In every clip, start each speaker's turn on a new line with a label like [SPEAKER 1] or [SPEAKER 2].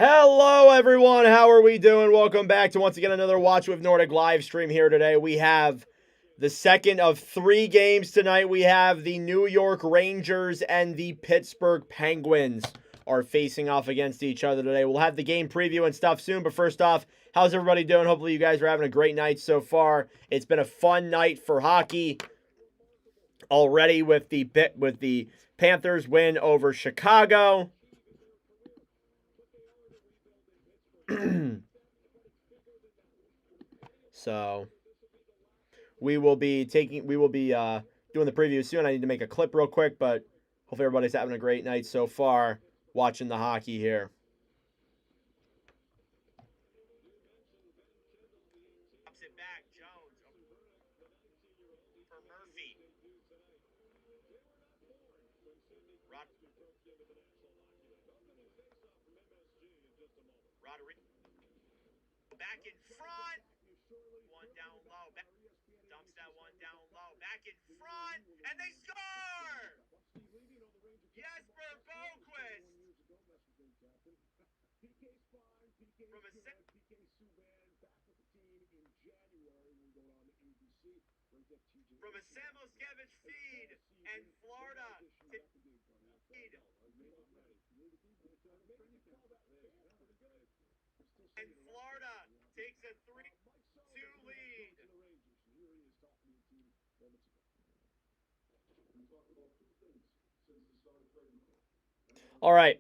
[SPEAKER 1] Hello, everyone. How are we doing? Welcome back to once again another Watch with Nordic live stream here today. We have the second of 3 games tonight. We have the New York Rangers and the Pittsburgh Penguins are facing off against each other today. We'll have the game preview and stuff soon, but first off, how's everybody doing? Hopefully you guys are having a great night so far. It's been a fun night for hockey already with the Panthers win over Chicago. So we will be doing the preview soon. I need to make a clip real quick, but hopefully everybody's having a great night so far watching the hockey here. It back, Jones for Murphy. Rodriguez back in front. One down low. Dumps that one down low. Back in front. And they score! Jesper Boquist. From a Samoskevich feed. And Florida. And Florida takes a 3-2 lead. All right.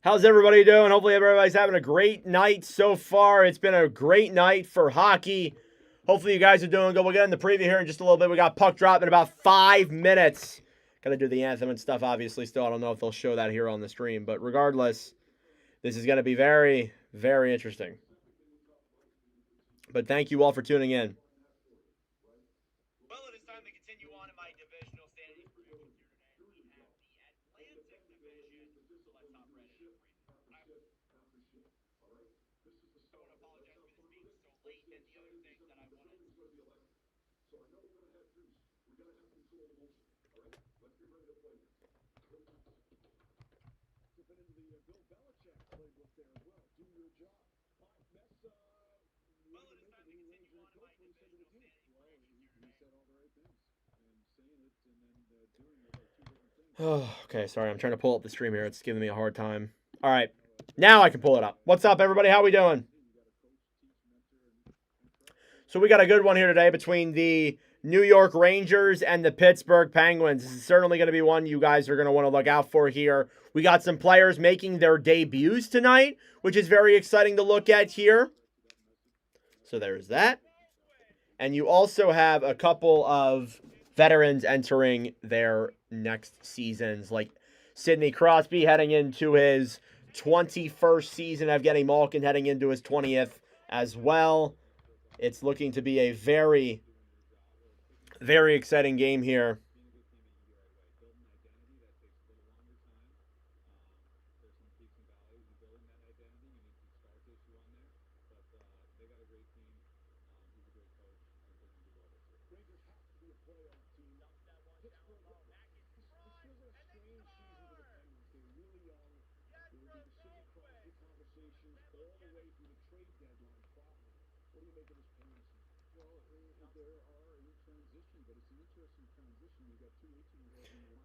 [SPEAKER 1] How's everybody doing? Hopefully everybody's having a great night so far. It's been a great night for hockey. Hopefully you guys are doing good. We'll get in the preview here in just a little bit. We got puck drop in about 5 minutes. Got to do the anthem and stuff, obviously, still. I don't know if they'll show that here on the stream. But regardless, this is going to be very, very interesting. But thank you all for tuning in. Well, it is time to continue on in my divisional standing predictions here today. We have the Atlantic Division. So let's hop right into it. I want to apologize for this being so late and the other thing that I wanted. So I know we're going to have juice. We're going to have control of motion. All right? Let's get ready to play. Dipping into the Bill Belichick playbook there as well. Do your job. Well, it is time to continue on in my divisional standing predictions here today. He said all the right things. And saying it and then doing it are two different things. Oh, okay. Sorry. I'm trying to pull up the stream here. It's giving me a hard time. All right. Now I can pull it up. What's up, everybody? How we doing? So we got a good one here today between the New York Rangers and the Pittsburgh Penguins. This is certainly going to be one you guys are going to want to look out for here. We got some players making their debuts tonight, which is very exciting to look at here. So there's that. And you also have a couple of veterans entering their next seasons, like Sidney Crosby heading into his 21st season. Evgeny Malkin heading into his 20th as well. It's looking to be a very, very exciting game here.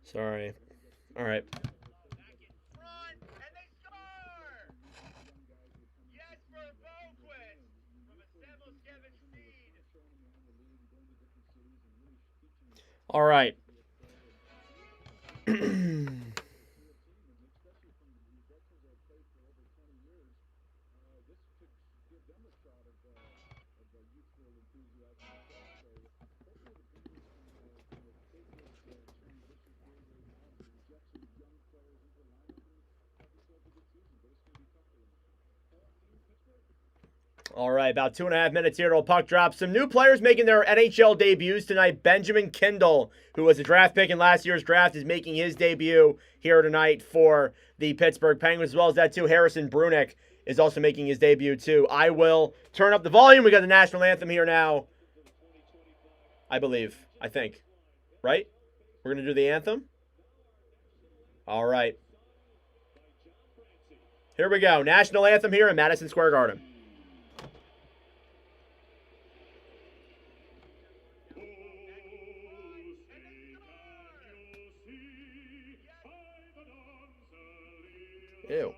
[SPEAKER 1] Sorry. All right. All right. All right, about 2.5 minutes here till puck drop. Some new players making their NHL debuts tonight. Benjamin Kindle, who was a draft pick in last year's draft, is making his debut here tonight for the Pittsburgh Penguins. As well as that, too, Harrison Brunick is also making his debut, too. I will turn up the volume. We got the national anthem here now, I believe. I think. Right? We're going to do the anthem? All right. Here we go. National anthem here in Madison Square Garden. Ew.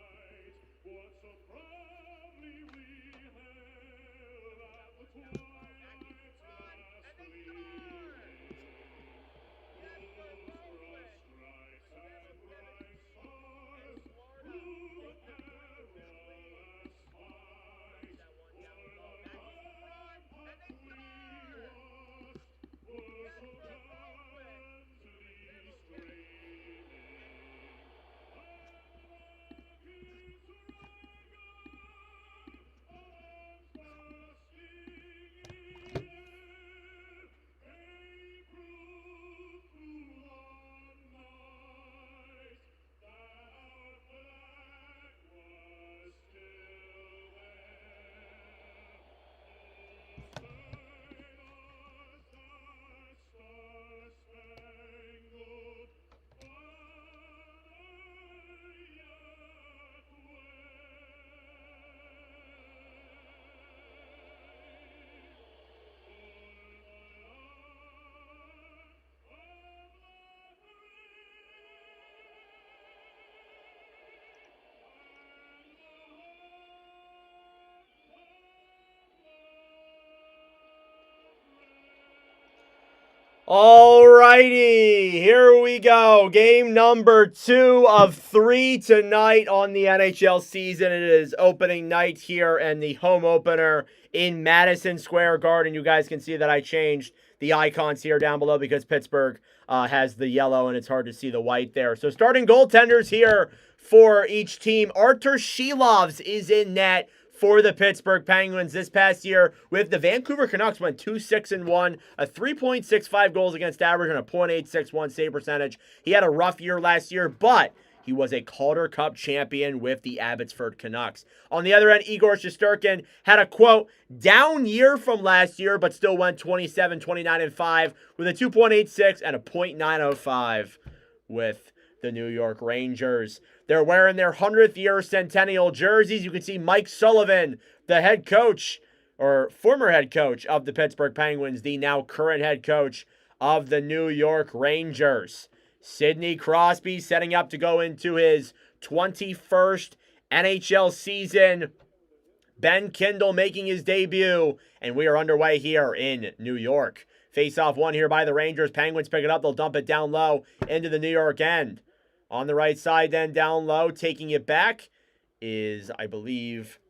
[SPEAKER 1] Alrighty, here we go. Game number 2 of 3 tonight on the NHL season. It is opening night here and the home opener in Madison Square Garden. You guys can see that I changed the icons here down below because Pittsburgh has the yellow and it's hard to see the white there. So starting goaltenders here for each team. Artur Shilovs is in net for the Pittsburgh Penguins this past year with the Vancouver Canucks. Went 2-6-1, a 3.65 goals against average and a .861 save percentage. He had a rough year last year, but he was a Calder Cup champion with the Abbotsford Canucks. On the other end, Igor Shesterkin had a, quote, down year from last year, but still went 27, 29, and 5 with a 2.86 and a .905 with the New York Rangers. They're wearing their 100th year centennial jerseys. You can see Mike Sullivan, the head coach, or former head coach of the Pittsburgh Penguins, the now current head coach of the New York Rangers. Sidney Crosby setting up to go into his 21st NHL season. Ben Kindle making his debut, and we are underway here in New York. Face-off one here by the Rangers. Penguins pick it up. They'll dump it down low into the New York end. On the right side then, down low, taking it back is, I believe,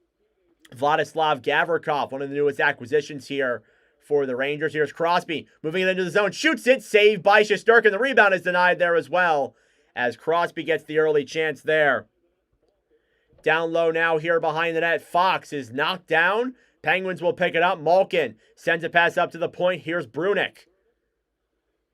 [SPEAKER 1] Vladislav Gavrikov, one of the newest acquisitions here for the Rangers. Here's Crosby, moving it into the zone, shoots it, saved by Shesterkin. The rebound is denied there as well, as Crosby gets the early chance there. Down low now here behind the net, Fox is knocked down. Penguins will pick it up. Malkin sends a pass up to the point. Here's Brunick.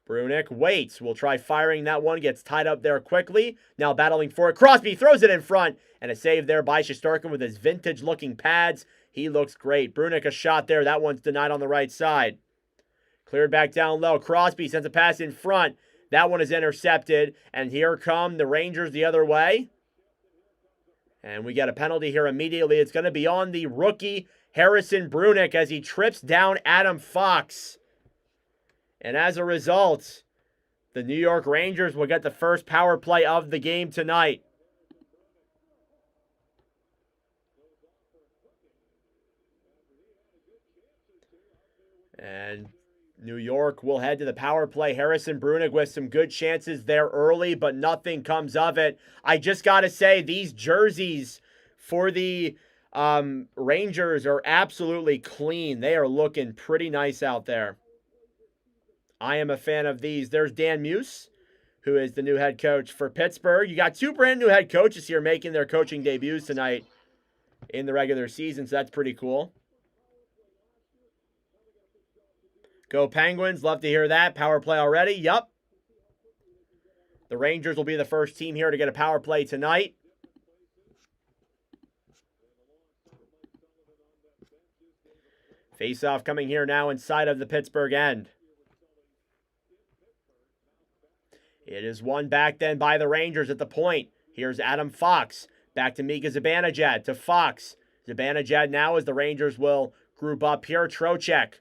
[SPEAKER 1] Brunick waits. Will try firing that one. Gets tied up there quickly. Now battling for it. Crosby throws it in front. And a save there by Shesterkin with his vintage-looking pads. He looks great. Brunick a shot there. That one's denied on the right side. Cleared back down low. Crosby sends a pass in front. That one is intercepted. And here come the Rangers the other way. And we get a penalty here immediately. It's going to be on the rookie Harrison Brunick as he trips down Adam Fox. And as a result, the New York Rangers will get the first power play of the game tonight. And New York will head to the power play. Harrison Brunick with some good chances there early, but nothing comes of it. I just got to say, these jerseys for the Rangers are absolutely clean. They are looking pretty nice out there. I am a fan of these. There's Dan Muse, who is the new head coach for Pittsburgh. You got two brand new head coaches here making their coaching debuts tonight in the regular season, so that's pretty cool. Go Penguins. Love to hear that. Power play already. Yup. The Rangers will be the first team here to get a power play tonight. Face-off coming here now inside of the Pittsburgh end. It is won back then by the Rangers at the point. Here's Adam Fox. Back to Mika Zibanejad, to Fox. Zibanejad now as the Rangers will group up here. Trocheck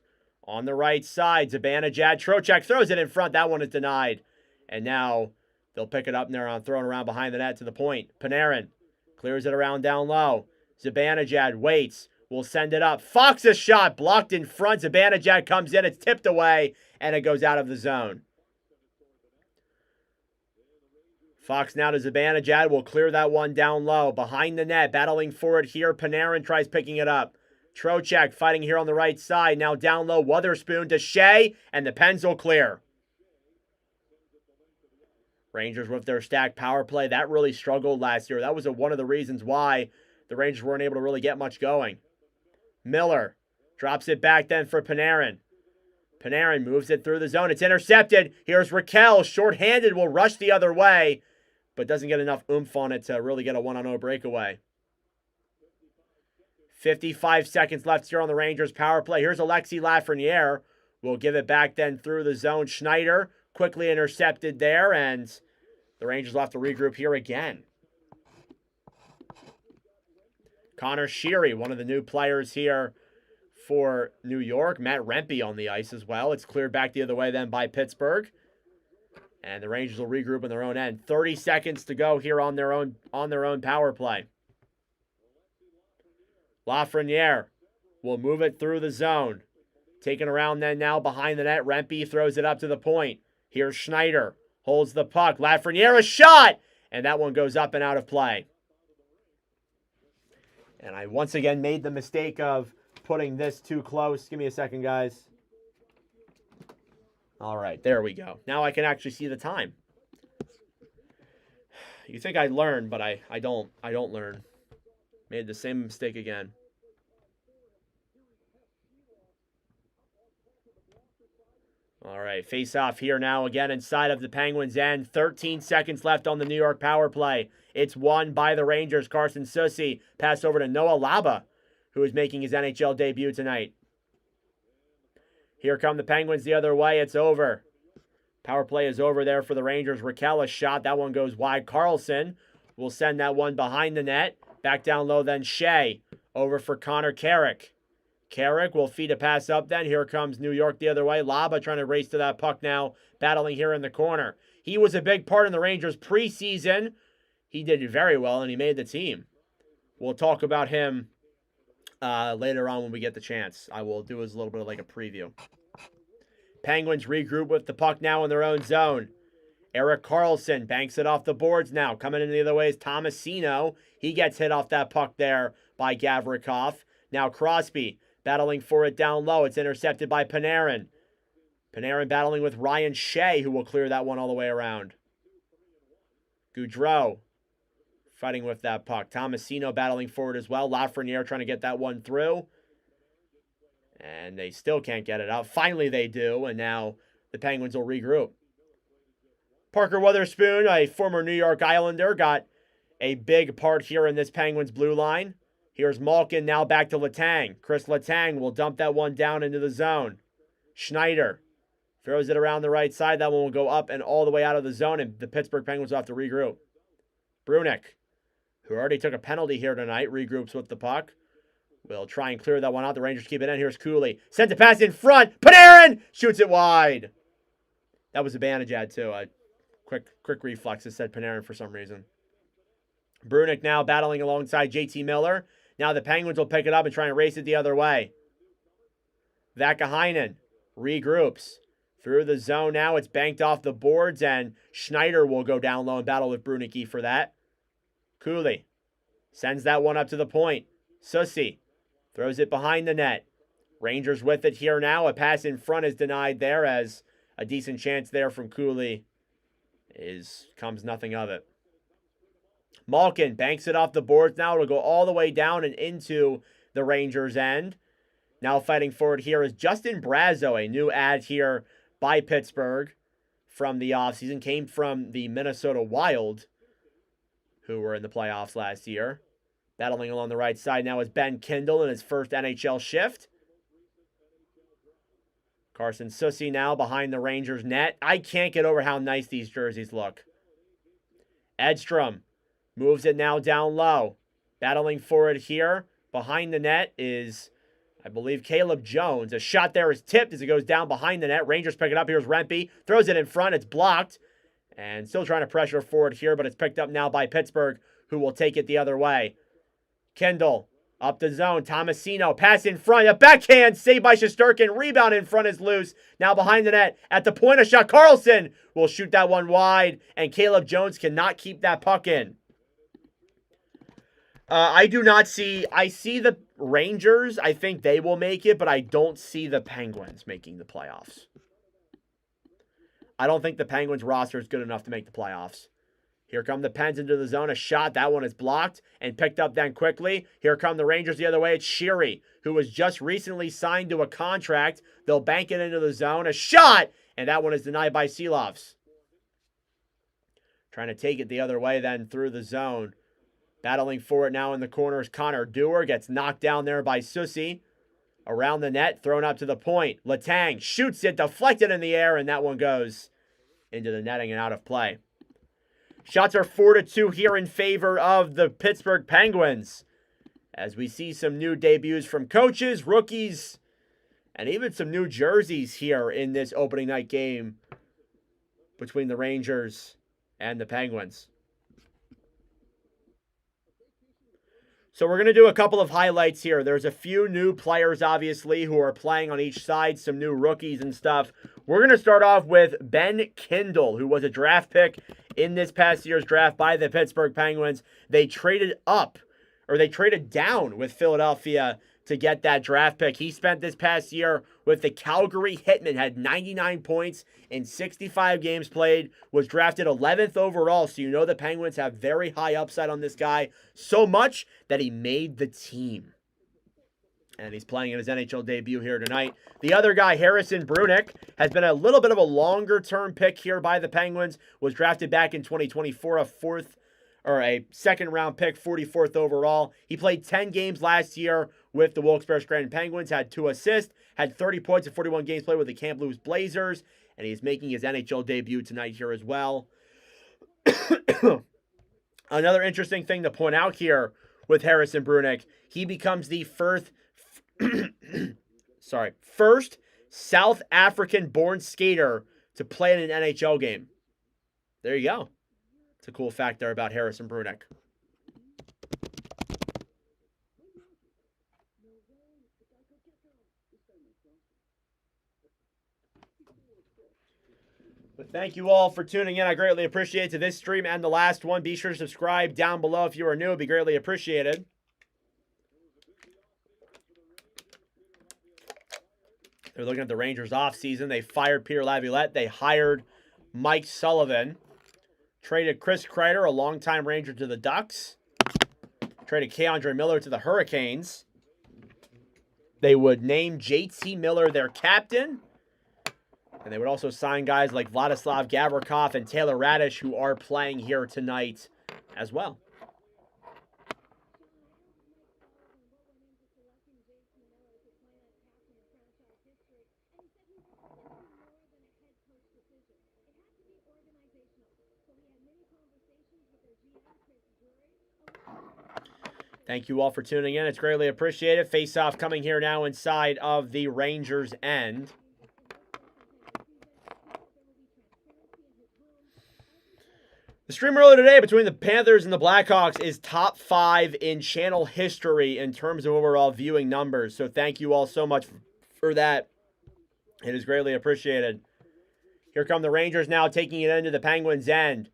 [SPEAKER 1] on the right side. Zibanejad, Trocheck throws it in front. That one is denied. And now they'll pick it up and they're throwing around behind the net to the point. Panarin clears it around down low. Zibanejad waits. Will send it up. Fox's shot blocked in front. Zibanejad comes in. It's tipped away, and it goes out of the zone. Fox now to Zibanejad. Will clear that one down low. Behind the net. Battling for it here. Panarin tries picking it up. Trocheck fighting here on the right side. Now down low. Wotherspoon to Shea, and the Pens will clear. Rangers with their stacked power play. That really struggled last year. That was one of the reasons why the Rangers weren't able to really get much going. Miller drops it back then for Panarin. Panarin moves it through the zone. It's intercepted. Here's Raquel. Short-handed, will rush the other way, but doesn't get enough oomph on it to really get a 1-on-0 breakaway. 55 seconds left here on the Rangers power play. Here's Alexis Lafreniere. We'll give it back then through the zone. Schneider quickly intercepted there, and the Rangers will have to regroup here again. Connor Sheary, one of the new players here for New York. Matt Rempe on the ice as well. It's cleared back the other way then by Pittsburgh. And the Rangers will regroup on their own end. 30 seconds to go here on their own power play. Lafreniere will move it through the zone. Taken around then now behind the net. Rempe throws it up to the point. Here's Schneider. Holds the puck. Lafreniere, a shot! And that one goes up and out of play. And I once again made the mistake of putting this too close. Give me a second, guys. All right, there we go. Now I can actually see the time. You think I learned, but I don't learn. Made the same mistake again. All right, face off here now again inside of the Penguins' end. 13 seconds left on the New York power play. It's won by the Rangers. Carson Soucy passed over to Noah Laba, who is making his NHL debut tonight. Here come the Penguins the other way. It's over. Power play is over there for the Rangers. Raquel, a shot. That one goes wide. Carlson will send that one behind the net. Back down low then Shea. Over for Connor Carrick. Carrick will feed a pass up then. Here comes New York the other way. Laba trying to race to that puck now. Battling here in the corner. He was a big part in the Rangers preseason. He did very well and he made the team. We'll talk about him later on when we get the chance. I will do as a little bit of like a preview. Penguins regroup with the puck now in their own zone. Erik Karlsson banks it off the boards now. Coming in the other way is Tomasino. He gets hit off that puck there by Gavrikov. Now Crosby battling for it down low. It's intercepted by Panarin. Panarin battling with Ryan Shea, who will clear that one all the way around. Gaudreau fighting with that puck. Tomasino battling for it as well. Lafreniere trying to get that one through. And they still can't get it out. Finally they do, and now the Penguins will regroup. Parker Wotherspoon, a former New York Islander, got a big part here in this Penguins blue line. Here's Malkin now back to Letang. Chris Letang will dump that one down into the zone. Schneider throws it around the right side. That one will go up and all the way out of the zone, and the Pittsburgh Penguins will have to regroup. Brunick, who already took a penalty here tonight, regroups with the puck. Will try and clear that one out. The Rangers keep it in. Here's Cooley. Sent a pass in front. Panarin shoots it wide. That was Zibanejad too. Quick reflexes said Panarin for some reason. Brunick now battling alongside JT Miller. Now the Penguins will pick it up and try and race it the other way. Vakahainen regroups. Through the zone now. It's banked off the boards, and Schneider will go down low and battle with Brunicky for that. Cooley sends that one up to the point. Soucy throws it behind the net. Rangers with it here now. A pass in front is denied there, as a decent chance there from Cooley comes nothing of it. Malkin banks it off the boards now. It'll go all the way down and into the Rangers' end. Now fighting for it here is Justin Brazeau, a new add here by Pittsburgh from the offseason. Came from the Minnesota Wild, who were in the playoffs last year. Battling along the right side now is Ben Kindle in his first NHL shift. Carson Soucy now behind the Rangers' net. I can't get over how nice these jerseys look. Edstrom Moves it now down low. Battling for it here. Behind the net is, I believe, Caleb Jones. A shot there is tipped as it goes down behind the net. Rangers pick it up. Here's Rempe. Throws it in front. It's blocked. And still trying to pressure forward here, but it's picked up now by Pittsburgh, who will take it the other way. Kendall up the zone. Tomasino. Pass in front. A backhand. Saved by Shesterkin. Rebound in front is loose. Now behind the net. At the point of shot. Carlson will shoot that one wide. And Caleb Jones cannot keep that puck in. I do not see... I see the Rangers. I think they will make it, but I don't see the Penguins making the playoffs. I don't think the Penguins roster is good enough to make the playoffs. Here come the Pens into the zone. A shot. That one is blocked and picked up then quickly. Here come the Rangers the other way. It's Sheary, who was just recently signed to a contract. They'll bank it into the zone. A shot! And that one is denied by Seelovs. Trying to take it the other way then through the zone. Battling for it now in the corners. Connor Dewar gets knocked down there by Susie. Around the net, thrown up to the point. Letang shoots it, deflected in the air, and that one goes into the netting and out of play. Shots are 4-2 here in favor of the Pittsburgh Penguins. As we see some new debuts from coaches, rookies, and even some new jerseys here in this opening night game between the Rangers and the Penguins. So we're going to do a couple of highlights here. There's a few new players, obviously, who are playing on each side, some new rookies and stuff. We're going to start off with Ben Kindle, who was a draft pick in this past year's draft by the Pittsburgh Penguins. They traded down with Philadelphia to get that draft pick. He spent this past year with the Calgary Hitmen, had 99 points in 65 games played, was drafted 11th overall, so you know the Penguins have very high upside on this guy, so much that he made the team. And he's playing in his NHL debut here tonight. The other guy, Harrison Brunick, has been a little bit of a longer-term pick here by the Penguins, was drafted back in 2024, a second-round pick, 44th overall. He played 10 games last year with the Wilkes-Barre Scranton Penguins, had 2 assists, had 30 points in 41 games played with the Camp Blues Blazers, and he's making his NHL debut tonight here as well. Another interesting thing to point out here with Harrison Brunick, he becomes the first South African-born skater to play in an NHL game. There you go. It's a cool fact there about Harrison Brunick. But thank you all for tuning in. I greatly appreciate it to this stream and the last one. Be sure to subscribe down below if you are new. It'd be greatly appreciated. They're looking at the Rangers offseason. They fired Peter Laviolette. They hired Mike Sullivan. Traded Chris Kreider, a longtime Ranger, to the Ducks. Traded K'Andre Miller to the Hurricanes. They would name JT Miller their captain. And they would also sign guys like Vladislav Gavrikov and Taylor Radish, who are playing here tonight as well. Thank you all for tuning in. It's greatly appreciated. Face-off coming here now inside of the Rangers' end. The stream earlier today between the Panthers and the Blackhawks is top 5 in channel history in terms of overall viewing numbers. So thank you all so much for that. It is greatly appreciated. Here come the Rangers now taking it into the Penguins' end.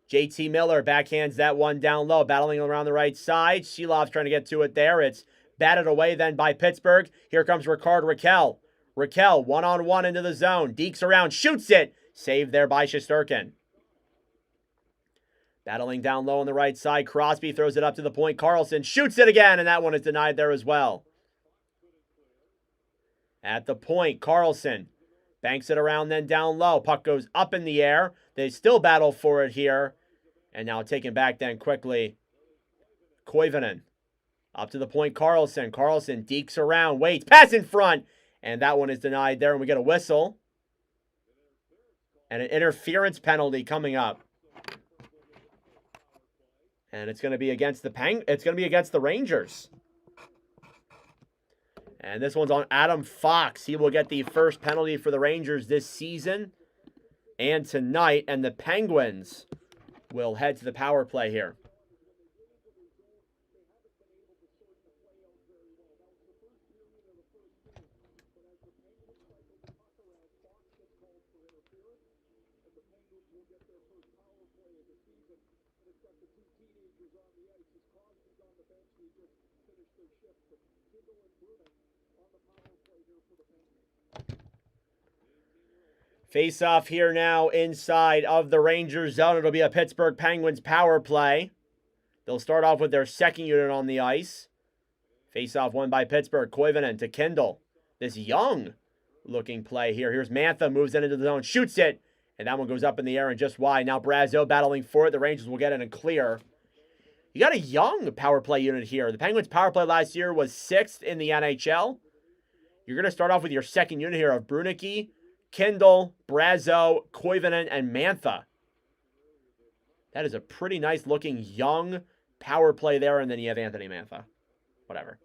[SPEAKER 1] JT Miller backhands that one down low, battling around the right side. Sheelov's trying to get to it there. It's batted away then by Pittsburgh. Here comes Rickard Rakell. Rakell, one-on-one into the zone. Dekes around, shoots it. Saved there by Shesterkin. Battling down low on the right side. Crosby throws it up to the point. Carlson shoots it again, and that one is denied there as well. At the point, Carlson banks it around then down low. Puck goes up in the air. They still battle for it here. And now taken back then quickly. Koivunen. Up to the point, Carlson. Carlson dekes around, waits, pass in front. And that one is denied there, and we get a whistle. And an interference penalty coming up. And it's going to be against the Rangers. And this one's on Adam Fox. He will get the first penalty for the Rangers this season and tonight. And the Penguins will head to the power play here. Face off here now inside of the Rangers zone. It'll be a Pittsburgh Penguins power play. They'll start off with their second unit on the ice. Face off won by Pittsburgh. Koivunen to Kindle. This young looking play here. Here's Mantha, moves it into the zone, shoots it. And that one goes up in the air and just wide. Now Brazeau battling for it. The Rangers will get it and clear. You got a young power play unit here. The Penguins power play last year was 6th in the NHL. You're going to start off with your second unit here of Brunicky, Kindle, Brazeau, Koivunen, and Mantha. That is a pretty nice looking young power play there. And then you have Anthony Mantha. Whatever.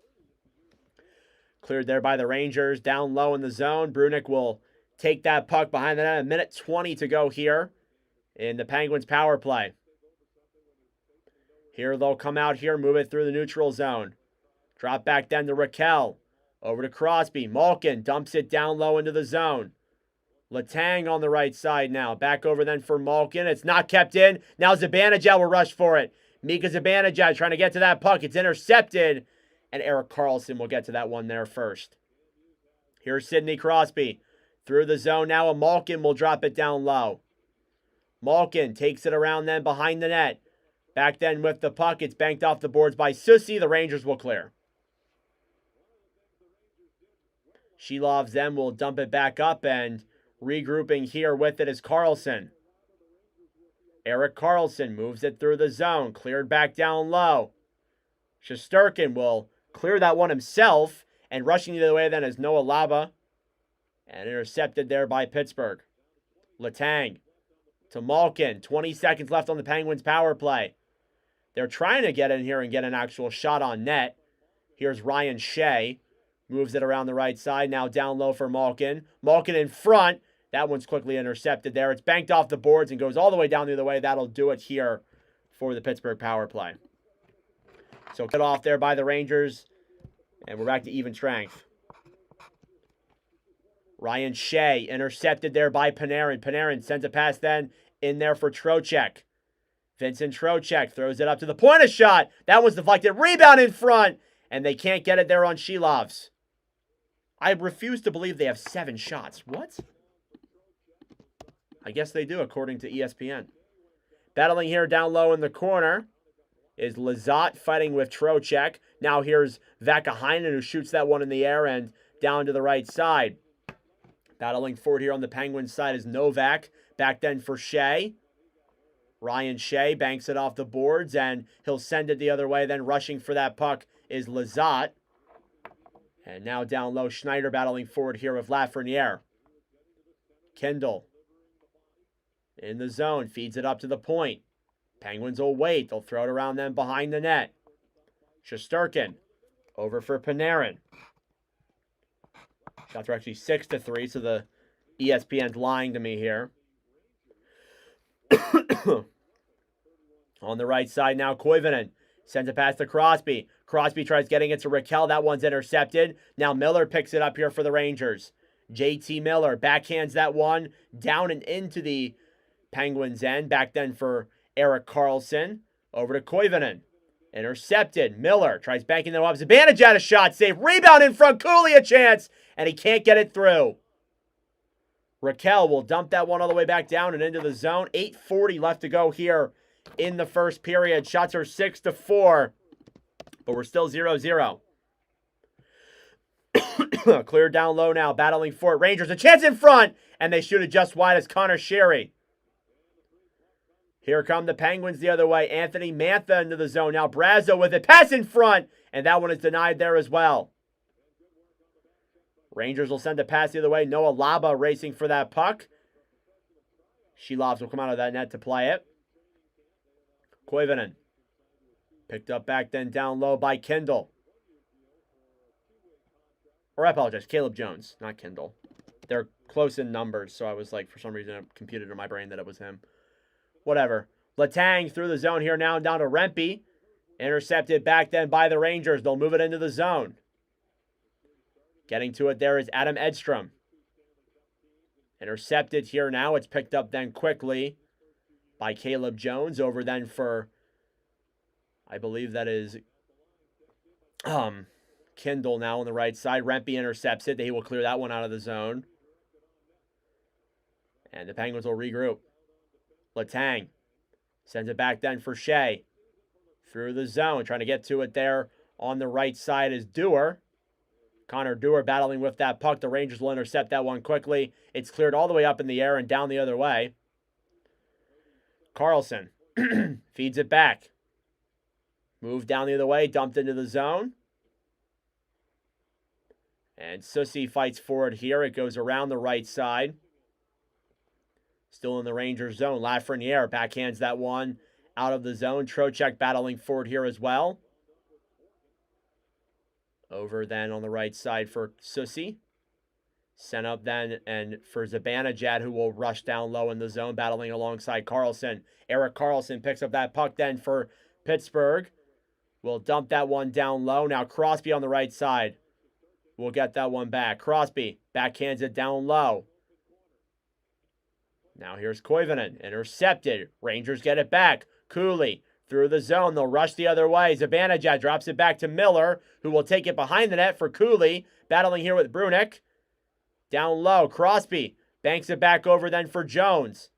[SPEAKER 1] Cleared there by the Rangers. Down low in the zone. Brunick will take that puck behind the net. 1:20 to go here in the Penguins power play. Here they'll come out here, move it through the neutral zone. Drop back then to Raquel. Over to Crosby. Malkin dumps it down low into the zone. Letang on the right side now. Back over then for Malkin. It's not kept in. Now Zibanejad will rush for it. Mika Zibanejad trying to get to that puck. It's intercepted. And Erik Karlsson will get to that one there first. Here's Sidney Crosby. Through the zone now, and Malkin will drop it down low. Malkin takes it around then behind the net. Back then with the puck. It's banked off the boards by Susi. The Rangers will clear. Shilovs then will dump it back up, and regrouping here with it is Karlsson. Erik Karlsson moves it through the zone. Cleared back down low. Shesterkin will clear that one himself, and rushing the other way then is Noah Laba. And intercepted there by Pittsburgh. Letang to Malkin. 20 seconds left on the Penguins power play. They're trying to get in here and get an actual shot on net. Here's Ryan Shea. Moves it around the right side. Now down low for Malkin. Malkin in front. That one's quickly intercepted there. It's banked off the boards and goes all the way down the other way. That'll do it here for the Pittsburgh power play. So cut off there by the Rangers. And we're back to even strength. Ryan Shea intercepted there by Panarin. Panarin sends a pass then in there for Trocheck. Vincent Trocheck throws it up to the point of shot. That was deflected. Rebound in front. And they can't get it there on Shilovs. I refuse to believe they have 7 shots. What? I guess they do, according to ESPN. Battling here down low in the corner is Lizotte fighting with Trocheck. Now here's Vakaheinen, who shoots that one in the air and down to the right side. Battling forward here on the Penguins side is Novak. Back then for Shea. Ryan Shea banks it off the boards, and he'll send it the other way. Then rushing for that puck is Lizotte. And now down low, Schneider battling forward here with Lafreniere. Kindle in the zone, feeds it up to the point. Penguins will wait. They'll throw it around them behind the net. Shesterkin over for Panarin. Shots are actually 6-3, so the ESPN's lying to me here. On the right side now, Koivunen sends it past to Crosby. Crosby tries getting it to Raquel. That one's intercepted. Now Miller picks it up here for the Rangers. JT Miller backhands that one down and into the Penguins' end. Back then for Erik Karlsson. Over to Koivunen. Intercepted. Miller tries banking them up. Zibanejad a shot save. Rebound in front. Cooley a chance. And he can't get it through. Raquel will dump that one all the way back down and into the zone. 8:40 left to go here in the first period. Shots are 6-4. But we're still 0-0. Clear down low now. Battling for it. Rangers a chance in front. And they shoot it just wide as Connor Sherry. Here come the Penguins the other way. Anthony Mantha into the zone. Now Brazeau with it. Pass in front. And that one is denied there as well. Rangers will send a pass the other way. Noah Laba racing for that puck. Shilovs will come out of that net to play it. Koivunen Picked up back then down low by Kindle. Or I apologize, Caleb Jones, not Kindle. They're close in numbers, so I was like, for some reason, it computed in my brain that it was him. Whatever. Letang through the zone here now down to Rempe. Intercepted back then by the Rangers. They'll move it into the zone. Getting to it there is Adam Edstrom. Intercepted here now. It's picked up then quickly by Caleb Jones. Over then for, I believe that is Kindle now on the right side. Rempe intercepts it. He will clear that one out of the zone. And the Penguins will regroup. Letang sends it back then for Shea. Through the zone. Trying to get to it there on the right side is Dewar. Connor Dewar battling with that puck. The Rangers will intercept that one quickly. It's cleared all the way up in the air and down the other way. Carlson feeds it back. Moved down the other way. Dumped into the zone. And Sussy fights forward here. It goes around the right side. Still in the Rangers zone. Lafreniere backhands that one out of the zone. Trocheck battling forward here as well. Over then on the right side for Sussy. Sent up then and for Zibanejad, who will rush down low in the zone, battling alongside Carlson. Erik Karlsson picks up that puck then for Pittsburgh. Will dump that one down low. Now Crosby on the right side. We'll get that one back. Crosby backhands it down low. Now here's Koivunen. Intercepted. Rangers get it back. Cooley through the zone. They'll rush the other way. Zibanejad drops it back to Miller, who will take it behind the net for Cooley. Battling here with Brunick. Down low. Crosby banks it back over then for Jones.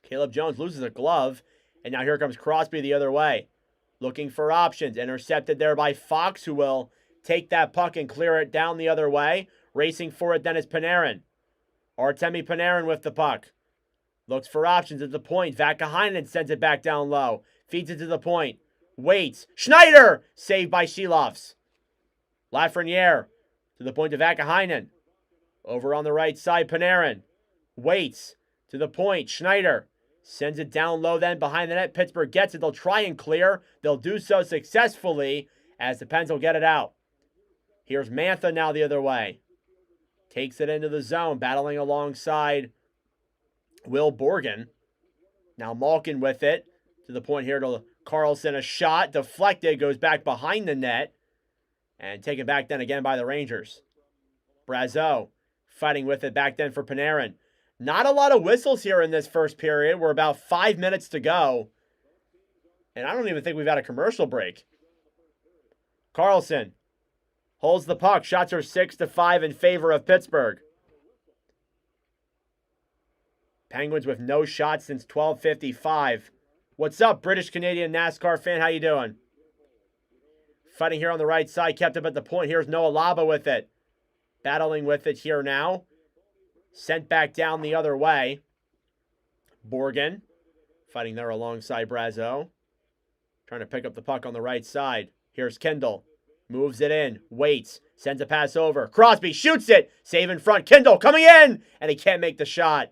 [SPEAKER 1] Caleb Jones loses a glove. And now here comes Crosby the other way. Looking for options. Intercepted there by Fox, who will take that puck and clear it down the other way. Racing for it then is Panarin. Artemi Panarin with the puck. Looks for options at the point. Vakaheinen sends it back down low. Feeds it to the point. Waits. Schneider! Saved by Sheloffs. Lafreniere to the point to Vakaheinen. Over on the right side, Panarin. Waits to the point. Schneider sends it down low then behind the net. Pittsburgh gets it. They'll try and clear. They'll do so successfully as the Pens will get it out. Here's Mantha now the other way. Takes it into the zone, battling alongside Will Borgen. Now Malkin with it. To the point here to Carlson. A shot. Deflected. Goes back behind the net. And taken back then again by the Rangers. Brazeau fighting with it back then for Panarin. Not a lot of whistles here in this first period. We're about 5 minutes to go. And I don't even think we've had a commercial break. Carlson holds the puck. Shots are 6-5 in favor of Pittsburgh. Penguins with no shots since 12:55. What's up, British Canadian NASCAR fan? How you doing? Fighting here on the right side. Kept up at the point. Here's Noah Laba with it. Battling with it here now. Sent back down the other way. Borgen fighting there alongside Brazeau. Trying to pick up the puck on the right side. Here's Kindle. Moves it in. Waits. Sends a pass over. Crosby shoots it. Save in front. Kindle coming in. And he can't make the shot.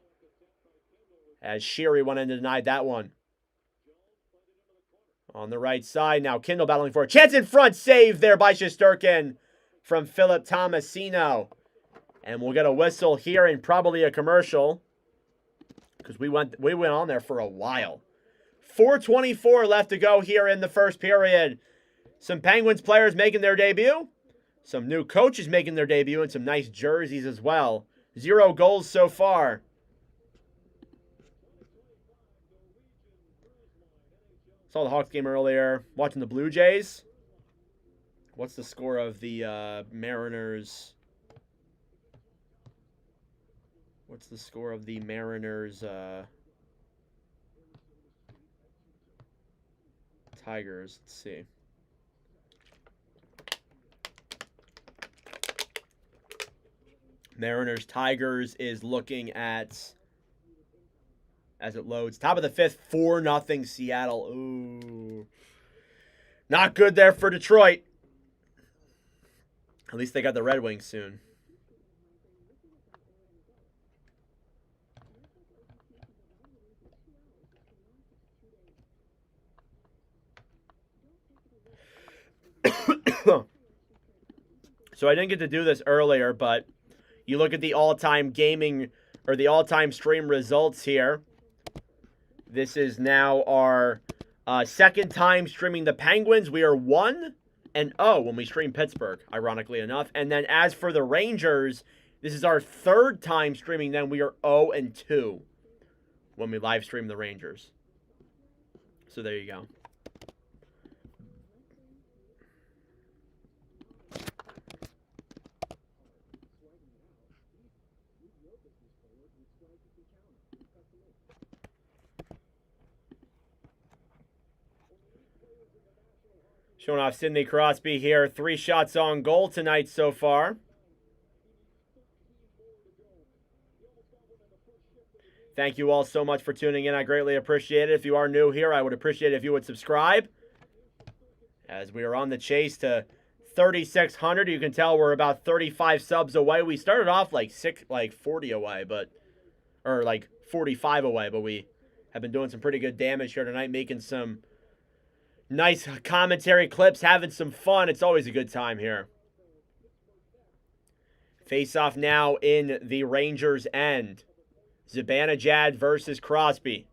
[SPEAKER 1] As Sheary went in and denied that one. On the right side now. Kindle battling for a chance in front. Save there by Shesterkin from Philip Tomasino. And we'll get a whistle here and probably a commercial. Because we went on there for a while. 4:24 left to go here in the first period. Some Penguins players making their debut. Some new coaches making their debut and some nice jerseys as well. 0 goals so far. Saw the Hawks game earlier. Watching the Blue Jays. What's the score of the Mariners? What's the score of the Mariners Tigers? Let's see. Mariners Tigers is looking at, as it loads, top of the 5th, 4-0 Seattle. Ooh. Not good there for Detroit. At least they got the Red Wings soon. So I didn't get to do this earlier, but you look at the all-time gaming or the all-time stream results here. This is now our second time streaming the Penguins. We are 1-0 when we stream Pittsburgh, ironically enough. And then as for the Rangers, this is our third time streaming them. We are 0-2 when we live stream the Rangers. So there you go. Showing off Sidney Crosby here. 3 shots on goal tonight so far. Thank you all so much for tuning in. I greatly appreciate it. If you are new here, I would appreciate it if you would subscribe. As we are on the chase to 3,600, you can tell we're about 35 subs away. We started off like 40 away, or like 45 away, but we have been doing some pretty good damage here tonight, making some nice commentary clips, having some fun. It's always a good time here. Face off now in the Rangers' end. Zibanejad versus Crosby.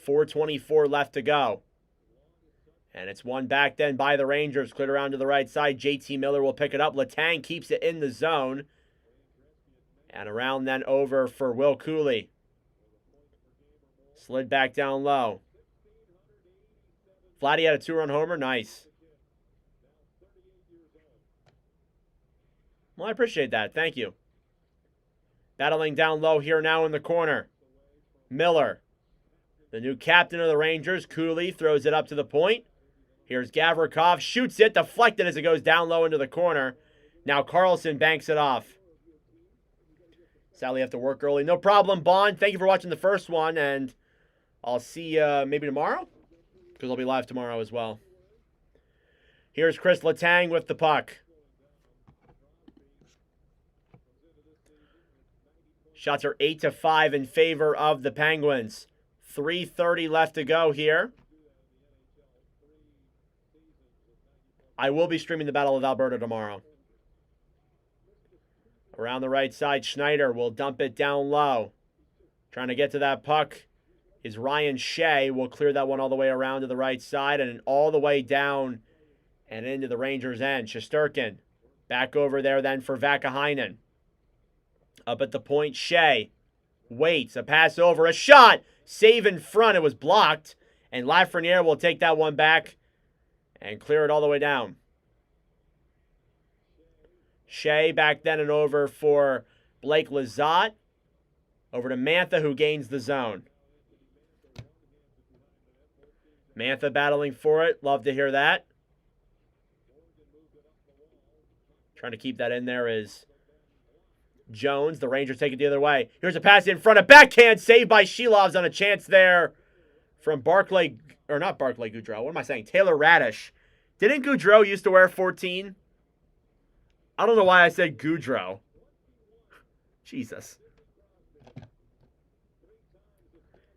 [SPEAKER 1] 4:24 left to go. And it's one back then by the Rangers. Cleared around to the right side. JT Miller will pick it up. Letang keeps it in the zone. And around then over for Will Cooley. Slid back down low. Vladdy had a 2-run homer. Nice. Well, I appreciate that. Thank you. Battling down low here now in the corner. Miller, the new captain of the Rangers. Cooley throws it up to the point. Here's Gavrikov. Shoots it. Deflected as it goes down low into the corner. Now Carlson banks it off. Sadly, have to work early. No problem, Bond. Thank you for watching the first one. And I'll see you maybe tomorrow, because I'll be live tomorrow as well. Here's Chris Letang with the puck. Shots are 8-5 in favor of the Penguins. 3:30 left to go here. I will be streaming the Battle of Alberta tomorrow. Around the right side, Schneider will dump it down low. Trying to get to that puck is Ryan Shea. Will clear that one all the way around to the right side and all the way down and into the Rangers' end. Shesterkin back over there then for Vakainen. Up at the point, Shea waits. A pass over. A shot. Save in front. It was blocked. And Lafreniere will take that one back and clear it all the way down. Shea back then and over for Blake Lizotte. Over to Mantha, who gains the zone. Mantha battling for it. Love to hear that. Trying to keep that in there is Jones. The Rangers take it the other way. Here's a pass in front. A backhand saved by Shilovs on a chance there from Barclay, or not Barclay Goudreau. What am I saying? Taylor Radish. Didn't Goudreau used to wear 14? I don't know why I said Goudreau. Jesus.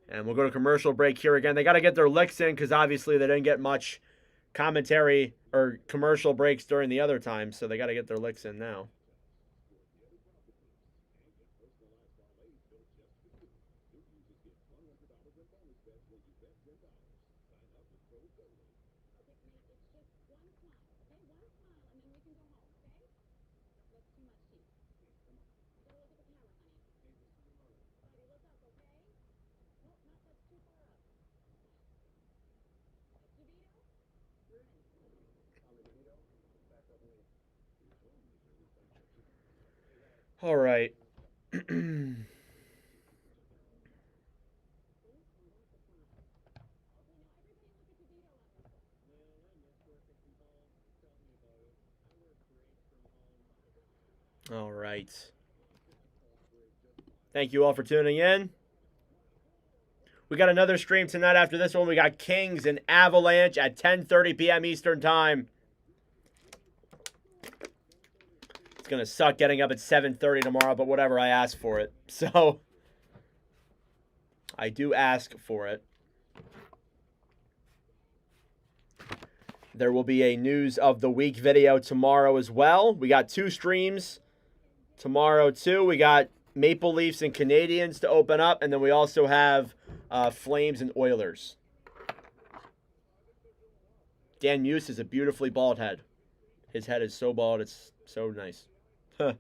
[SPEAKER 1] And we'll go to commercial break here again. They got to get their licks in because obviously they didn't get much commentary or commercial breaks during the other times, so they got to get their licks in now. All right. All right. Thank you all for tuning in. We got another stream tonight after this one. We got Kings and Avalanche at 10:30 p.m. Eastern Time. It's going to suck getting up at 7:30 tomorrow, but whatever, I asked for it. So, I do ask for it. There will be a news of the week video tomorrow as well. We got 2 streams tomorrow too. We got Maple Leafs and Canadiens to open up, and then we also have Flames and Oilers. Dan Muse is a beautifully bald head. His head is so bald, it's so nice. Huh.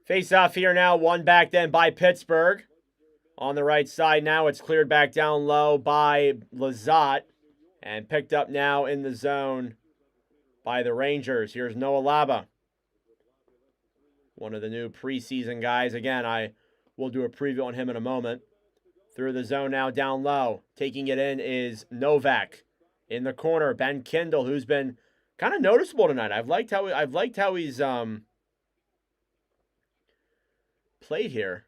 [SPEAKER 1] Face off here now, one back then by Pittsburgh. On the right side now, it's cleared back down low by Lizotte. And picked up now in the zone by the Rangers. Here's Noah Laba. One of the new preseason guys. Again, I will do a preview on him in a moment. Through the zone now down low. Taking it in is Novak. In the corner, Ben Kindle, who's been kind of noticeable tonight. I've liked how he's played here.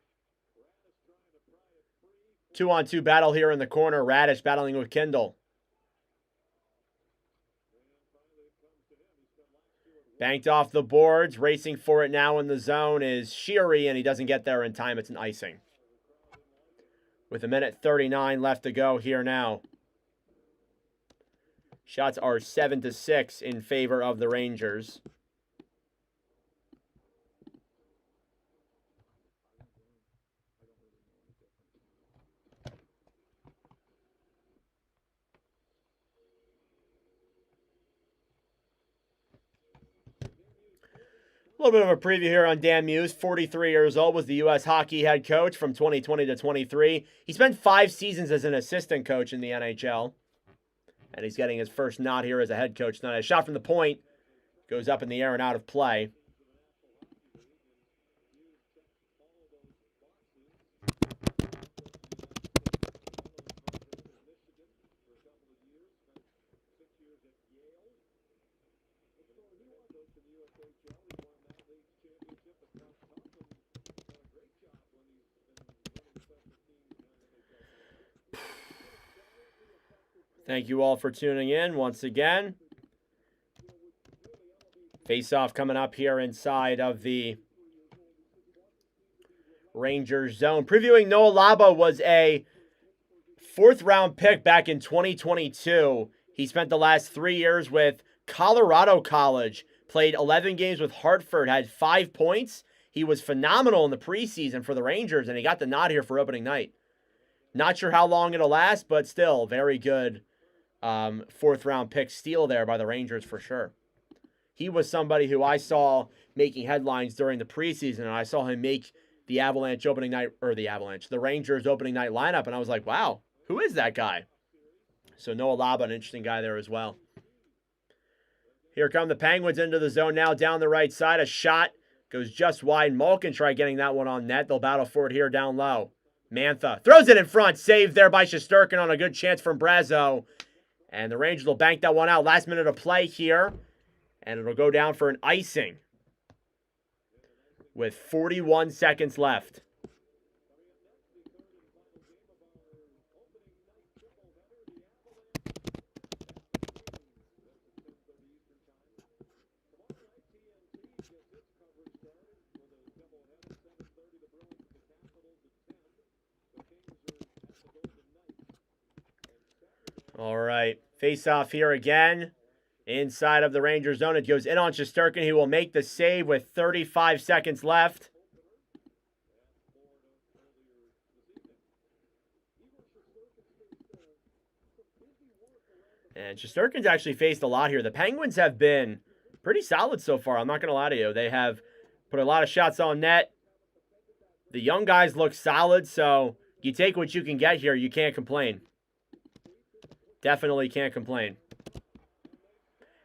[SPEAKER 1] 2-on-2 battle here in the corner. Radish battling with Kindle. Banked off the boards. Racing for it now in the zone is Sheary, and he doesn't get there in time. It's an icing. With 1:39 left to go here now. Shots are 7-6 in favor of the Rangers. A little bit of a preview here on Dan Muse. 43 years old, was the U.S. hockey head coach from 2020 to 23. He spent 5 seasons as an assistant coach in the NHL. And he's getting his first nod here as a head coach tonight. A shot from the point goes up in the air and out of play. Thank you all for tuning in once again. Face-off coming up here inside of the Rangers zone. Previewing Noah Laba was a 4th-round pick back in 2022. He spent the last 3 years with Colorado College. Played 11 games with Hartford. Had 5 points. He was phenomenal in the preseason for the Rangers, and he got the nod here for opening night. Not sure how long it'll last, but still very good 4th-round pick steal there by the Rangers for sure. He was somebody who I saw making headlines during the preseason, and I saw him make the the Rangers opening night lineup, and I was like, wow, who is that guy? So Noah Laba, an interesting guy there as well. Here come the Penguins into the zone now down the right side. A shot goes just wide. Malkin tried getting that one on net. They'll battle for it here down low. Mantha throws it in front. Saved there by Shesterkin on a good chance from Brazeau. And the Rangers will bank that one out. Last minute of play here. And it'll go down for an icing with 41 seconds left. All right, face-off here again. Inside of the Rangers zone, it goes in on Shesterkin. He will make the save with 35 seconds left. And Shesterkin's actually faced a lot here. The Penguins have been pretty solid so far. I'm not going to lie to you. They have put a lot of shots on net. The young guys look solid, so you take what you can get here. You can't complain. Definitely can't complain.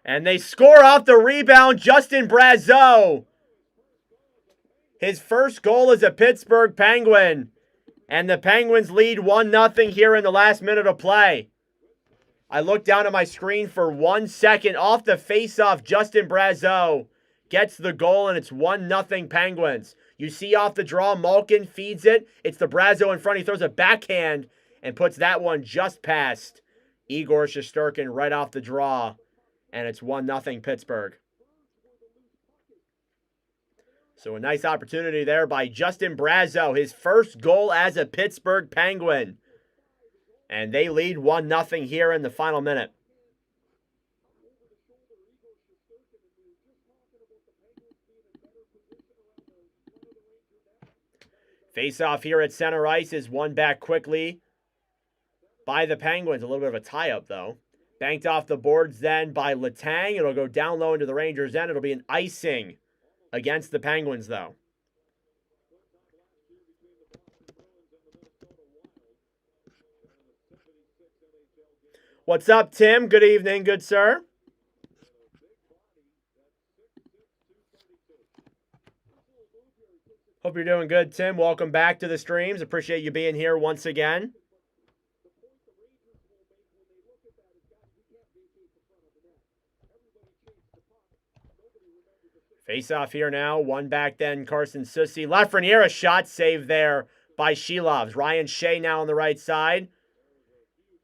[SPEAKER 1] And they score off the rebound, Justin Brazeau. His first goal as a Pittsburgh Penguin. And the Penguins lead 1-0 here in the last minute of play. I look down at my screen for 1 second. Off the face-off, Justin Brazeau gets the goal, and it's 1-0 Penguins. You see off the draw, Malkin feeds it. It's the Brazo in front. He throws a backhand and puts that one just past Igor Shesterkin right off the draw. And it's 1-0 Pittsburgh. So a nice opportunity there by Justin Brazo, his first goal as a Pittsburgh Penguin. And they lead 1-0 here in the final minute. Face-off here at center ice is won back quickly by the Penguins. A little bit of a tie-up, though. Banked off the boards then by Letang. It'll go down low into the Rangers' end. It'll be an icing against the Penguins, though. What's up, Tim? Good evening, good sir. Hope you're doing good, Tim. Welcome back to the streams. Appreciate you being here once again. Face off here now. One back then, Carson Soucy. Lafreniere, a shot save there by Shilovs. Ryan Shea now on the right side.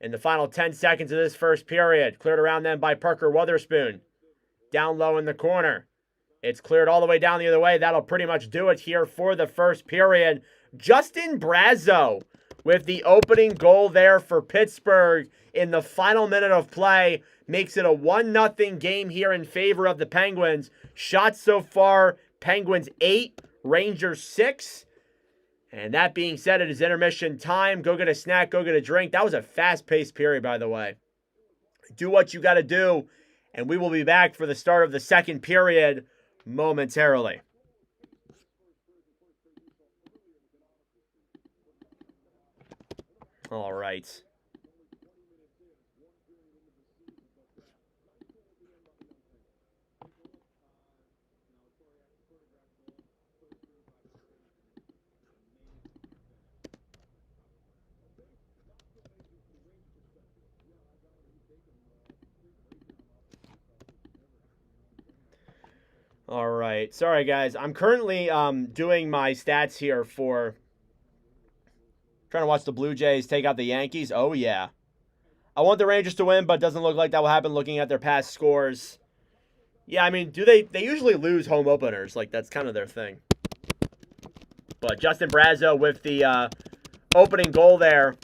[SPEAKER 1] In the final 10 seconds of this first period. Cleared around then by Parker Wotherspoon. Down low in the corner. It's cleared all the way down the other way. That'll pretty much do it here for the first period. Justin Brazo with the opening goal there for Pittsburgh in the final minute of play. Makes it a 1-0 game here in favor of the Penguins. Shots so far, Penguins 8, Rangers 6. And that being said, it is intermission time. Go get a snack, go get a drink. That was a fast-paced period, by the way. Do what you got to do, and we will be back for the start of the second period momentarily. All right. All right. Sorry, guys. I'm currently doing my stats here for trying to watch the Blue Jays take out the Yankees. Oh, yeah. I want the Rangers to win, but it doesn't look like that will happen looking at their past scores. Yeah, I mean, they usually lose home openers. Like, that's kind of their thing. But Justin Brazo with the opening goal there.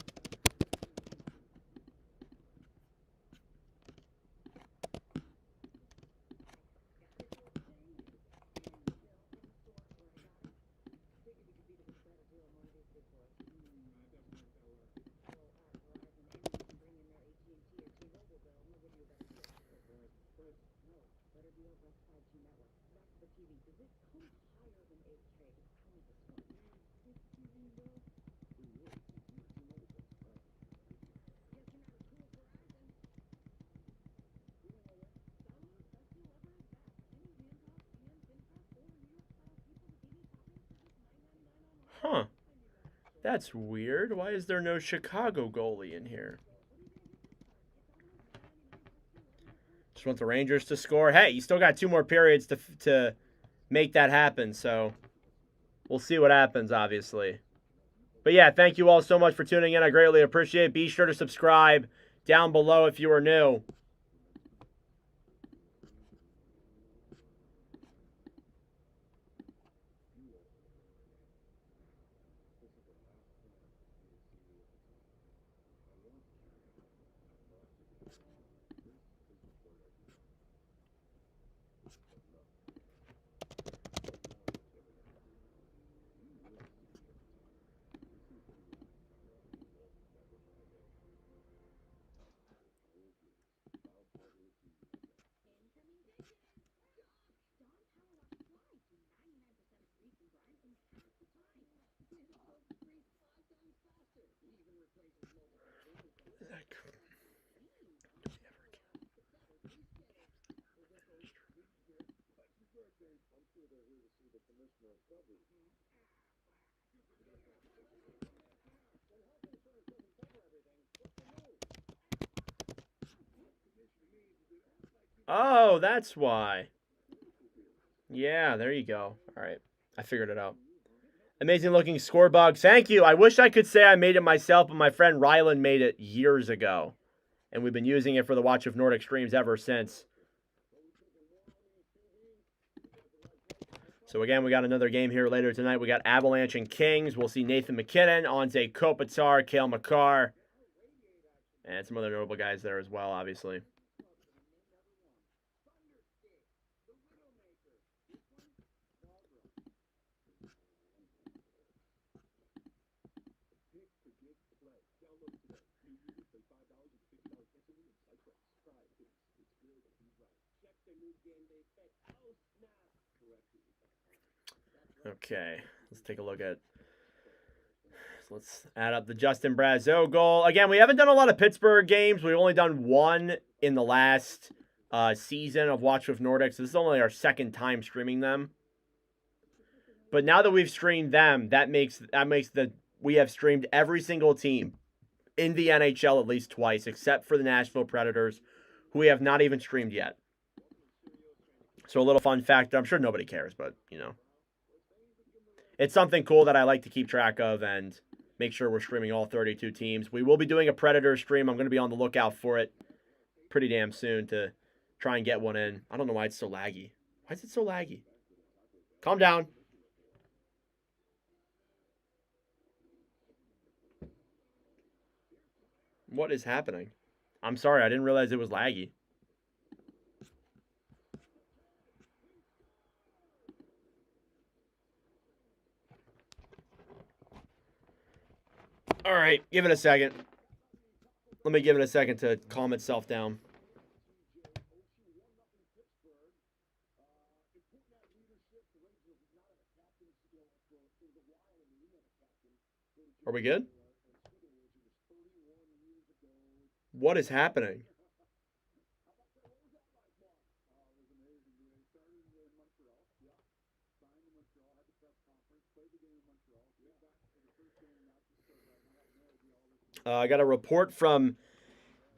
[SPEAKER 1] Huh. That's weird. Why is there no Chicago goalie in here? Just want the Rangers to score. Hey, you still got 2 more periods to make that happen, so we'll see what happens, obviously. But yeah, thank you all so much for tuning in. I greatly appreciate it. Be sure to subscribe down below if you are new. Oh, that's why. Yeah, there you go. All right. I figured it out. Amazing looking score bug. Thank you. I wish I could say I made it myself, but my friend Rylan made it years ago. And we've been using it for the Watch of Nordic streams ever since. So again, we got another game here later tonight. We got Avalanche and Kings. We'll see Nathan McKinnon, Anze Kopitar, Cale Makar, and some other notable guys there as well, obviously. Okay, let's take a look at. So let's add up the Justin Brazeau goal. Again, we haven't done a lot of Pittsburgh games. We've only done one in the last season of Watch with Nordic. So this is only our second time streaming them. But now that we've streamed them, that makes we have streamed every single team in the NHL at least twice, except for the Nashville Predators, who we have not even streamed yet. So a little fun fact. I'm sure nobody cares, but you know. It's something cool that I like to keep track of and make sure we're streaming all 32 teams. We will be doing a Predator stream. I'm going to be on the lookout for it pretty damn soon to try and get one in. I don't know why it's so laggy. Why is it so laggy? Calm down. What is happening? I'm sorry. I didn't realize it was laggy. All right, give it a second. Let me give it a second to calm itself down. Are we good? What is happening? I got a report from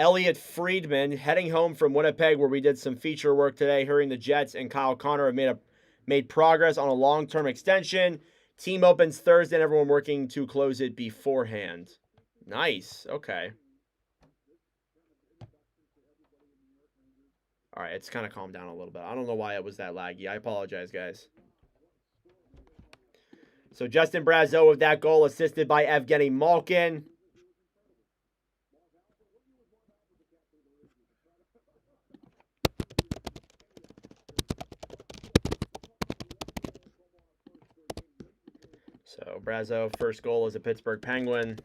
[SPEAKER 1] Elliot Friedman heading home from Winnipeg, where we did some feature work today, hearing the Jets and Kyle Connor have made progress on a long-term extension. Team opens Thursday, and everyone working to close it beforehand. Nice. Okay. All right, it's kind of calmed down a little bit. I don't know why it was that laggy. I apologize, guys. So Justin Brazeau with that goal, assisted by Evgeny Malkin. So Brazeau, first goal as a Pittsburgh Penguin.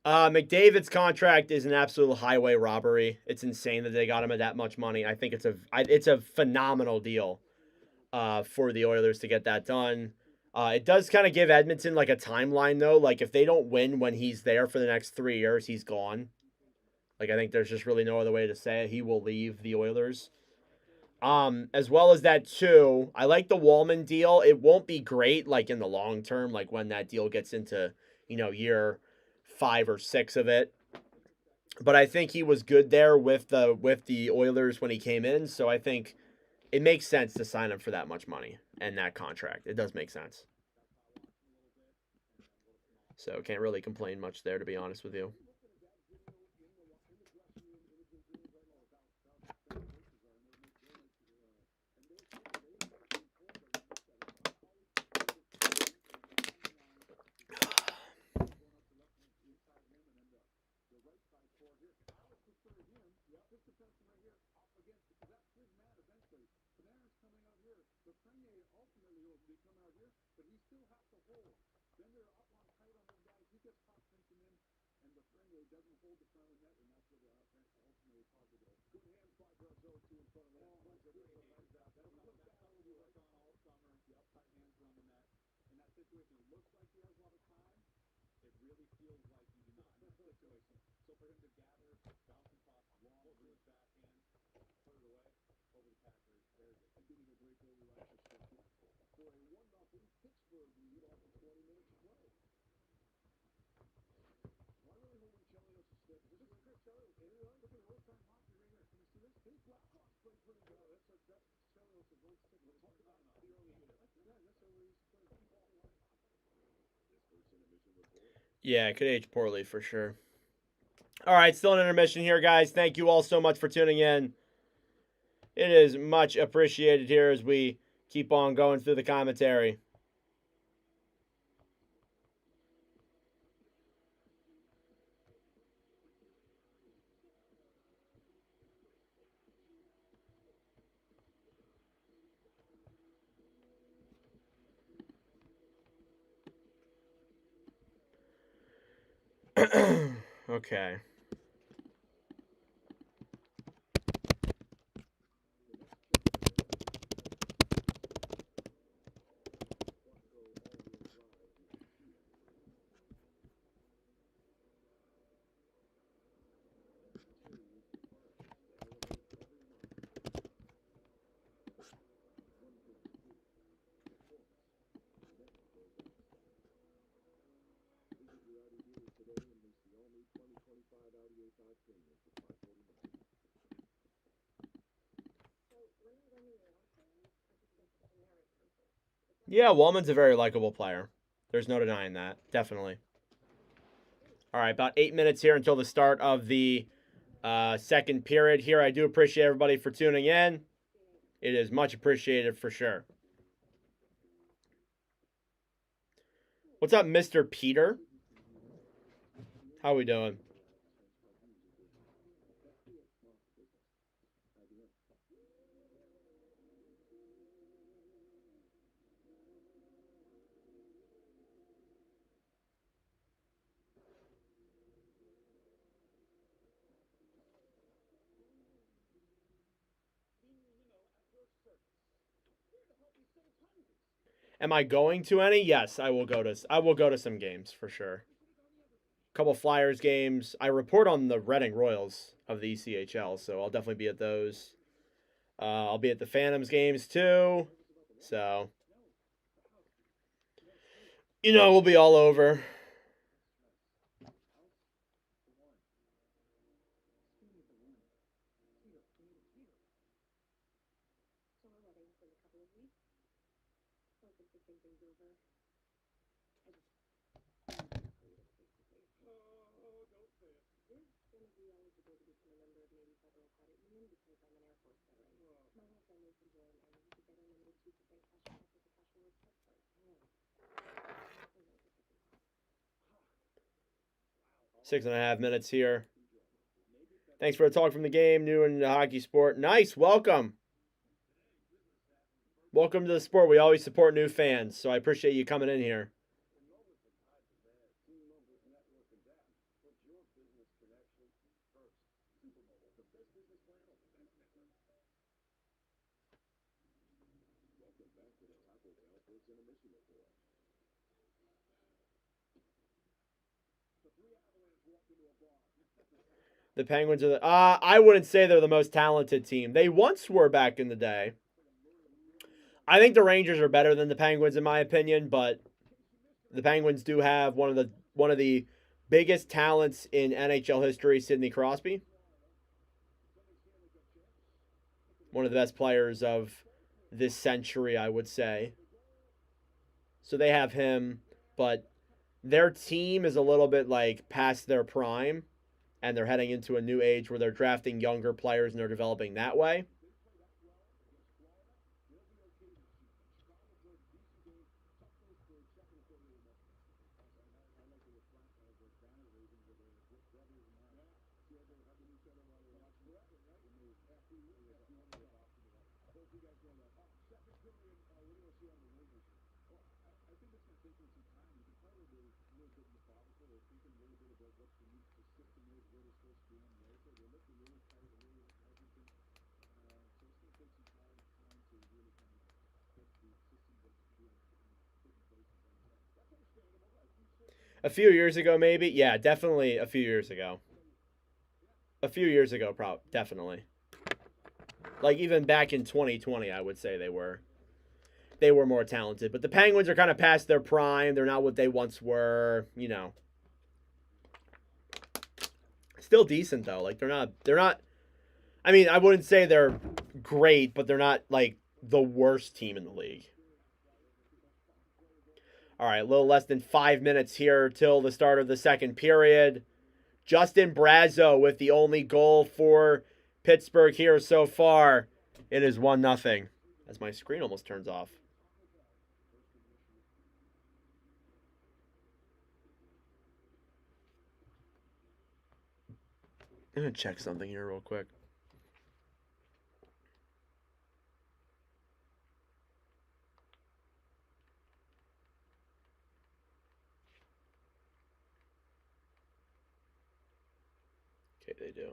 [SPEAKER 1] McDavid's contract is an absolute highway robbery. It's insane that they got him at that much money. I think it's a phenomenal deal for the Oilers to get that done. It does kind of give Edmonton like a timeline though. Like if they don't win when he's there for the next 3 years, he's gone. Like I think there's just really no other way to say it. He will leave the Oilers. As well as that too, I like the Wallman deal. It won't be great like in the long term, like when that deal gets into, year 5 or 6 of it. But I think he was good there with the Oilers when he came in, so I think it makes sense to sign him for that much money and that contract. It does make sense. So can't really complain much there, to be honest with you. Yeah, it could age poorly for sure. All right, still an intermission here, guys. Thank you all so much for tuning in. It is much appreciated here as we keep on going through the commentary. Okay. Yeah, Wallman's a very likable player. There's no denying that. Definitely. All right, about 8 minutes here until the start of the second period here. I do appreciate everybody for tuning in. It is much appreciated for sure. What's up, Mr. Peter? How we doing? Am I going to any? Yes, I will go to some games for sure. A couple Flyers games. I report on the Reading Royals of the ECHL, so I'll definitely be at those. I'll be at the Phantoms games too. So, we'll be all over. Six and a half minutes here. Thanks for a talk from the game, new in the hockey sport. Nice, welcome. Welcome to the sport. We always support new fans, so I appreciate you coming in here. The Penguins are I wouldn't say they're the most talented team. They once were back in the day. I think the Rangers are better than the Penguins in my opinion, but the Penguins do have one of the biggest talents in NHL history, Sidney Crosby. One of the best players of this century, I would say. So they have him, but their team is a little bit like past their prime, and they're heading into a new age where they're drafting younger players and they're developing that way. A few years ago, maybe. Yeah, definitely a few years ago. A few years ago, definitely. Like even back in 2020, I would say they were more talented. But the Penguins are kind of past their prime. They're not what they once were. Still decent though. Like they're not. I mean, I wouldn't say they're great, but they're not like the worst team in the league. All right, a little less than 5 minutes here till the start of the second period. Justin Brazeau with the only goal for Pittsburgh here so far. It is 1-0. As my screen almost turns off. I'm going to check something here real quick. Okay, they do.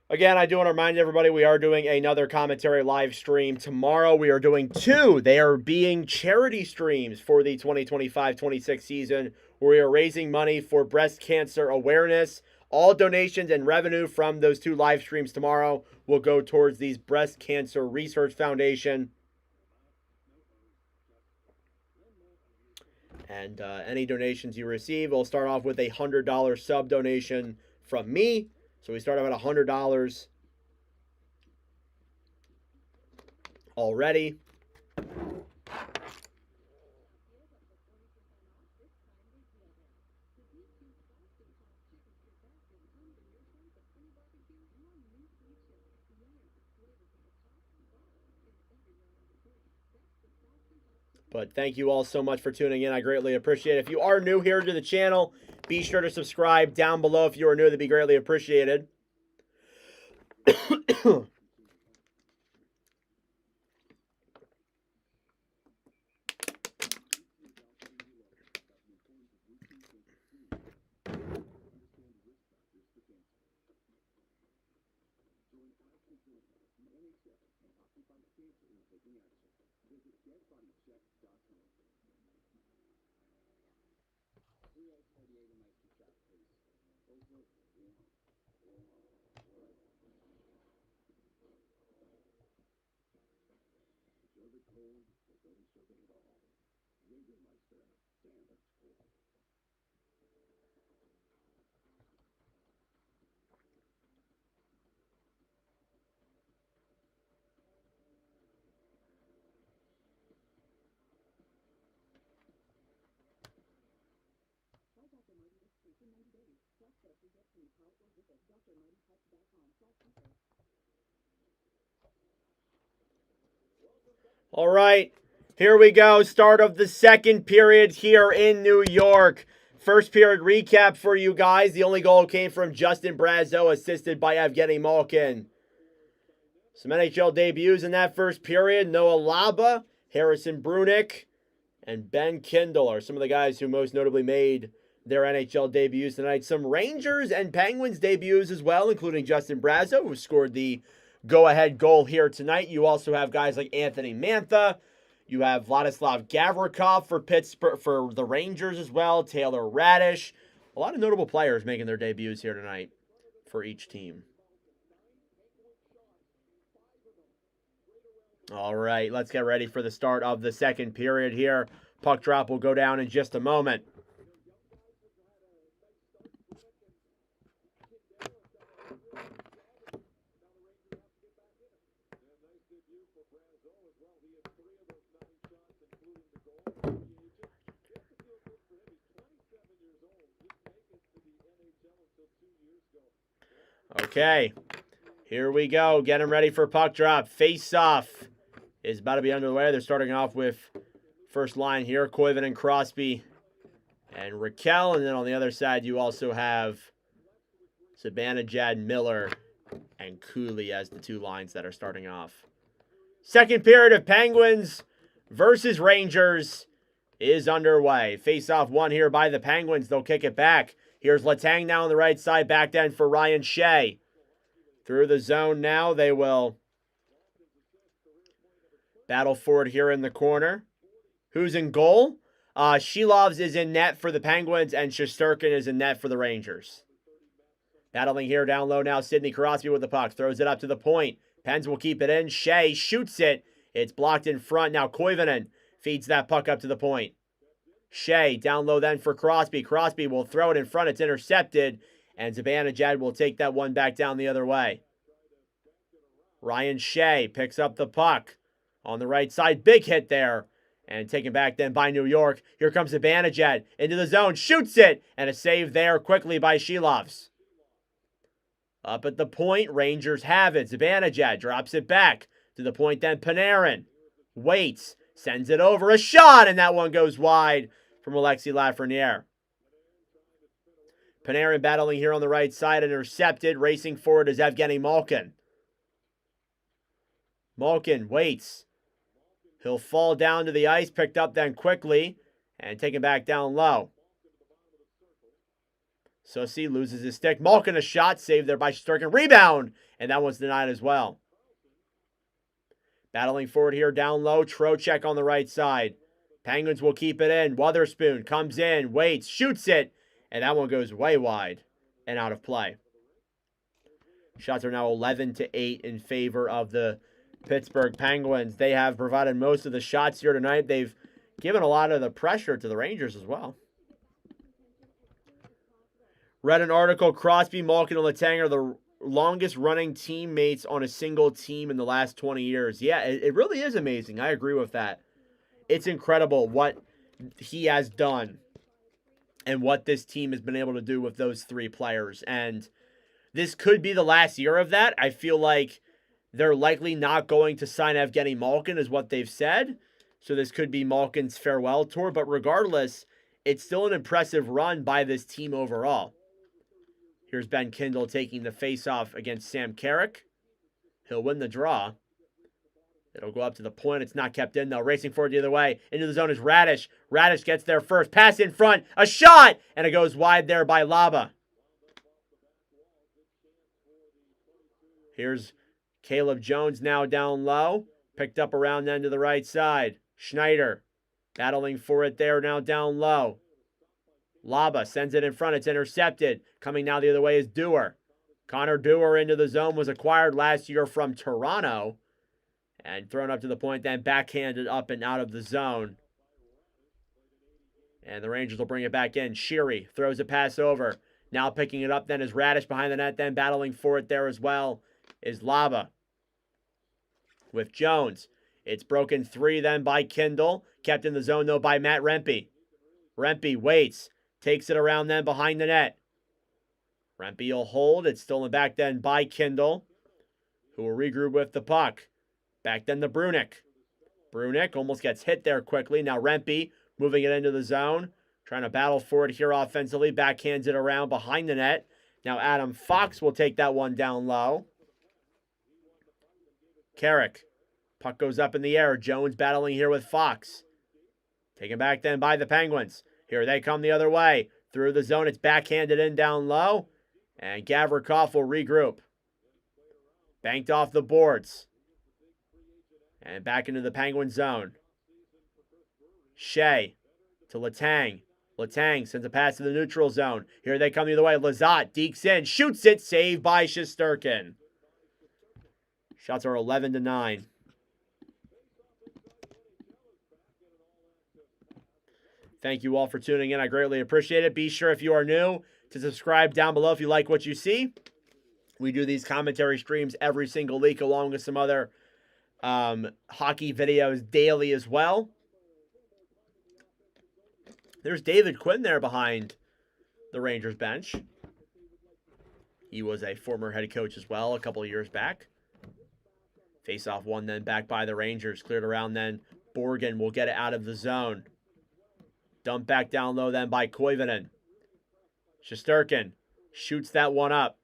[SPEAKER 1] Again, I do want to remind everybody we are doing another commentary live stream tomorrow. We are doing two. They are being charity streams for the 2025-26 season, where we are raising money for breast cancer awareness. All donations and revenue from those two live streams tomorrow will go towards the Breast Cancer Research Foundation. And any donations you receive, we'll start off with a $100 sub donation from me. So we start out at $100 already. But thank you all so much for tuning in. I greatly appreciate it. If you are new here to the channel, be sure to subscribe down below. If you are new, that'd be greatly appreciated. All right, here we go. Start of the second period here in New York. First period recap for you guys. The only goal came from Justin Brazeau, assisted by Evgeny Malkin. Some NHL debuts in that first period. Noah Laba, Harrison Brunick, and Ben Kindle are some of the guys who most notably made their NHL debuts tonight. Some Rangers and Penguins debuts as well, including Justin Brazeau, who scored the go-ahead goal here tonight. You also have guys like Anthony Mantha. You have Vladislav Gavrikov for Pittsburgh, for the Rangers as well. Taylor Radish. A lot of notable players making their debuts here tonight for each team. All right, let's get ready for the start of the second period here. Puck drop will go down in just a moment. Okay, here we go. Getting ready for puck drop. Face-off is about to be underway. They're starting off with first line here, Koivu and Crosby and Raquel. And then on the other side, you also have Zibanejad, Miller, and Cooley as the two lines that are starting off. Second period of Penguins versus Rangers is underway. Face-off one here by the Penguins. They'll kick it back. Here's Letang now on the right side. Back then for Ryan Shea. Through the zone now. They will battle forward here in the corner. Who's in goal? Shilovs is in net for the Penguins, and Shesterkin is in net for the Rangers. Battling here down low now. Sidney Crosby with the puck. Throws it up to the point. Pens will keep it in. Shea shoots it. It's blocked in front. Now Koivunen feeds that puck up to the point. Shea down low then for Crosby. Crosby will throw it in front. It's intercepted. And Zibanejad will take that one back down the other way. Ryan Shea picks up the puck on the right side. Big hit there. And taken back then by New York. Here comes Zibanejad into the zone. Shoots it. And a save there quickly by Shilovs. Up at the point, Rangers have it. Zibanejad drops it back. To the point then, Panarin waits. Sends it over. A shot. And that one goes wide from Alexis Lafreniere. Panarin battling here on the right side. Intercepted. Racing forward is Evgeny Malkin. Malkin waits. He'll fall down to the ice. Picked up then quickly. And taken back down low. Susi loses his stick. Malkin a shot. Saved there by Shesterkin. Rebound. And that one's denied as well. Battling forward here down low. Trocheck on the right side. Penguins will keep it in. Wotherspoon comes in. Waits. Shoots it. And that one goes way wide and out of play. Shots are now 11-8 in favor of the Pittsburgh Penguins. They have provided most of the shots here tonight. They've given a lot of the pressure to the Rangers as well. Read an article, Crosby, Malkin, and Letang are the longest running teammates on a single team in the last 20 years. Yeah, it really is amazing. I agree with that. It's incredible what he has done and what this team has been able to do with those three players. And this could be the last year of that. I feel like they're likely not going to sign Evgeny Malkin, is what they've said. So this could be Malkin's farewell tour. But regardless, it's still an impressive run by this team overall. Here's Ben Kindle taking the face-off against Sam Carrick. He'll win the draw. It'll go up to the point. It's not kept in, though. Racing forward the other way. Into the zone is Radish. Radish gets there first. Pass in front. A shot! And it goes wide there by Laba. Here's Caleb Jones now down low. Picked up around then to the right side. Schneider battling for it there now down low. Laba sends it in front. It's intercepted. Coming now the other way is Dewar. Connor Dewar into the zone, was acquired last year from Toronto. And thrown up to the point, then backhanded up and out of the zone. And the Rangers will bring it back in. Sheary throws a pass over. Now picking it up then is Radish behind the net. Then battling for it there as well is Laba. With Jones. It's broken free then by Kindle. Kept in the zone though by Matt Rempe. Rempe waits. Takes it around then behind the net. Rempe will hold. It's stolen back then by Kindle, who will regroup with the puck. Back then to Brunick. Brunick almost gets hit there quickly. Now Rempe moving it into the zone. Trying to battle for it here offensively. Backhands it around behind the net. Now Adam Fox will take that one down low. Carrick. Puck goes up in the air. Jones battling here with Fox. Taken back then by the Penguins. Here they come the other way. Through the zone, it's backhanded in down low. And Gavrikov will regroup. Banked off the boards. And back into the Penguin zone. Shea to Letang. Letang sends a pass to the neutral zone. Here they come the other way. Lizotte dekes in. Shoots it. Saved by Shesterkin. Shots are 11-9. Thank you all for tuning in. I greatly appreciate it. Be sure, if you are new, to subscribe down below if you like what you see. We do these commentary streams every single week along with some other hockey videos daily as well. There's David Quinn there behind the Rangers bench. He was a former head coach as well a couple of years back. Face-off one then back by the Rangers. Cleared around then. Borgen will get it out of the zone. Dumped back down low then by Koivunen. Shesterkin shoots that one up.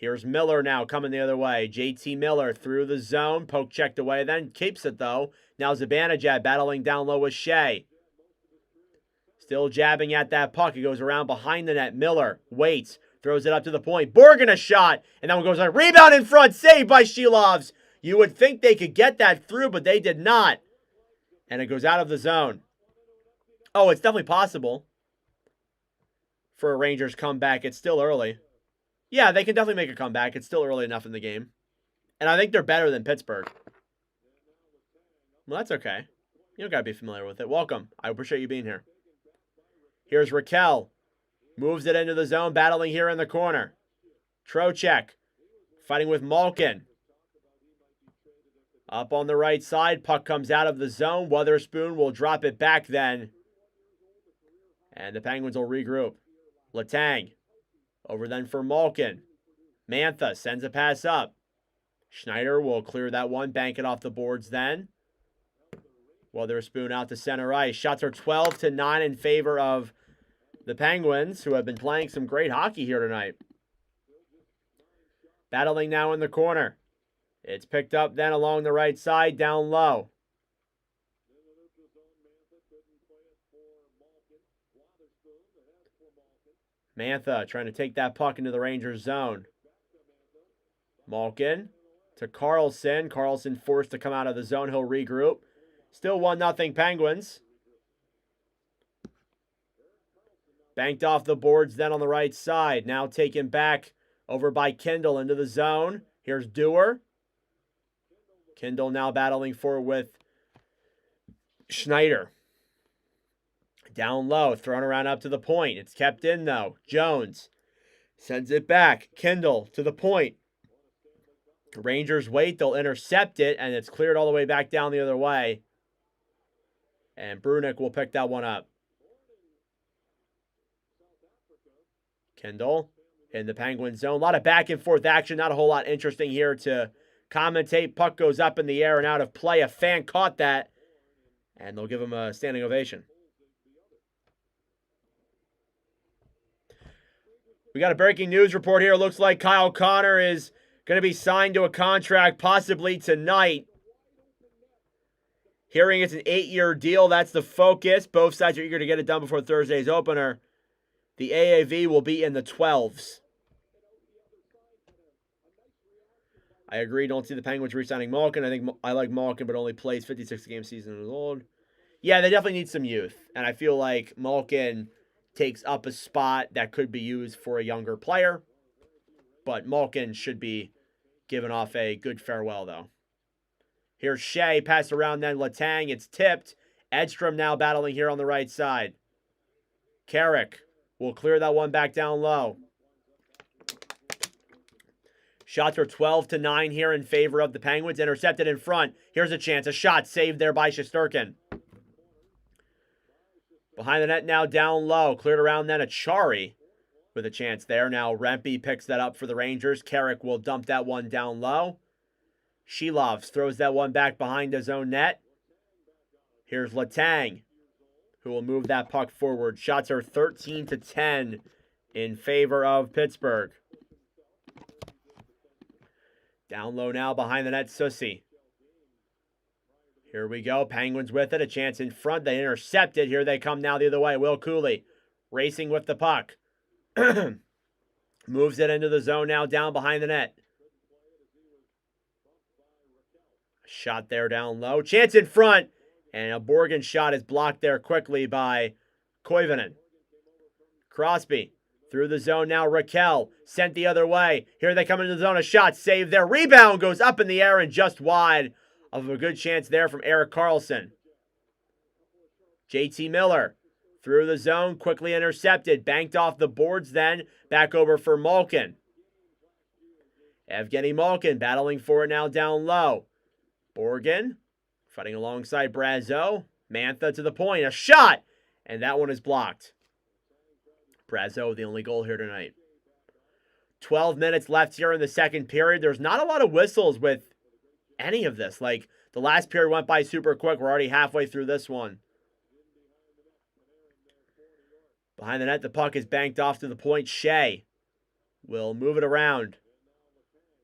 [SPEAKER 1] Here's Miller now coming the other way. JT Miller through the zone. Poke checked away, then keeps it though. Now Zibanejad battling down low with Shea. Still jabbing at that puck. It goes around behind the net. Miller waits. Throws it up to the point. Borgen a shot. And that one goes on. Rebound in front. Saved by Shilovs. You would think they could get that through, but they did not. And it goes out of the zone. Oh, it's definitely possible for a Rangers comeback. It's still early. Yeah, they can definitely make a comeback. It's still early enough in the game. And I think they're better than Pittsburgh. Well, that's okay. You don't got to be familiar with it. Welcome. I appreciate you being here. Here's Raquel. Moves it into the zone, battling here in the corner. Trocheck fighting with Malkin. Up on the right side, puck comes out of the zone. Weatherspoon will drop it back then. And the Penguins will regroup. Letang. Over then for Malkin. Mantha sends a pass up. Schneider will clear that one, bank it off the boards then. Weatherspoon out to center ice. Shots are 12-9 in favor of the Penguins, who have been playing some great hockey here tonight. Battling now in the corner. It's picked up then along the right side, down low. Mantha trying to take that puck into the Rangers zone. Malkin to Carlson. Carlson forced to come out of the zone. He'll regroup. Still 1-0 Penguins. Banked off the boards then on the right side. Now taken back over by Kindle into the zone. Here's Dewar. Kindle now battling for it with Schneider. Down low, thrown around up to the point. It's kept in though. Jones sends it back. Kindle to the point. Rangers wait, they'll intercept it, and it's cleared all the way back down the other way. And Brunick will pick that one up. Kindle in the Penguin zone. A lot of back and forth action. Not a whole lot interesting here to commentate. Puck goes up in the air and out of play. A fan caught that, and they'll give him a standing ovation. We got a breaking news report here. Looks like Kyle Connor is going to be signed to a contract possibly tonight. Hearing it's an 8-year deal. That's the focus. Both sides are eager to get it done before Thursday's opener. The AAV will be in the 12s. I agree. Don't see the Penguins re-signing Malkin. I think I like Malkin, but only plays 56 game season and is old. Yeah, they definitely need some youth. And I feel like Malkin takes up a spot that could be used for a younger player. But Malkin should be given off a good farewell, though. Here's Shea. Pass around then. Letang. It's tipped. Edstrom now battling here on the right side. Carrick will clear that one back down low. Shots are 12-9 here in favor of the Penguins. Intercepted in front. Here's a chance. A shot saved there by Shesterkin. Behind the net now down low. Cleared around then. Achari with a chance there. Now Rempe picks that up for the Rangers. Carrick will dump that one down low. Shilovs throws that one back behind his own net. Here's Letang, who will move that puck forward. Shots are 13-10 in favor of Pittsburgh. Down low now behind the net, Sussy. Here we go. Penguins with it. A chance in front. They intercept it. Here they come now the other way. Will Cooley racing with the puck. Moves it into the zone now down behind the net. Shot there down low. Chance in front. And a Borgen shot is blocked there quickly by Koivunen. Crosby through the zone now. Raquel sent the other way. Here they come into the zone. A shot saved there. Rebound goes up in the air and just wide of a good chance there from Erik Karlsson. JT Miller through the zone. Quickly intercepted. Banked off the boards then. Back over for Malkin. Evgeny Malkin battling for it now down low. Borgen fighting alongside Brazeau. Mantha to the point. A shot! And that one is blocked. Brazeau, the only goal here tonight. 12 minutes left here in the second period. There's not a lot of whistles with any of this. Like, the last period went by super quick. We're already halfway through this one. Behind the net, the puck is banked off to the point. Shea will move it around.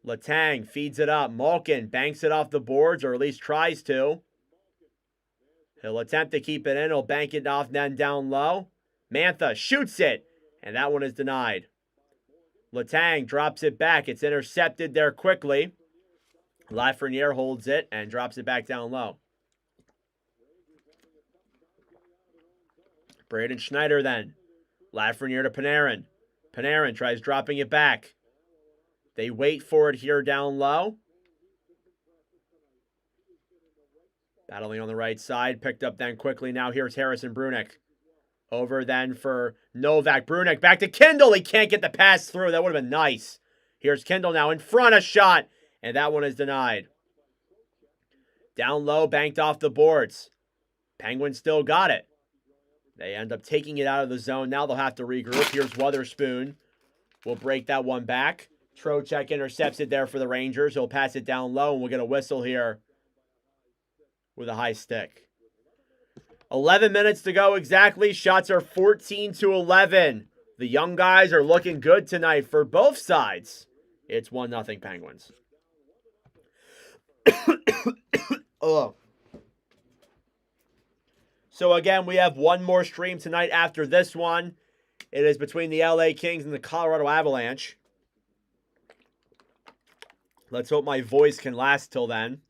[SPEAKER 1] Letang feeds it up. Malkin banks it off the boards, or at least tries to. He'll attempt to keep it in. He'll bank it off then down low. Mantha shoots it, and that one is denied. Letang drops it back. It's intercepted there quickly. Lafreniere holds it and drops it back down low. Braden Schneider then. Lafreniere to Panarin. Panarin tries dropping it back. They wait for it here down low. Battling on the right side. Picked up then quickly. Now here's Harrison Brunek. Over then for Novak. Brunek back to Kindle. He can't get the pass through. That would have been nice. Here's Kindle now in front, a shot. And that one is denied. Down low, banked off the boards. Penguins still got it. They end up taking it out of the zone. Now they'll have to regroup. Here's Wotherspoon. We'll break that one back. Trocheck intercepts it there for the Rangers. He'll pass it down low, and we'll get a whistle here with a high stick. 11 minutes to go exactly. Shots are 14-11. The young guys are looking good tonight for both sides. It's 1-0 Penguins. Oh. So again, we have one more stream tonight after this one. It is between the LA Kings and the Colorado Avalanche. Let's hope my voice can last till then.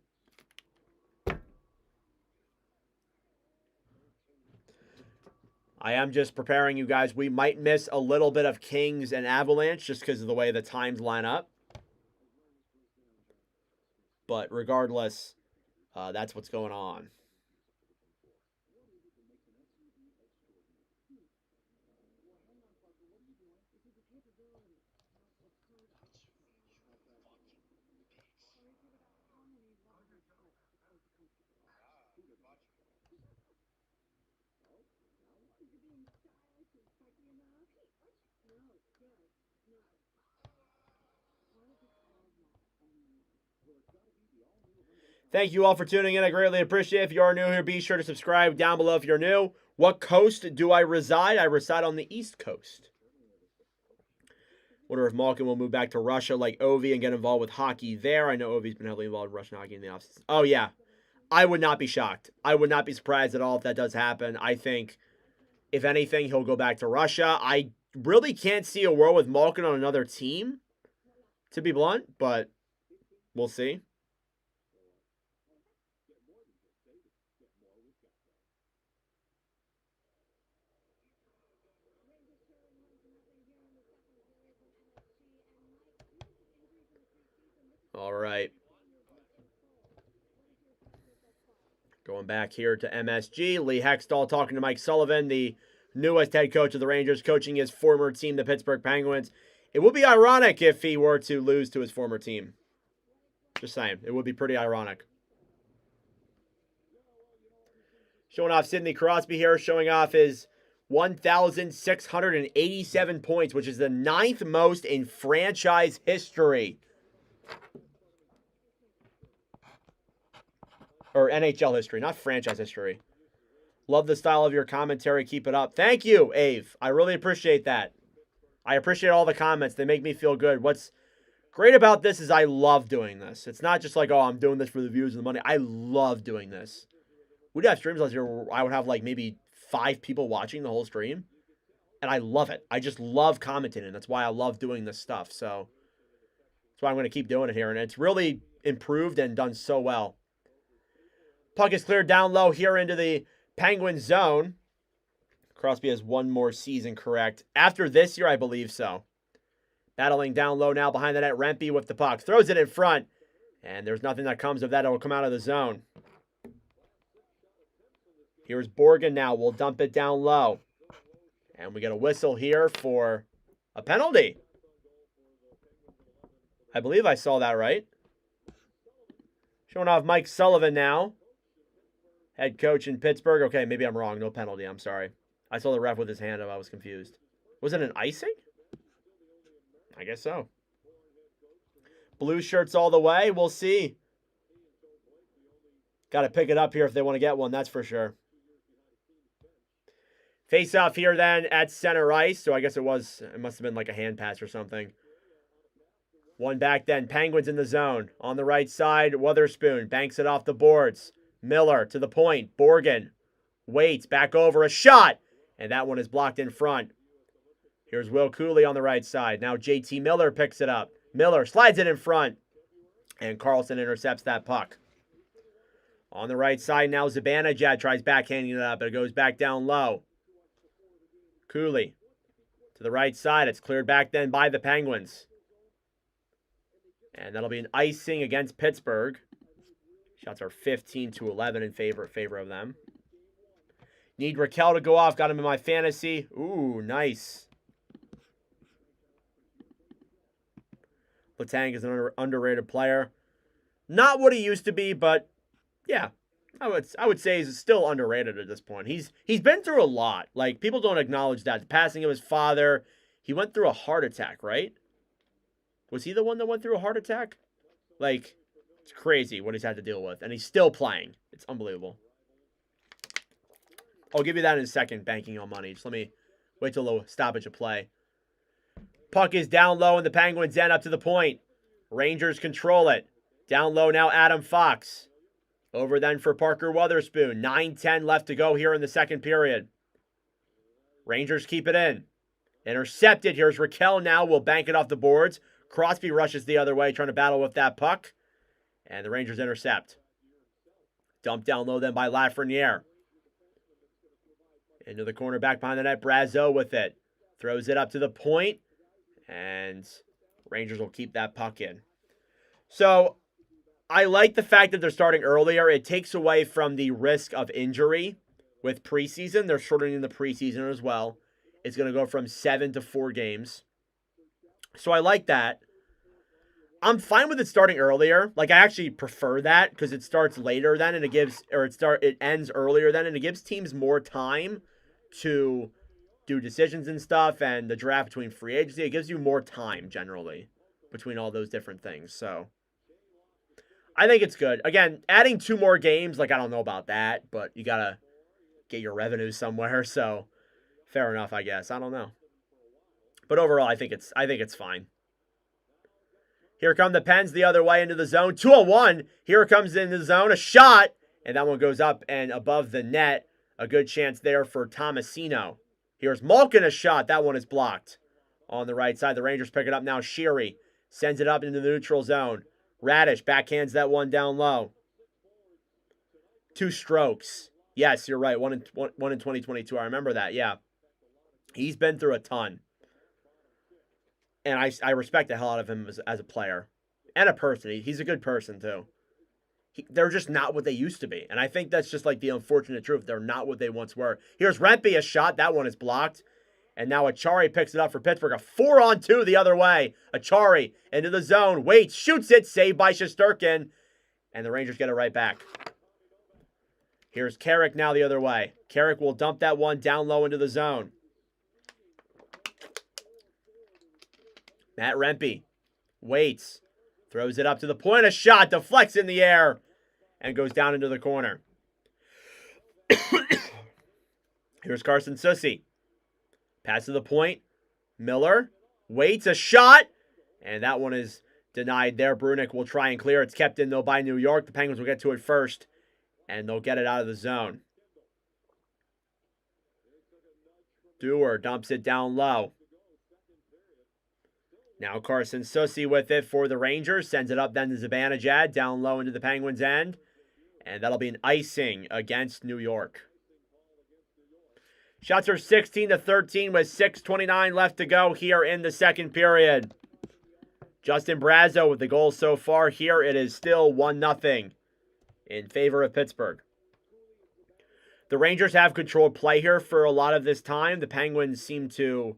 [SPEAKER 1] I am just preparing you guys. We might miss a little bit of Kings and Avalanche just because of the way the times line up. But regardless, that's what's going on. Thank you all for tuning in. I greatly appreciate it. If you are new here, be sure to subscribe down below if you're new. What coast do I reside? I reside on the East Coast. Wonder if Malkin will move back to Russia like Ovi and get involved with hockey there. I know Ovi's been heavily involved in Russian hockey in the offseason. Oh, yeah. I would not be shocked. I would not be surprised at all if that does happen. I think, if anything, he'll go back to Russia. I really can't see a world with Malkin on another team, to be blunt, but we'll see. All right. Going back here to MSG. Lee Hextall talking to Mike Sullivan, the newest head coach of the Rangers, coaching his former team, the Pittsburgh Penguins. It would be ironic if he were to lose to his former team. Just saying. It would be pretty ironic. Showing off Sidney Crosby here, showing off his 1,687 points, which is the 9th most in franchise history. Or NHL history, not franchise history. Love the style of your commentary. Keep it up. Thank you, Ave. I really appreciate that. I appreciate all the comments. They make me feel good. What's great about this is I love doing this. It's not just like, oh, I'm doing this for the views and the money. I love doing this. We'd have streams last year where I would have like maybe 5 people watching the whole stream. And I love it. I just love commentating. That's why I love doing this stuff. So that's why I'm going to keep doing it here. And it's really improved and done so well. Puck is cleared down low here into the Penguin zone. Crosby has one more season, correct? After this year, I believe so. Battling down low now behind the net. Rempe with the puck. Throws it in front. And there's nothing that comes of that. It will come out of the zone. Here's Borgen now. We'll dump it down low. And we get a whistle here for a penalty. I believe I saw that right. Showing off Mike Sullivan now. Head coach in Pittsburgh. Okay, maybe I'm wrong. No penalty. I'm sorry. I saw the ref with his hand up. I was confused. Was it an icing? I guess so. Blue shirts all the way. We'll see. Got to pick it up here if they want to get one. That's for sure. Face off here then at center ice. So I guess it must have been like a hand pass or something. One back then. Penguins in the zone. On the right side, Witherspoon banks it off the boards. Miller to the point. Borgen waits. Back over. A shot. And that one is blocked in front. Here's Will Cooley on the right side. Now JT Miller picks it up. Miller slides it in front. And Carlson intercepts that puck. On the right side now, Zibanejad tries backhanding it up, but it goes back down low. Cooley to the right side. It's cleared back then by the Penguins. And that'll be an icing against Pittsburgh. Shots are 15-11 in favor of them. Need Raquel to go off. Got him in my fantasy. Ooh, nice. Letang is an underrated player. Not what he used to be, but yeah, I would say he's still underrated at this point. He's been through a lot. Like, people don't acknowledge that. The passing of his father. He went through a heart attack, right? Was he the one that went through a heart attack? Like, it's crazy what he's had to deal with. And he's still playing. It's unbelievable. I'll give you that in a second, banking on money. Just let me wait till the stoppage of play. Puck is down low, and the Penguins end up to the point. Rangers control it. Down low now, Adam Fox. Over then for Parker Witherspoon. 9:10 left to go here in the second period. Rangers keep it in. Intercepted. Here's Raquel now. Will bank it off the boards. Crosby rushes the other way, trying to battle with that puck. And the Rangers intercept. Dumped down low then by Lafreniere. Into the corner, back behind the net. Brazeau with it. Throws it up to the point. And Rangers will keep that puck in. So, I like the fact that they're starting earlier. It takes away from the risk of injury with preseason. They're shortening the preseason as well. It's going to go from 7 to 4 games. So I like that. I'm fine with it starting earlier. Like, I actually prefer that because it starts later then and it ends earlier then, and it gives teams more time to do decisions and stuff, and the draft between free agency. It gives you more time generally between all those different things. So I think it's good. Again, adding 2 more games, like, I don't know about that, but you got to get your revenue somewhere. So fair enough, I guess. I don't know. But overall, I think it's fine. Here come the Pens the other way into the zone. 2-on-1. Here it comes into the zone. A shot. And that one goes up and above the net. A good chance there for Tomasino. Here's Malkin, a shot. That one is blocked. On the right side, the Rangers pick it up now. Sheary sends it up into the neutral zone. Radish backhands that one down low. 2 strokes. Yes, you're right. One in 2022. I remember that. Yeah. He's been through a ton. And I respect the hell out of him as a player and a person. He's a good person, too. They're just not what they used to be. And I think that's just like the unfortunate truth. They're not what they once were. Here's Rempe, a shot. That one is blocked. And now Achari picks it up for Pittsburgh. A 4-on-2 the other way. Achari into the zone. Waits, shoots it. Saved by Shesterkin. And the Rangers get it right back. Here's Carrick now the other way. Carrick will dump that one down low into the zone. Matt Rempe waits, throws it up to the point, a shot, deflects in the air, and goes down into the corner. Here's Carson Soucy. Pass to the point. Miller waits, a shot, and that one is denied there. Brunick will try and clear. It's kept in, though, by New York. The Penguins will get to it first, and they'll get it out of the zone. Dewar dumps it down low. Now Carson Soucy with it for the Rangers. Sends it up then to Zibanejad. Down low into the Penguins' end. And that'll be an icing against New York. Shots are 16-13 with 6:29 left to go here in the second period. Justin Brazeau with the goal so far. Here it is still 1-0 in favor of Pittsburgh. The Rangers have controlled play here for a lot of this time. The Penguins seem to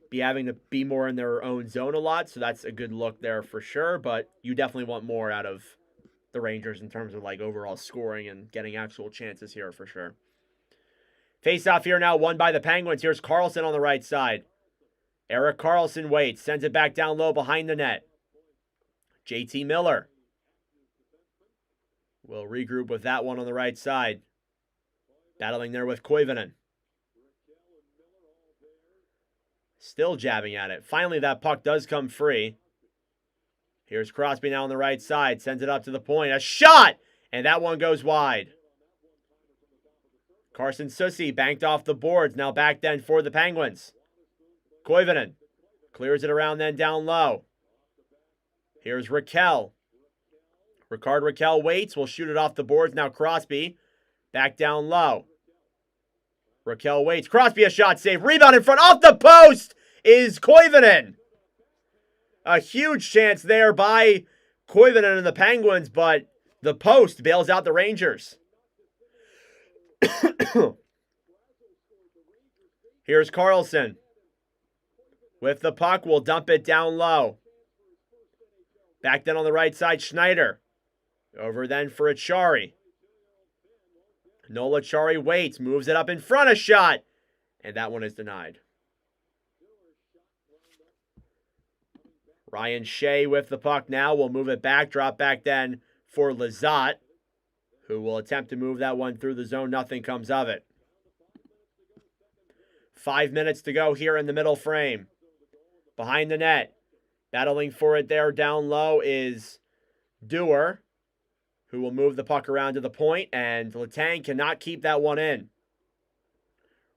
[SPEAKER 1] be having to be more in their own zone a lot, so that's a good look there for sure, but you definitely want more out of the Rangers in terms of like overall scoring and getting actual chances here for sure. Face off here now, won by the Penguins. Here's Carlson on the right side. Erik Karlsson waits, sends it back down low behind the net. JT Miller will regroup with that one on the right side. Battling there with Koivunen. Still jabbing at it. Finally, that puck does come free. Here's Crosby now on the right side. Sends it up to the point. A shot! And that one goes wide. Carson Soucy banked off the boards. Now back then for the Penguins. Koivunen clears it around then down low. Here's Raquel. Rickard Raquel waits. Will shoot it off the boards. Now Crosby back down low. Raquel waits. Crosby a shot save. Rebound in front. Off the post is Koivunen. A huge chance there by Koivunen and the Penguins, but the post bails out the Rangers. Here's Karlsson. With the puck, will dump it down low. Back then on the right side, Schneider. Over then for Achari. Noel Achari waits, moves it up in front, a shot. And that one is denied. Ryan Shea with the puck now. Will move it back, drop back then for Lizotte, who will attempt to move that one through the zone. Nothing comes of it. 5 minutes to go here in the middle frame. Behind the net. Battling for it there down low is Dewar, who will move the puck around to the point, and Letang cannot keep that one in.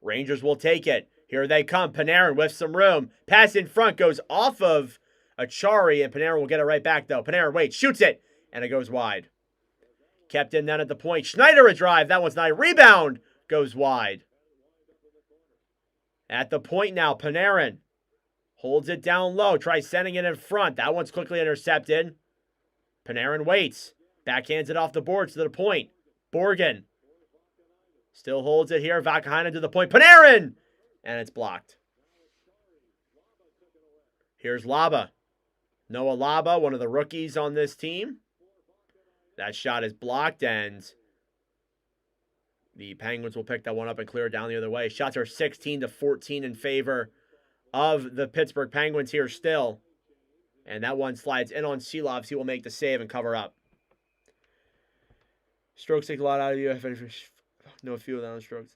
[SPEAKER 1] Rangers will take it. Here they come. Panarin with some room. Pass in front goes off of Achari, and Panarin will get it right back, though. Panarin waits, shoots it, and it goes wide. Kept in then at the point. Schneider a drive. That one's not a rebound. Goes wide. At the point now, Panarin holds it down low. Tries sending it in front. That one's quickly intercepted. Panarin waits. Backhands it off the boards to the point. Borgen still holds it here. Vakanainen to the point. Panarin! And it's blocked. Here's Laba. Noah Laba, one of the rookies on this team. That shot is blocked, and the Penguins will pick that one up and clear it down the other way. Shots are 16-14 in favor of the Pittsburgh Penguins here still. And that one slides in on Silovs. He will make the save and cover up. Strokes take a lot out of you. I know a few of them strokes.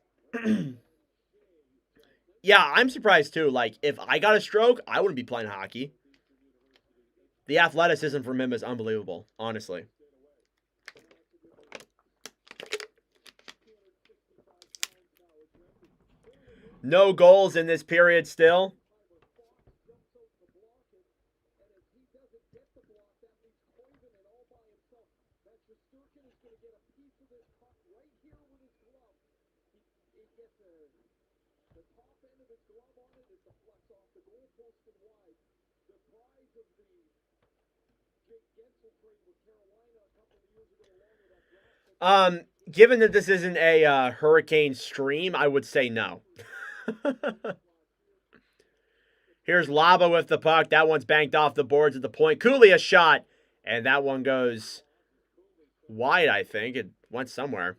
[SPEAKER 1] Yeah, I'm surprised too. Like, if I got a stroke, I wouldn't be playing hockey. The athleticism from him is unbelievable, honestly. No goals in this period still. Given that this isn't a hurricane stream, I would say no. Here's Laba with the puck. That one's banked off the boards at the point. Cooley a shot, and that one goes wide, I think. It went somewhere.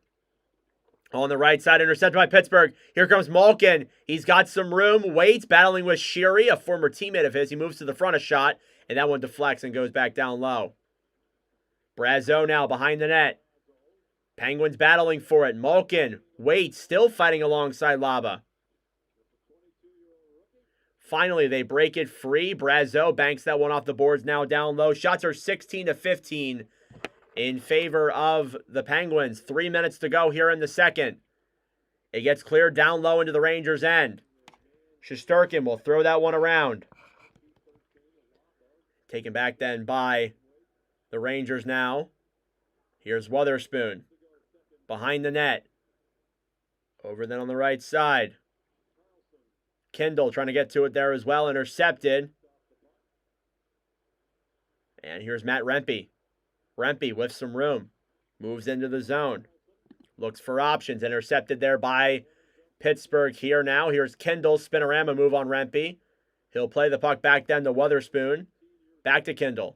[SPEAKER 1] On the right side, intercepted by Pittsburgh. Here comes Malkin. He's got some room. Waits, battling with Sheary, a former teammate of his. He moves to the front a shot, and that one deflects and goes back down low. Brazeau now behind the net. Penguins battling for it. Malkin waits, still fighting alongside Laba. Finally, they break it free. Brazeau banks that one off the boards now down low. Shots are 16-15 in favor of the Penguins. 3 minutes to go here in the second. It gets cleared down low into the Rangers' end. Shesterkin will throw that one around. Taken back then by the Rangers now. Here's Wotherspoon. Behind the net. Over then on the right side. Kindle trying to get to it there as well. Intercepted. And here's Matt Rempe. Rempe with some room. Moves into the zone. Looks for options. Intercepted there by Pittsburgh here now. Here's Kindle. Spinorama move on Rempe. He'll play the puck back then to Wotherspoon. Back to Kindle.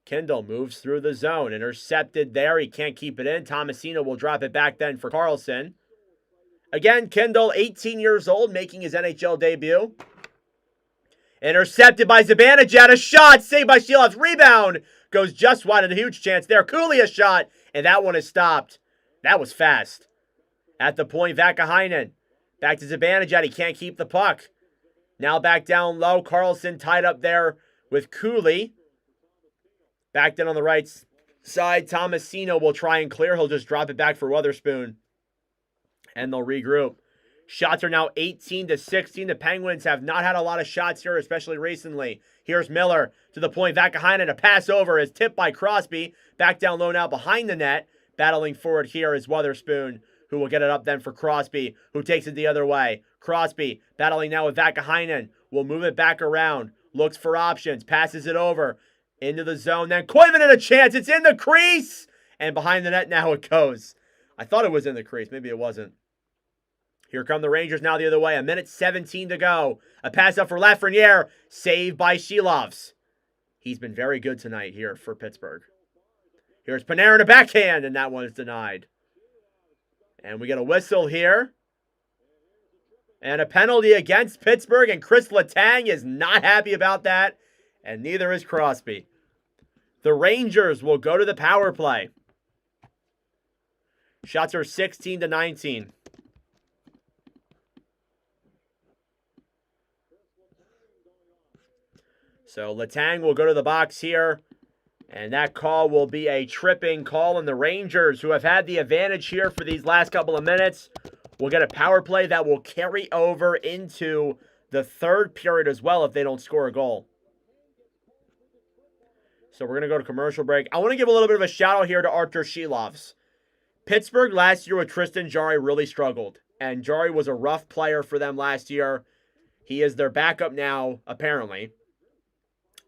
[SPEAKER 1] Kindle moves through the zone. Intercepted there. He can't keep it in. Tomasino will drop it back then for Karlsson. Again, Kindle, 18 years old, making his NHL debut. Intercepted by Zibanejad. A shot. Saved by Silovs. Rebound. Goes just wide. And a huge chance there. Cooley a shot. And that one is stopped. That was fast. At the point, Vakanainen. Back to Zibanejad. He can't keep the puck. Now back down low. Karlsson tied up there with Cooley. Back then on the right side, Tomasino will try and clear. He'll just drop it back for Weatherspoon. And they'll regroup. Shots are now 18-16. The Penguins have not had a lot of shots here, especially recently. Here's Miller to the point. Vakahainen, a pass over is tipped by Crosby. Back down low now behind the net. Battling forward here is Weatherspoon, who will get it up then for Crosby, who takes it the other way. Crosby battling now with Vakahainen. Will move it back around. Looks for options. Passes it over into the zone. Then Koivunen a chance. It's in the crease. And behind the net now it goes. I thought it was in the crease. Maybe it wasn't. Here come the Rangers now the other way. 1:17 to go. A pass up for Lafreniere. Saved by Shelovs. He's been very good tonight here for Pittsburgh. Here's Panarin a backhand, and that one is denied. And we get a whistle here. And a penalty against Pittsburgh, and Chris Letang is not happy about that, and neither is Crosby. The Rangers will go to the power play. Shots are 16-19. So Letang will go to the box here. And that call will be a tripping call. And the Rangers, who have had the advantage here for these last couple of minutes, will get a power play that will carry over into the third period as well if they don't score a goal. So we're going to go to commercial break. I want to give a little bit of a shout out here to Artur Shelovs. Pittsburgh last year with Tristan Jarry really struggled. And Jarry was a rough player for them last year. He is their backup now, apparently.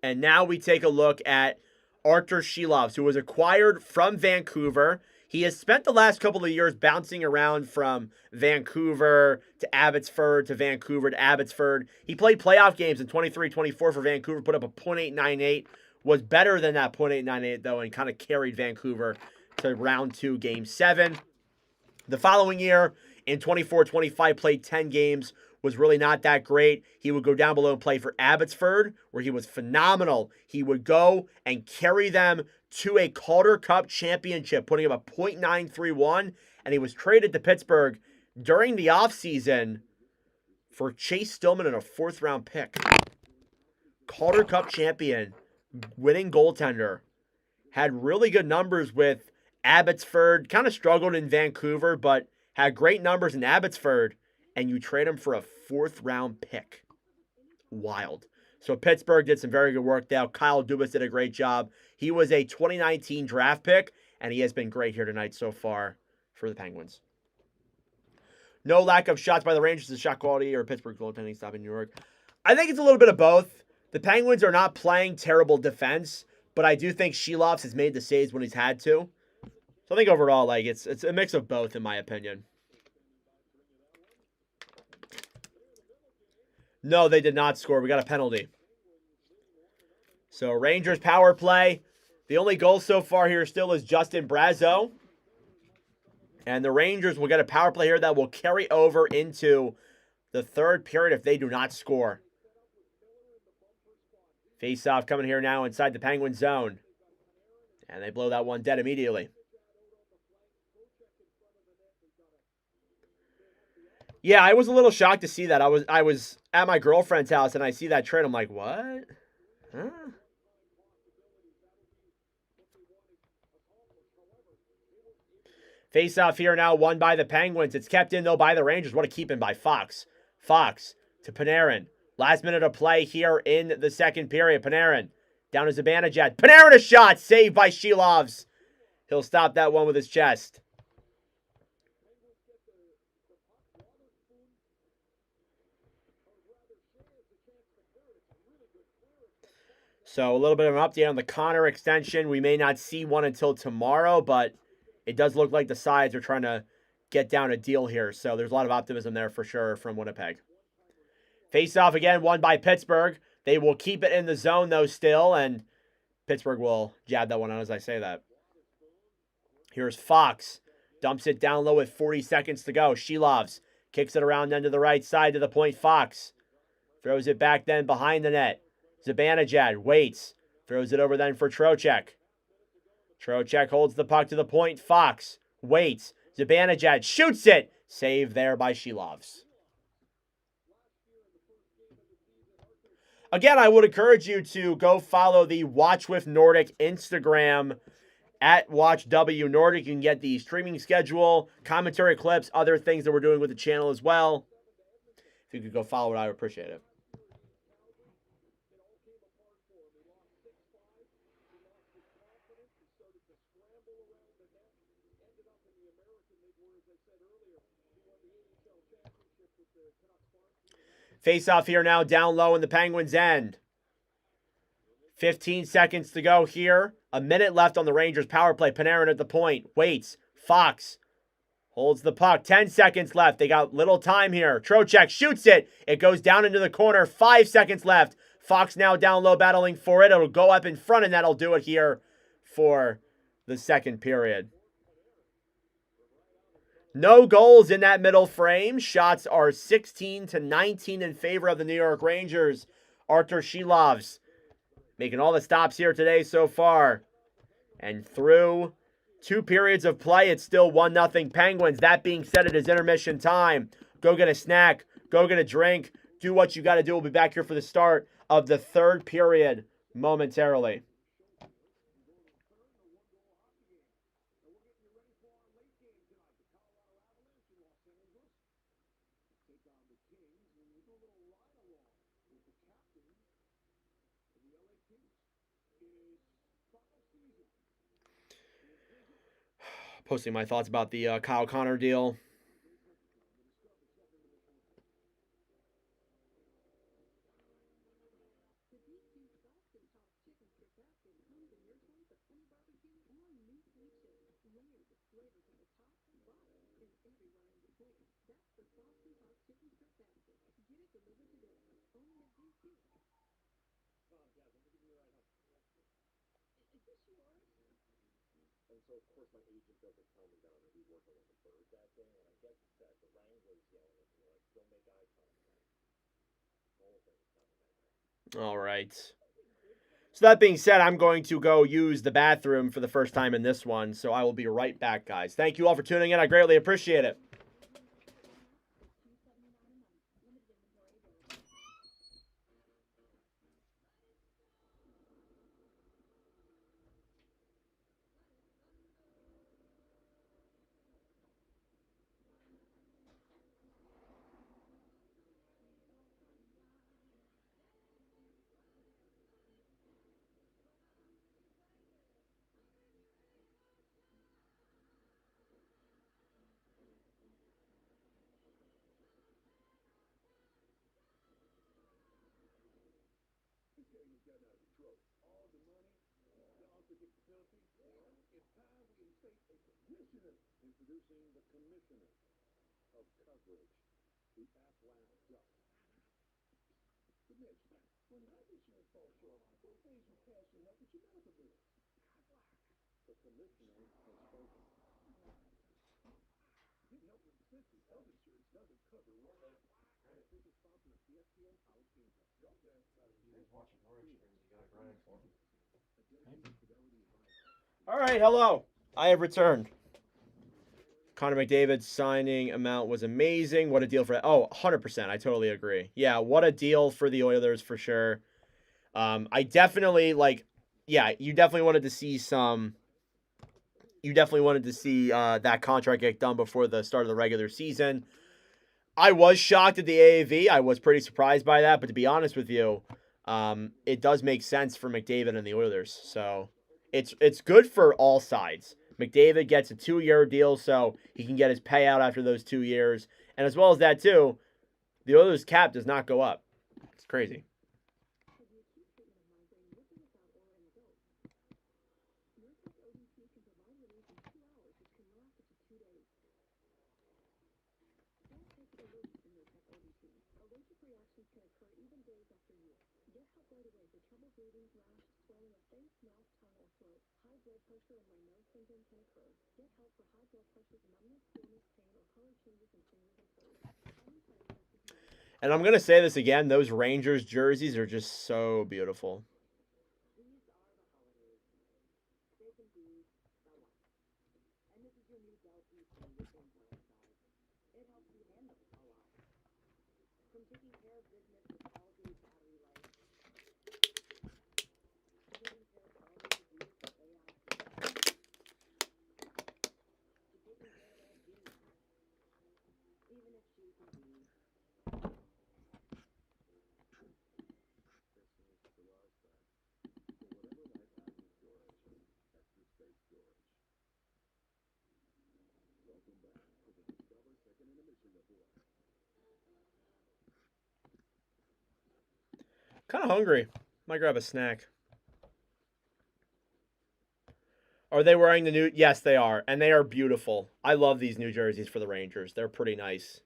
[SPEAKER 1] And now we take a look at Artur Shelovs, who was acquired from Vancouver. He has spent the last couple of years bouncing around from Vancouver to Abbotsford to Vancouver to Abbotsford. He played playoff games in 23-24 for Vancouver, put up a .898, was better than that .898 though, and kind of carried Vancouver to round 2, game 7. The following year, in 24-25, played 10 games, was really not that great. He would go down below and play for Abbotsford, where he was phenomenal. He would go and carry them to a Calder Cup championship, putting up a .931, and he was traded to Pittsburgh during the offseason for Chase Stillman and a 4th-round pick. Calder Cup champion, winning goaltender, had really good numbers with Abbotsford, kind of struggled in Vancouver, but had great numbers in Abbotsford, and you trade him for a 4th-round pick. Wild. So Pittsburgh did some very good work there. Kyle Dubas did a great job. He was a 2019 draft pick, and he has been great here tonight so far for the Penguins. No lack of shots by the Rangers. The shot quality or Pittsburgh goaltending stop in New York. I think it's a little bit of both. The Penguins are not playing terrible defense, but I do think Shelovs has made the saves when he's had to. So I think overall, like it's a mix of both, in my opinion. No, they did not score. We got a penalty. So Rangers power play. The only goal so far here still is Justin Brazeau. And the Rangers will get a power play here that will carry over into the third period if they do not score. Face-off coming here now inside the Penguin zone. And they blow that one dead immediately. Yeah, I was a little shocked to see that. I was at my girlfriend's house and I see that trade. I'm like, what? Huh? Face-off here now, won by the Penguins. It's kept in, though, by the Rangers. What a keep-in by Fox. Fox to Panarin. Last minute of play here in the second period. Panarin down to Zibanejad. Panarin a shot. Saved by Shelovs. He'll stop that one with his chest. So a little bit of an update on the Connor extension. We may not see one until tomorrow, but it does look like the sides are trying to get down a deal here. So there's a lot of optimism there for sure from Winnipeg. Face-off again, won by Pittsburgh. They will keep it in the zone, though, still, and Pittsburgh will jab that one out as I say that. Here's Fox. Dumps it down low with 40 seconds to go. Shelovs kicks it around then to the right side to the point. Fox throws it back then behind the net. Zibanejad waits. Throws it over then for Trocheck. Trocheck holds the puck to the point. Fox waits. Zibanejad shoots it. Save there by Shelovs. Again, I would encourage you to go follow the Watch with Nordic Instagram at WatchWNordic. You can get the streaming schedule, commentary clips, other things that we're doing with the channel as well. If you could go follow it, I would appreciate it. Face off here now, down low in the Penguins' end. 15 seconds to go here. A minute left on the Rangers' power play. Panarin at the point. Waits. Fox holds the puck. 10 seconds left. They got little time here. Trocheck shoots it. It goes down into the corner. 5 seconds left. Fox now down low battling for it. It'll go up in front, and that'll do it here for the second period. No goals in that middle frame. Shots are 16-19 in favor of the New York Rangers. Artur Shilov's making all the stops here today so far. And through 2 periods of play, it's still 1-0 Penguins. That being said, it is intermission time. Go get a snack. Go get a drink. Do what you got to do. We'll be back here for the start of the third period momentarily. Posting my thoughts about the Kyle Connor deal.
[SPEAKER 2] And so, of course, my agent doesn't tell me that I'm going to be working on the bird that day. And I guess it's that the Wrangler's yelling at me, like, don't make eye contact. The whole thing is not a nightmare.
[SPEAKER 1] All right. So that being said, I'm going to go use the bathroom for the first time in this one. So I will be right back, guys. Thank you all for tuning in. I greatly appreciate it.
[SPEAKER 2] Introducing the commissioner of coverage, the Atlas Duck. Mitch, when life insurance falls short, what ways you passing up with your medical bills? The commissioner has spoken. Getting help with expenses, health insurance doesn't cover what and official sponsor of ESPN College Game Day.
[SPEAKER 3] Viewers watching Nordic streams, you got a grind for them.
[SPEAKER 1] All right, hello. I have returned. Connor McDavid's signing amount was amazing. What a deal for that. Oh, 100%. I totally agree. Yeah, what a deal for the Oilers for sure. I definitely, you definitely wanted to see that contract get done before the start of the regular season. I was shocked at the AAV. I was pretty surprised by that. But to be honest with you, it does make sense for McDavid and the Oilers. So it's good for all sides. McDavid gets a 2-year deal, so he can get his payout after those 2 years. And as well as that, too, the Oilers' cap does not go up. It's crazy. And I'm going to say this again, those Rangers jerseys are just so beautiful. Kind of hungry. Might grab a snack. Are they wearing the new? Yes, they are, and they are beautiful. I love these new jerseys for the Rangers. They're pretty nice.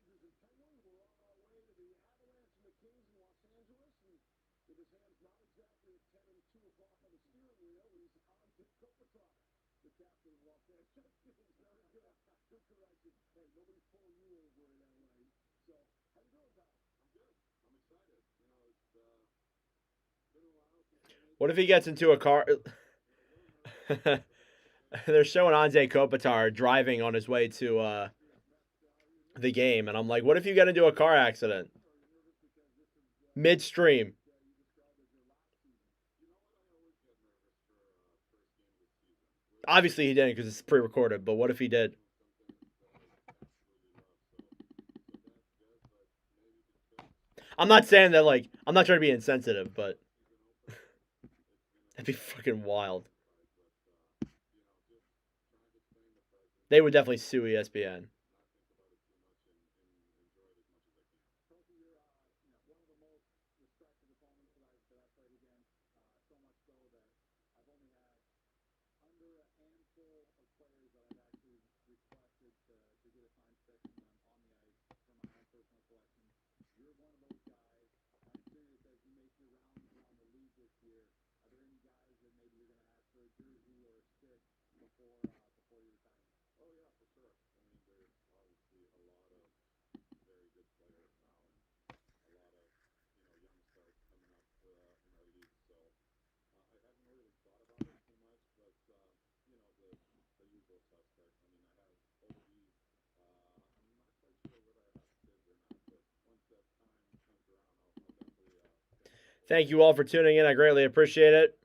[SPEAKER 1] What if he gets into a car? They're showing Anze Kopitar driving on his way to the game, and I'm like, what if you get into a car accident midstream? Obviously, he didn't because it's pre-recorded. But what if he did? I'm not saying that like I'm not trying to be insensitive, but that'd be fucking wild. They would definitely sue ESPN. Thank you all for tuning in. I greatly appreciate it.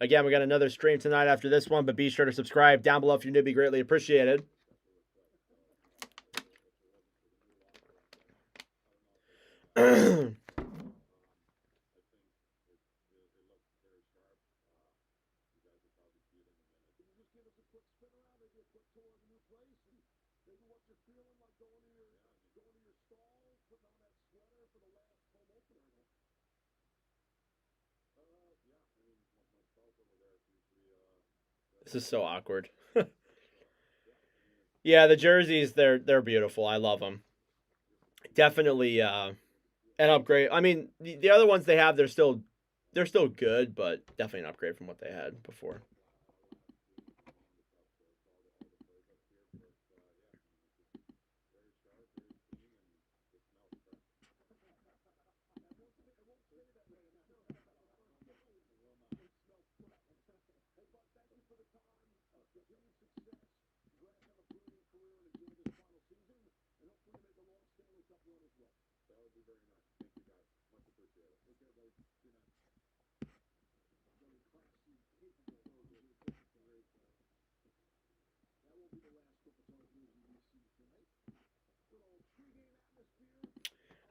[SPEAKER 1] Again, we got another stream tonight after this one, but be sure to subscribe down below if you're new. Be greatly appreciated. This is so awkward. Yeah, the jerseys they're beautiful. I love them. Definitely an upgrade. I mean, the other ones they have they're still good, but definitely an upgrade from what they had before.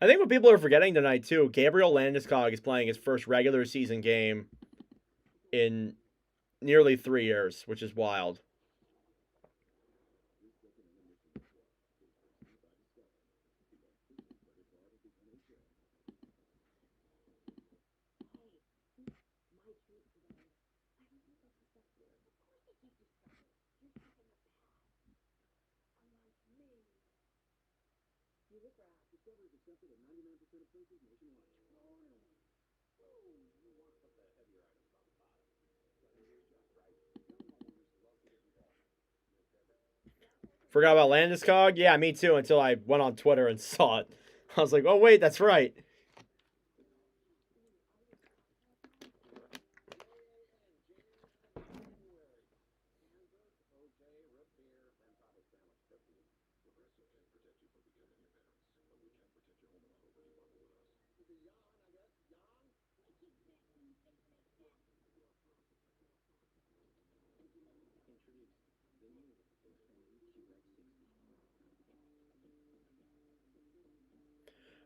[SPEAKER 1] I think what people are forgetting tonight too, Gabriel Landeskog is playing his first regular season game in nearly 3 years, which is wild. Forgot about Landeskog? Yeah, me too, until I went on Twitter and saw it. I was like, oh, wait, that's right.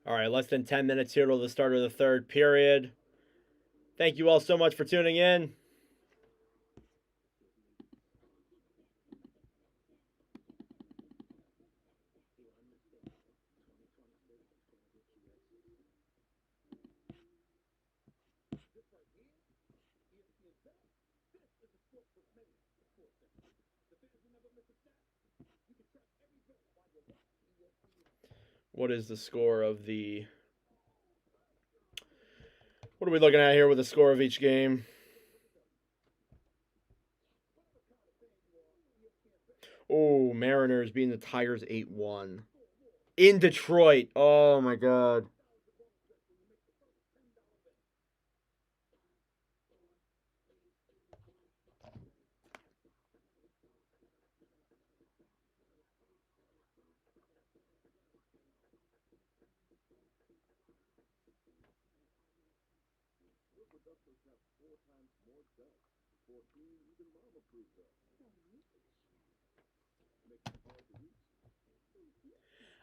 [SPEAKER 1] All right, less than 10 minutes here till the start of the third period. Thank you all so much for tuning in. What is the score of the... What are we looking at here with the score of each game? Oh, Mariners beating the Tigers 8-1. In Detroit. Oh, my God.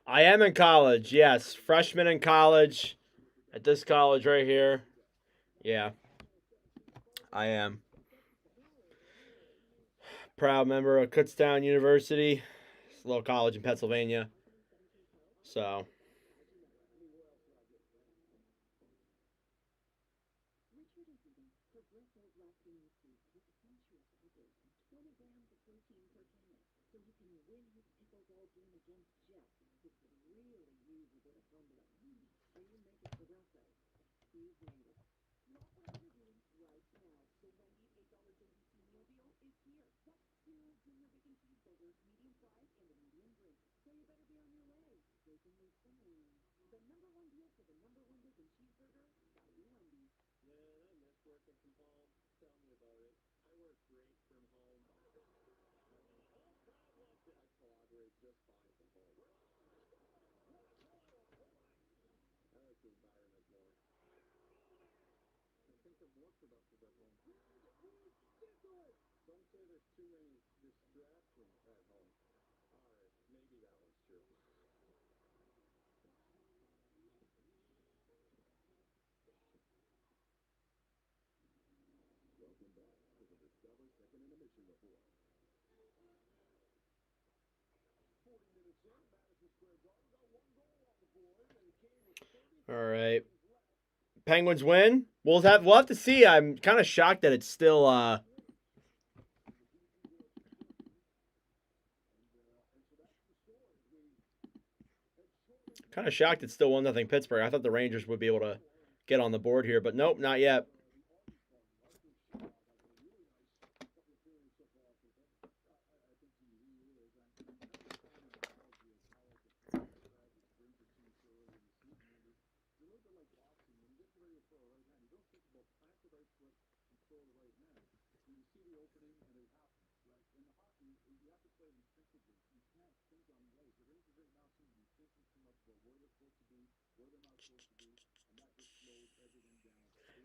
[SPEAKER 1] I am in college, yes. Freshman in college. At this college right here. Yeah. I am. Proud member of Kutztown University. It's a little college in Pennsylvania. So... All right. Penguins win. We'll have to see. I'm kind of shocked that it's still kind of shocked it's still 1-0 Pittsburgh. I thought the Rangers would be able to get on the board here, but nope, not yet.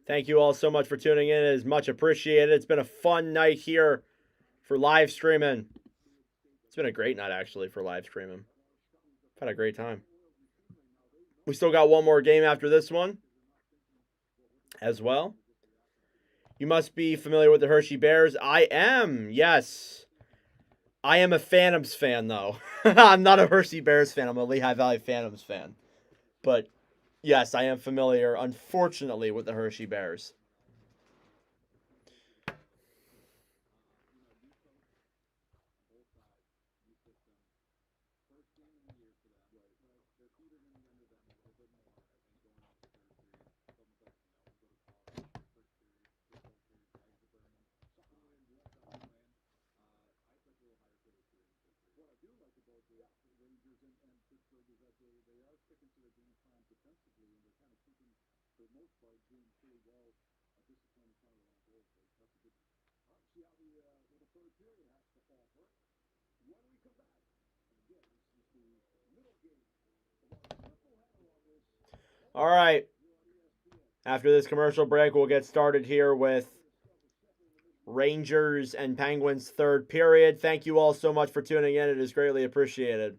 [SPEAKER 1] Thank you all so much for tuning in. It is much appreciated. It's been a fun night here for live streaming. It's been a great night, actually, for live streaming. I've had a great time. We still got one more game after this one as well. You must be familiar with the Hershey Bears. I am, yes. I am a Phantoms fan, though. I'm not a Hershey Bears fan. I'm a Lehigh Valley Phantoms fan. But, yes, I am familiar, unfortunately, with the Hershey Bears. All right. After this commercial break, we'll get started here with Rangers and Penguins third period. Thank you all so much for tuning in. It is greatly appreciated.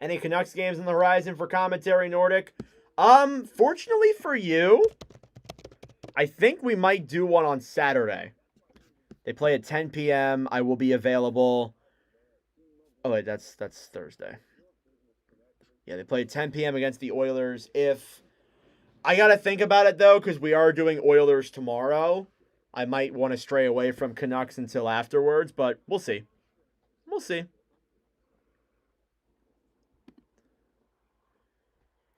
[SPEAKER 1] Any Canucks games on the horizon for commentary, Nordic? Fortunately for you, I think we might do one on Saturday. They play at 10 p.m. I will be available. Oh, wait, that's Thursday. Yeah, they play at 10 p.m. against the Oilers. I got to think about it, though, because we are doing Oilers tomorrow. I might want to stray away from Canucks until afterwards, but we'll see. We'll see.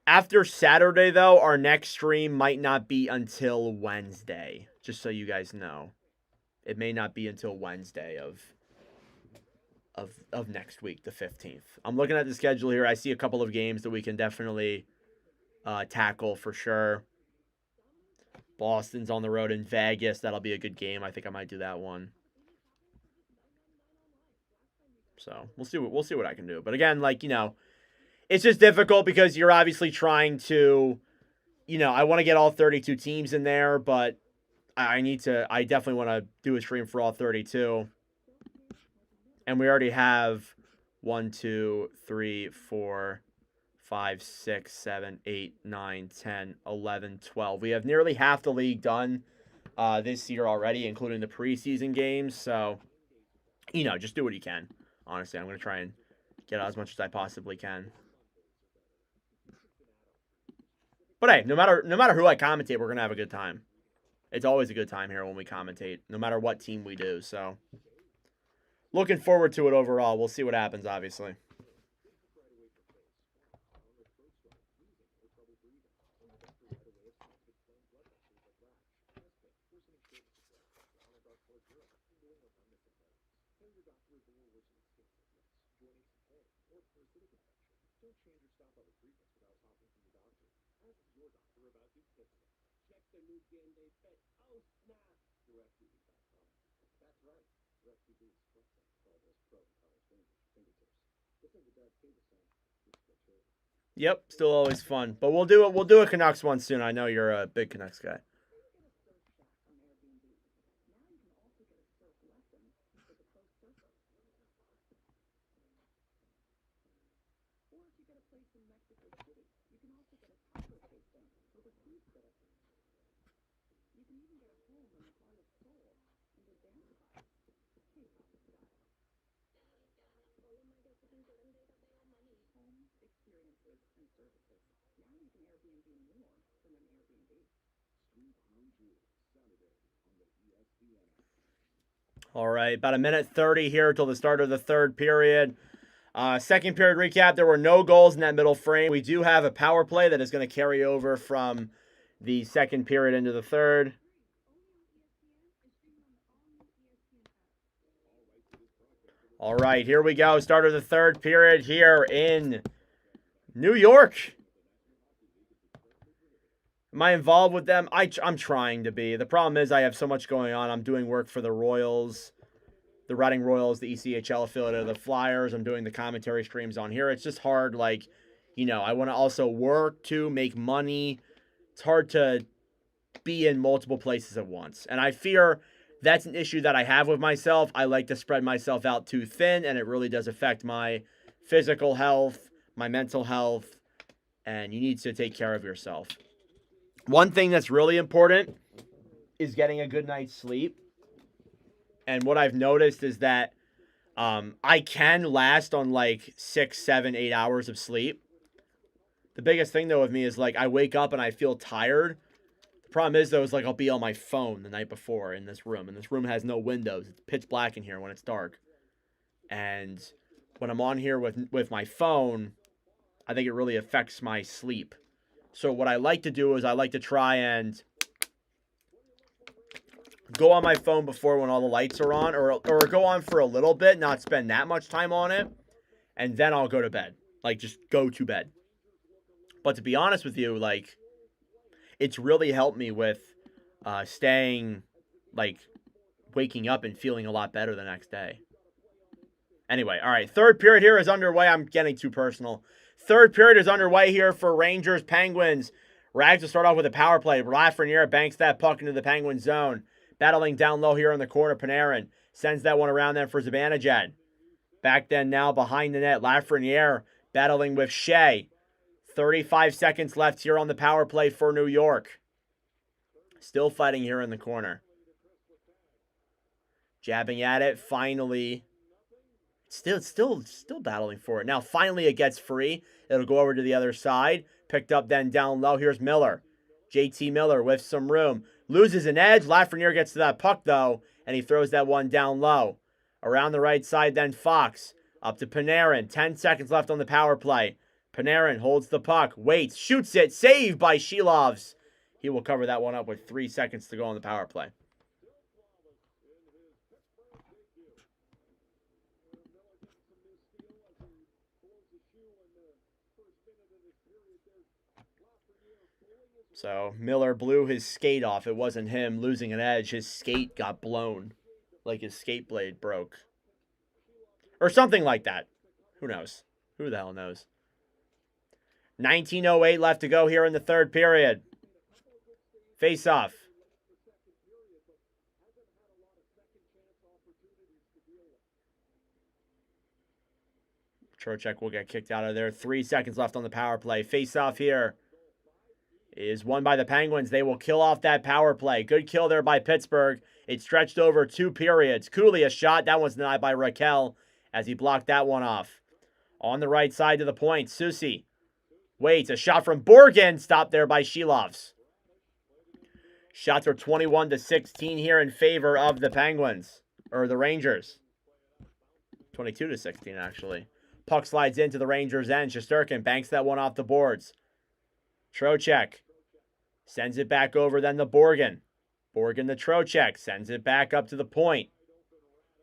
[SPEAKER 1] After Saturday, though, our next stream might not be until Wednesday. Just so you guys know. It may not be until Wednesday of next week, the 15th. I'm looking at the schedule here. I see a couple of games that we can definitely tackle for sure. Boston's on the road in Vegas. That'll be a good game. I think I might do that one. So we'll see what I can do. But again, like, you know, it's just difficult because you're obviously trying to, you know, I want to get all 32 teams in there, but I definitely want to do a stream for all 32. And we already have 1, 2, 3, 4, 5, 6, 7, 8, 9, 10, 11, 12. We have nearly half the league done this year already, including the preseason games. So, you know, just do what you can. Honestly, I'm going to try and get out as much as I possibly can. But hey, no matter who I commentate, we're going to have a good time. It's always a good time here when we commentate, no matter what team we do. So, looking forward to it overall. We'll see what happens, obviously. Yep, still always fun. But we'll do a Canucks one soon. I know you're a big Canucks guy. All right, about a minute 30 here till the start of the third period. Second period recap, there were no goals in that middle frame. We do have a power play that is going to carry over from the second period into the third. All right, here we go. Start of the third period here in New York. Am I involved with them? I'm trying to be. The problem is I have so much going on. I'm doing work for the Royals, the Reading Royals, the ECHL affiliate of the Flyers. I'm doing the commentary streams on here. It's just hard. Like, you know, I want to also work to make money. It's hard to be in multiple places at once. And I fear that's an issue that I have with myself. I like to spread myself out too thin, and it really does affect my physical health, my mental health, and you need to take care of yourself. One thing that's really important is getting a good night's sleep. And what I've noticed is that I can last on like 6, 7, 8 hours of sleep. The biggest thing, though, with me is like I wake up and I feel tired. The problem is, though, is like I'll be on my phone the night before in this room. And this room has no windows. It's pitch black in here when it's dark. And when I'm on here with my phone, I think it really affects my sleep. So what I like to do is I like to try and go on my phone before when all the lights are on, or go on for a little bit, not spend that much time on it, and then I'll go to bed. Like, just go to bed. But to be honest with you, like, it's really helped me with staying, like, waking up and feeling a lot better the next day. Anyway, all right, third period here is underway. I'm getting too personal. Third period is underway here for Rangers Penguins. Rags will start off with a power play. Lafreniere banks that puck into the Penguin zone. Battling down low here in the corner, Panarin sends that one around then for Zibanejad. Back then now behind the net, Lafreniere battling with Shea. 35 seconds left here on the power play for New York. Still fighting here in the corner. Jabbing at it, finally. Still battling for it. Now, finally, it gets free. It'll go over to the other side. Picked up then down low. Here's Miller. JT Miller with some room. Loses an edge. Lafreniere gets to that puck, though, and he throws that one down low. Around the right side, then Fox. Up to Panarin. 10 seconds left on the power play. Panarin holds the puck. Waits. Shoots it. Saved by Shilovs. He will cover that one up with 3 seconds to go on the power play. So Miller blew his skate off. It wasn't him losing an edge. His skate got blown. Like his skate blade broke. Or something like that. Who knows? Who the hell knows? 19:08 left to go here in the third period. Face off. Trocheck will get kicked out of there. 3 seconds left on the power play. Face off here is won by the Penguins. They will kill off that power play. Good kill there by Pittsburgh. It stretched over 2 periods. Cooley a shot. That one's denied by Raquel as he blocked that one off. On the right side to the point, Susi waits. A shot from Borgen. Stopped there by Shilovs. Shots are 21-16 here in favor of the Penguins. Or the Rangers. 22-16, actually. Puck slides into the Rangers' end. Shesterkin banks that one off the boards. Trocheck sends it back over then to Borgen. Borgen to Trocheck. Sends it back up to the point.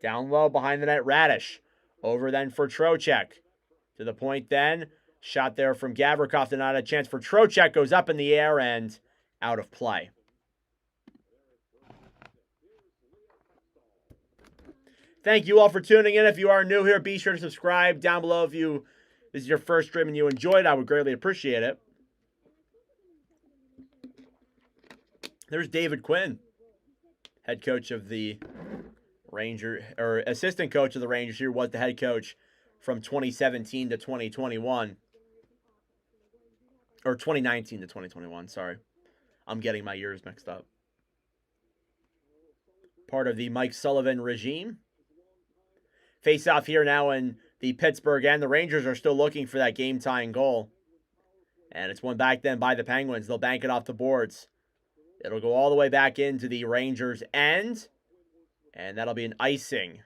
[SPEAKER 1] Down low behind the net, Radish. Over then for Trocheck. To the point then. Shot there from Gavrikov. Not a chance for Trocheck. Goes up in the air and out of play. Thank you all for tuning in. If you are new here, be sure to subscribe down below. If this is your first stream and you enjoyed, I would greatly appreciate it. There's David Quinn, head coach of the Rangers, or assistant coach of the Rangers here, was the head coach from 2017 to 2021. Or 2019 to 2021, sorry. I'm getting my years mixed up. Part of the Mike Sullivan regime. Face off here now in the Pittsburgh end. The Rangers are still looking for that game-tying goal. And it's won back then by the Penguins. They'll bank it off the boards. It'll go all the way back into the Rangers' end. And that'll be an icing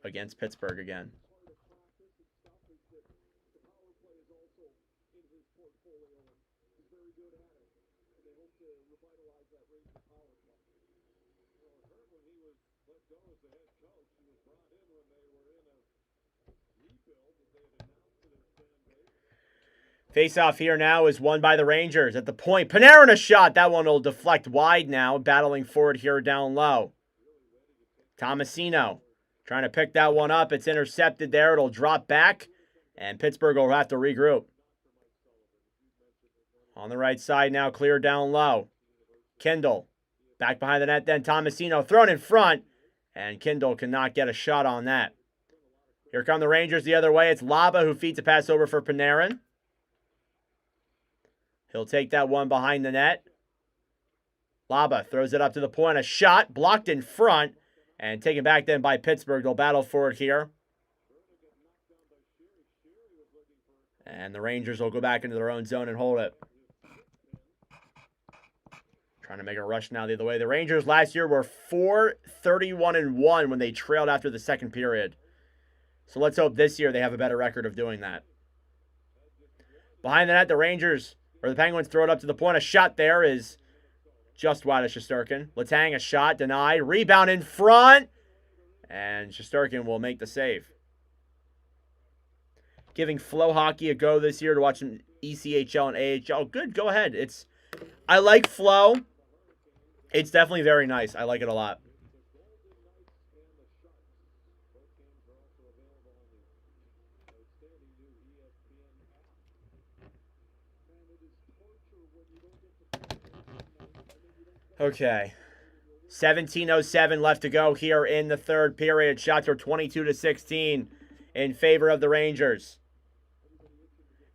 [SPEAKER 1] against Pittsburgh again. Face-off here now is won by the Rangers at the point. Panarin a shot. That one will deflect wide now. Battling forward here down low. Tomasino trying to pick that one up. It's intercepted there. It'll drop back. And Pittsburgh will have to regroup. On the right side now, clear down low. Kindle back behind the net then. Tomasino thrown in front. And Kindle cannot get a shot on that. Here come the Rangers the other way. It's Laba who feeds a pass over for Panarin. He'll take that one behind the net. Laba throws it up to the point. A shot blocked in front and taken back then by Pittsburgh. They'll battle for it here. And the Rangers will go back into their own zone and hold it. Trying to make a rush now the other way. The Rangers last year were 4-31-1 when they trailed after the second period. So let's hope this year they have a better record of doing that. Behind the net, the Rangers, or the Penguins, throw it up to the point. A shot there is just wide of Shesterkin. Letang, a shot denied. Rebound in front. And Shesterkin will make the save. Giving Flow Hockey a go this year to watch some ECHL and AHL. Good, go ahead. I like Flow. It's definitely very nice. I like it a lot. Okay. 17:07 left to go here in the third period. Shots are 22-16 in favor of the Rangers.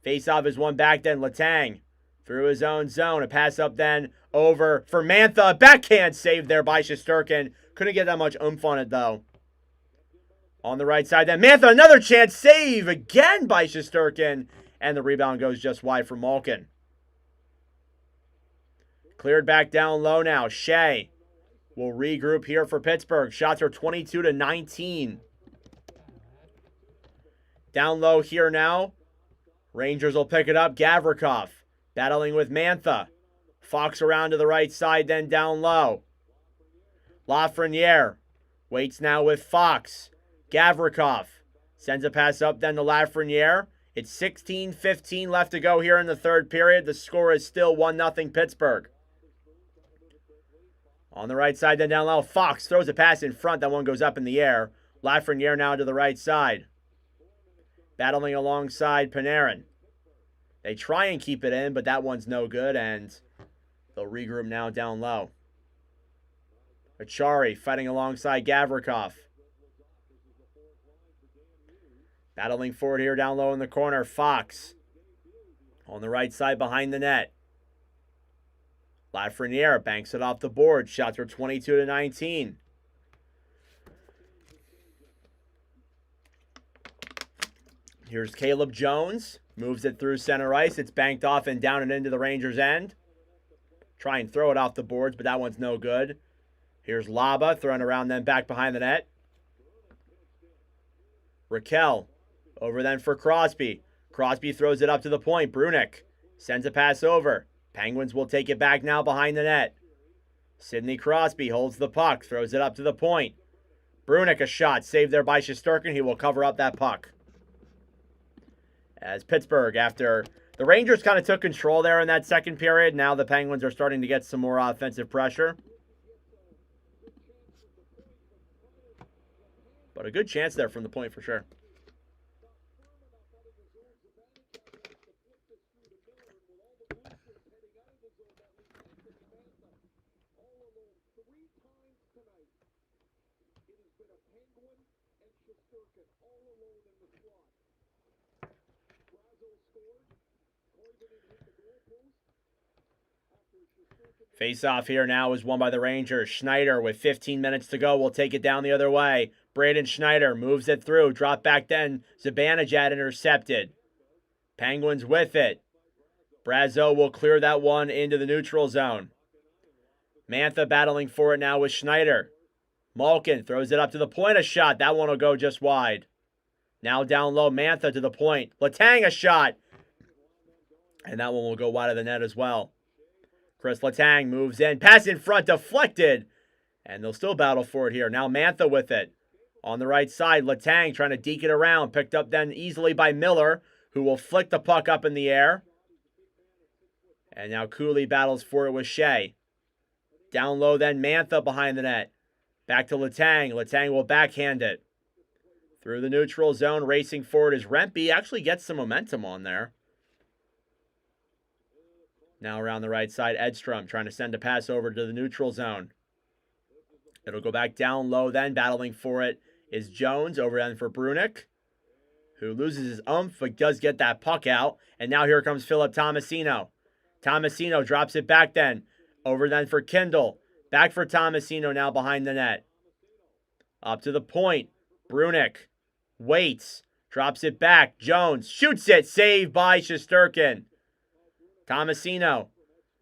[SPEAKER 1] Faceoff is one back then. Letang through his own zone. A pass up then over for Mantha. Backhand save there by Shesterkin. Couldn't get that much oomph on it though. On the right side then. Mantha, another chance. Save again by Shesterkin. And the rebound goes just wide for Malkin. Cleared back down low now. Shea will regroup here for Pittsburgh. Shots are 22-19. Down low here now. Rangers will pick it up. Gavrikov battling with Mantha. Fox around to the right side, then down low. Lafreniere waits now with Fox. Gavrikov sends a pass up then to Lafreniere. It's 16-15 left to go here in the third period. The score is still 1-0 Pittsburgh. On the right side, then down low. Fox throws a pass in front. That one goes up in the air. Lafreniere now to the right side. Battling alongside Panarin. They try and keep it in, but that one's no good, and they'll regroup now down low. Achari fighting alongside Gavrikov. Battling forward here down low in the corner. Fox on the right side behind the net. Lafreniere banks it off the board. Shots are 22-19. Here's Caleb Jones. Moves it through center ice. It's banked off and down and into the Rangers' end. Try and throw it off the boards, but that one's no good. Here's Laba throwing around then back behind the net. Raquel over then for Crosby. Crosby throws it up to the point. Brunick sends a pass over. Penguins will take it back now behind the net. Sidney Crosby holds the puck. Throws it up to the point. Brunick a shot. Saved there by Shesterkin. He will cover up that puck. As Pittsburgh, after the Rangers kind of took control there in that second period, now the Penguins are starting to get some more offensive pressure. But a good chance there from the point for sure. Face-off here now is won by the Rangers. Schneider with 15 minutes to go will take it down the other way. Braden Schneider moves it through. Drop back then. Zibanejad intercepted. Penguins with it. Brazeau will clear that one into the neutral zone. Mantha battling for it now with Schneider. Malkin throws it up to the point. A shot. That one will go just wide. Now down low. Mantha to the point. Letang a shot. And that one will go wide of the net as well. Chris Letang moves in. Pass in front, deflected. And they'll still battle for it here. Now Mantha with it. On the right side, Letang trying to deke it around. Picked up then easily by Miller, who will flick the puck up in the air. And now Cooley battles for it with Shea. Down low then Mantha behind the net. Back to Letang. Letang will backhand it. Through the neutral zone, racing forward is Rempe. Actually gets some momentum on there. Now around the right side, Edstrom trying to send a pass over to the neutral zone. It'll go back down low then. Battling for it is Jones. Over then for Brunick, who loses his oomph but does get that puck out. And now here comes Philip Tomasino. Tomasino drops it back then. Over then for Kindle. Back for Tomasino now behind the net. Up to the point. Brunick waits. Drops it back. Jones shoots it. Saved by Shesterkin. Tomasino,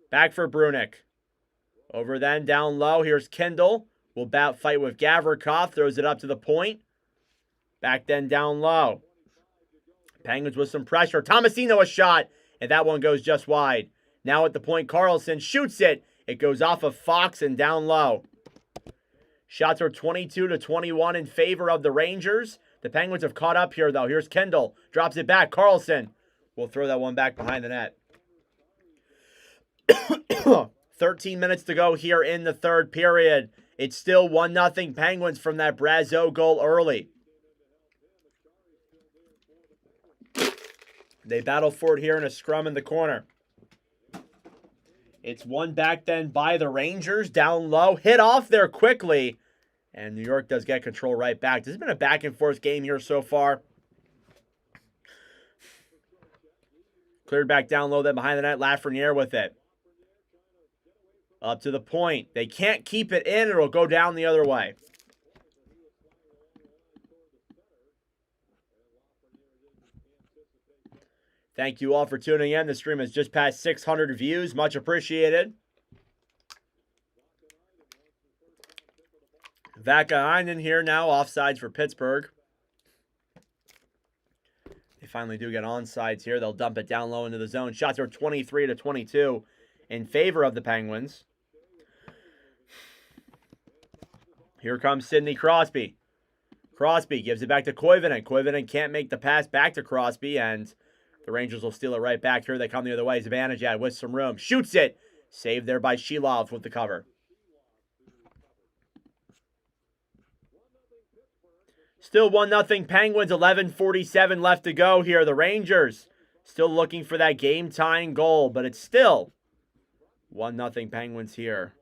[SPEAKER 1] back for Brunick. Over then, down low, here's Kindle. Will fight with Gavrikov, throws it up to the point. Back then, down low. Penguins with some pressure. Tomasino a shot, and that one goes just wide. Now at the point, Carlson shoots it. It goes off of Fox and down low. Shots are 22-21 in favor of the Rangers. The Penguins have caught up here, though. Here's Kindle, drops it back. Carlson will throw that one back behind the net. 13 minutes to go here in the third period. It's still 1-0 Penguins from that Brazeau goal early. They battle for it here in a scrum in the corner. It's won back then by the Rangers. Down low. Hit off there quickly. And New York does get control right back. This has been a back and forth game here so far. Cleared back down low then behind the net. Lafreniere with it. Up to the point. They can't keep it in. It'll go down the other way. Thank you all for tuning in. The stream has just passed 600 views. Much appreciated. Vakainen here now, offsides for Pittsburgh. They finally do get onsides here. They'll dump it down low into the zone. Shots are 23-22 in favor of the Penguins. Here comes Sidney Crosby. Crosby gives it back to Koivunen. Koivunen can't make the pass back to Crosby, and the Rangers will steal it right back. Here they come the other way. Zibanejad with some room. Shoots it. Saved there by Shilov with the cover. Still 1-0 Penguins. 11:47 left to go here. The Rangers still looking for that game-tying goal, but it's still 1-0 Penguins here.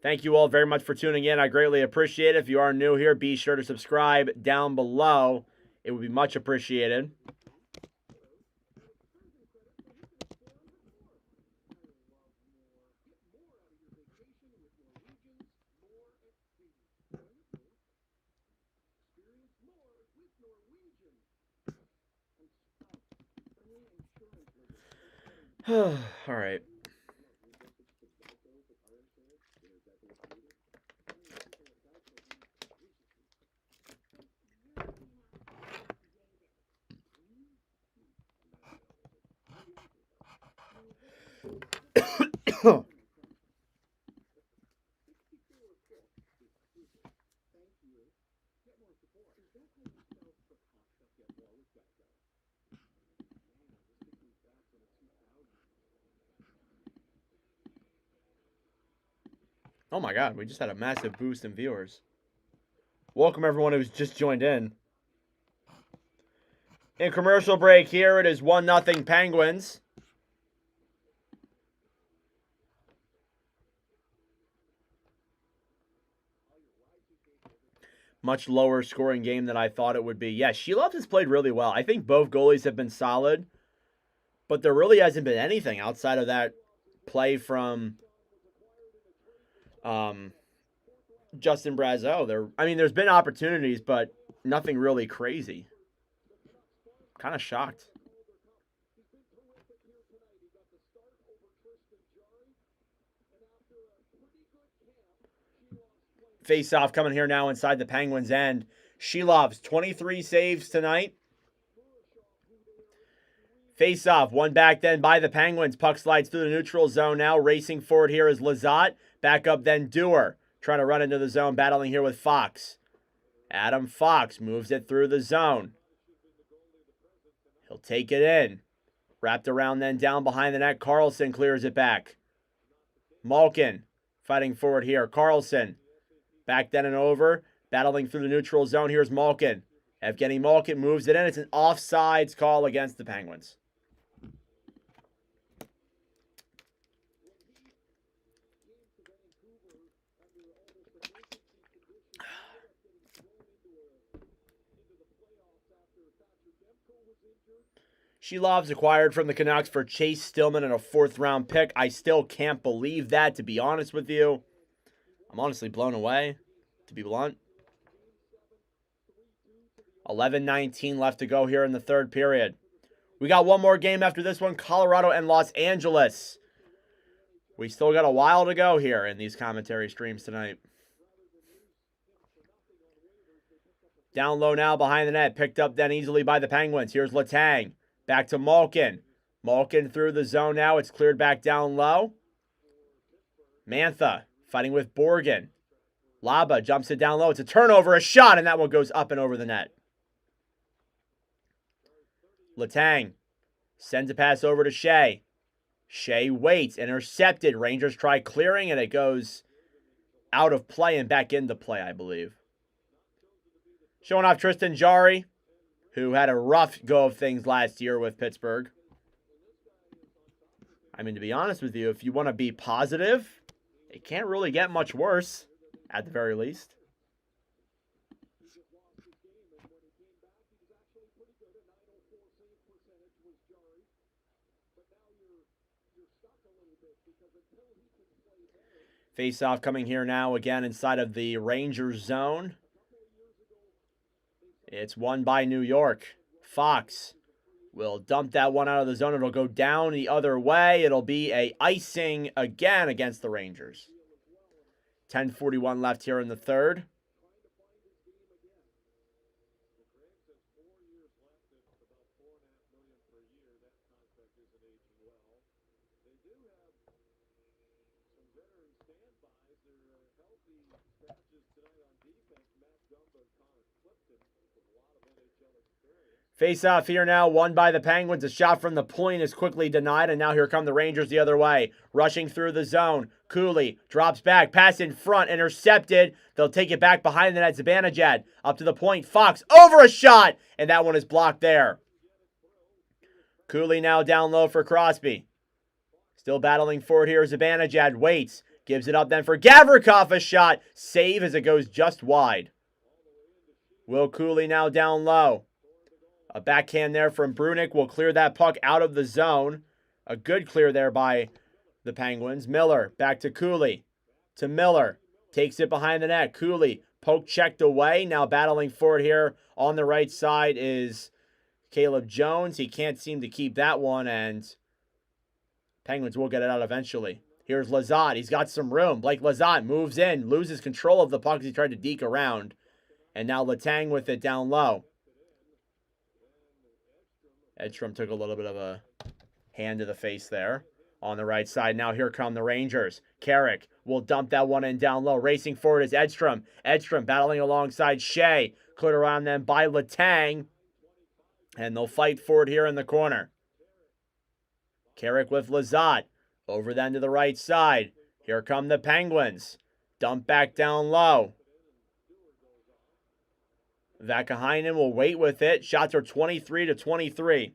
[SPEAKER 1] Thank you all very much for tuning in. I greatly appreciate it. If you are new here, be sure to subscribe down below. It would be much appreciated. All right. Oh my God, we just had a massive boost in viewers. Welcome everyone who's just joined in. In commercial break here, it is 1-0 Penguins. Much lower scoring game than I thought it would be. Yeah, Shilov has played really well. I think both goalies have been solid, but there really hasn't been anything outside of that play from Justin Brazeau. There's been opportunities, but nothing really crazy. Kind of shocked. Face-off coming here now inside the Penguins' end. Shilov's 23 saves tonight. Face-off, one back then by the Penguins. Puck slides through the neutral zone now. Racing forward here is Lizotte. Back up then Dewar. Trying to run into the zone, battling here with Fox. Adam Fox moves it through the zone. He'll take it in. Wrapped around then down behind the net. Carlson clears it back. Malkin fighting forward here. Carlson. Back then and over. Battling through the neutral zone. Here's Malkin. Evgeny Malkin moves it in. It's an offsides call against the Penguins. Shilov's acquired from the Canucks for Chase Stillman and a 4th-round pick. I still can't believe that, to be honest with you. I'm honestly blown away, to be blunt. 11:19 left to go here in the third period. We got one more game after this one, Colorado and Los Angeles. We still got a while to go here in these commentary streams tonight. Down low now behind the net, picked up then easily by the Penguins. Here's Letang. Back to Malkin. Malkin through the zone now. It's cleared back down low. Mantha fighting with Borgen. Laba jumps it down low. It's a turnover, a shot, and that one goes up and over the net. Letang sends a pass over to Shea. Shea waits, intercepted. Rangers try clearing, and it goes out of play and back into play, I believe. Showing off Tristan Jarry, who had a rough go of things last year with Pittsburgh. To be honest with you, if you want to be positive, it can't really get much worse, at the very least. Face-off coming here now again inside of the Rangers zone. It's won by New York. Fox will dump that one out of the zone. It'll go down the other way. It'll be a icing again against the Rangers. 10:41 left here in the third. Face off here now, won by the Penguins. A shot from the point is quickly denied, and now here come the Rangers the other way. Rushing through the zone. Cooley drops back, pass in front, intercepted. They'll take it back behind the net. Zibanejad up to the point. Fox over a shot, and that one is blocked there. Cooley now down low for Crosby. Still battling for it here. Zibanejad waits, gives it up then for Gavrikov. A shot, save as it goes just wide. Will Cooley now down low. A backhand there from Brunick will clear that puck out of the zone. A good clear there by the Penguins. Miller back to Cooley. To Miller. Takes it behind the net. Cooley poke checked away. Now battling for it here on the right side is Caleb Jones. He can't seem to keep that one, and Penguins will get it out eventually. Here's Lizotte. He's got some room. Blake Lizotte moves in, loses control of the puck as he tried to deke around. And now Letang with it down low. Edstrom took a little bit of a hand to the face there on the right side. Now here come the Rangers. Carrick will dump that one in down low. Racing forward is Edstrom. Edstrom battling alongside Shea. Cleared around them by Letang. And they'll fight for it here in the corner. Carrick with Lizotte. Over then to the right side. Here come the Penguins. Dump back down low. Vakahainen will wait with it. Shots are 23-23.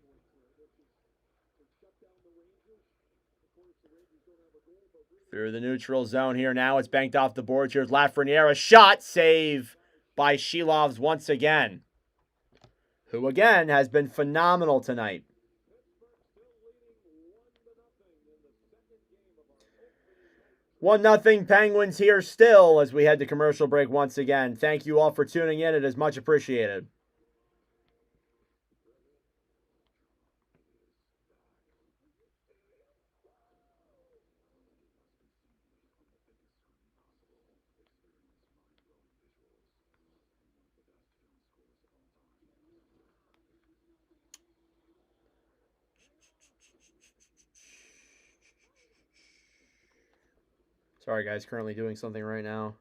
[SPEAKER 1] Through the neutral zone here now. It's banked off the boards. Here's Lafreniere. A shot. Save by Shilovs once again. Who again has been phenomenal tonight. 1-0 Penguins here still as we head to commercial break once again. Thank you all for tuning in. It is much appreciated. Sorry, guys. Currently doing something right now.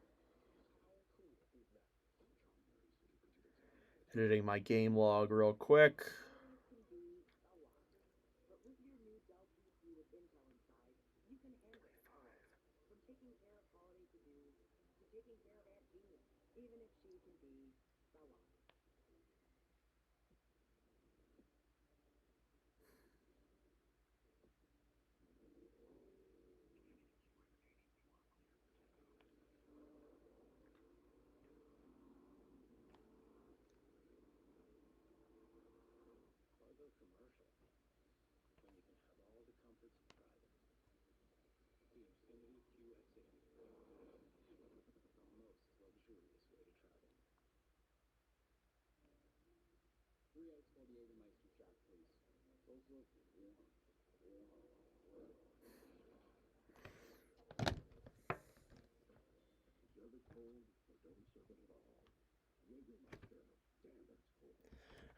[SPEAKER 1] Editing my game log real quick.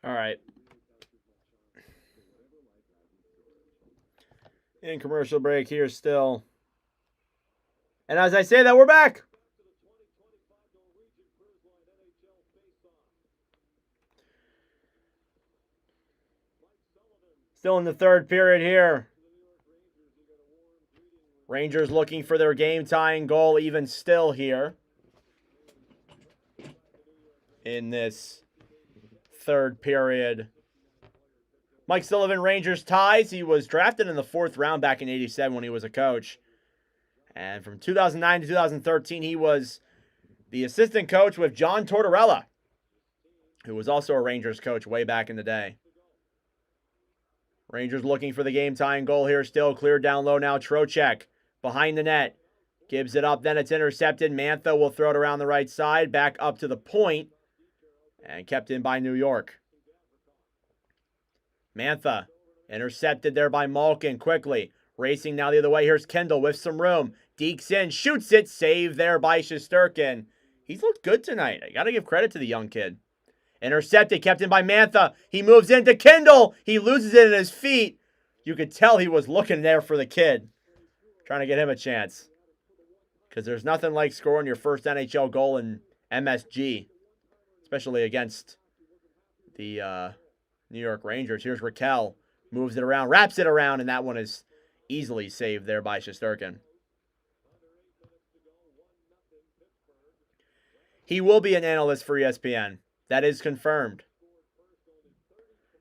[SPEAKER 1] All right. In commercial break here still. And as I say that, we're back. Still in the third period here. Rangers looking for their game-tying goal even still here in this third period. Mike Sullivan, Rangers ties. He was drafted in the 4th round back in '87 when he was a coach. And from 2009 to 2013, he was the assistant coach with John Tortorella, who was also a Rangers coach way back in the day. Rangers looking for the game-tying goal here still. Cleared down low now. Trocheck behind the net. Gives it up. Then it's intercepted. Mantha will throw it around the right side. Back up to the point. And kept in by New York. Mantha intercepted there by Malkin quickly. Racing now the other way. Here's Kendall with some room. Dekes in, shoots it. Save there by Shesterkin. He's looked good tonight. I got to give credit to the young kid. Intercepted, kept in by Mantha. He moves into Kendall. He loses it in his feet. You could tell he was looking there for the kid. Trying to get him a chance. Because there's nothing like scoring your first NHL goal in MSG. Especially against the New York Rangers. Here's Raquel. Moves it around, wraps it around, and that one is easily saved there by Shesterkin. He will be an analyst for ESPN. That is confirmed.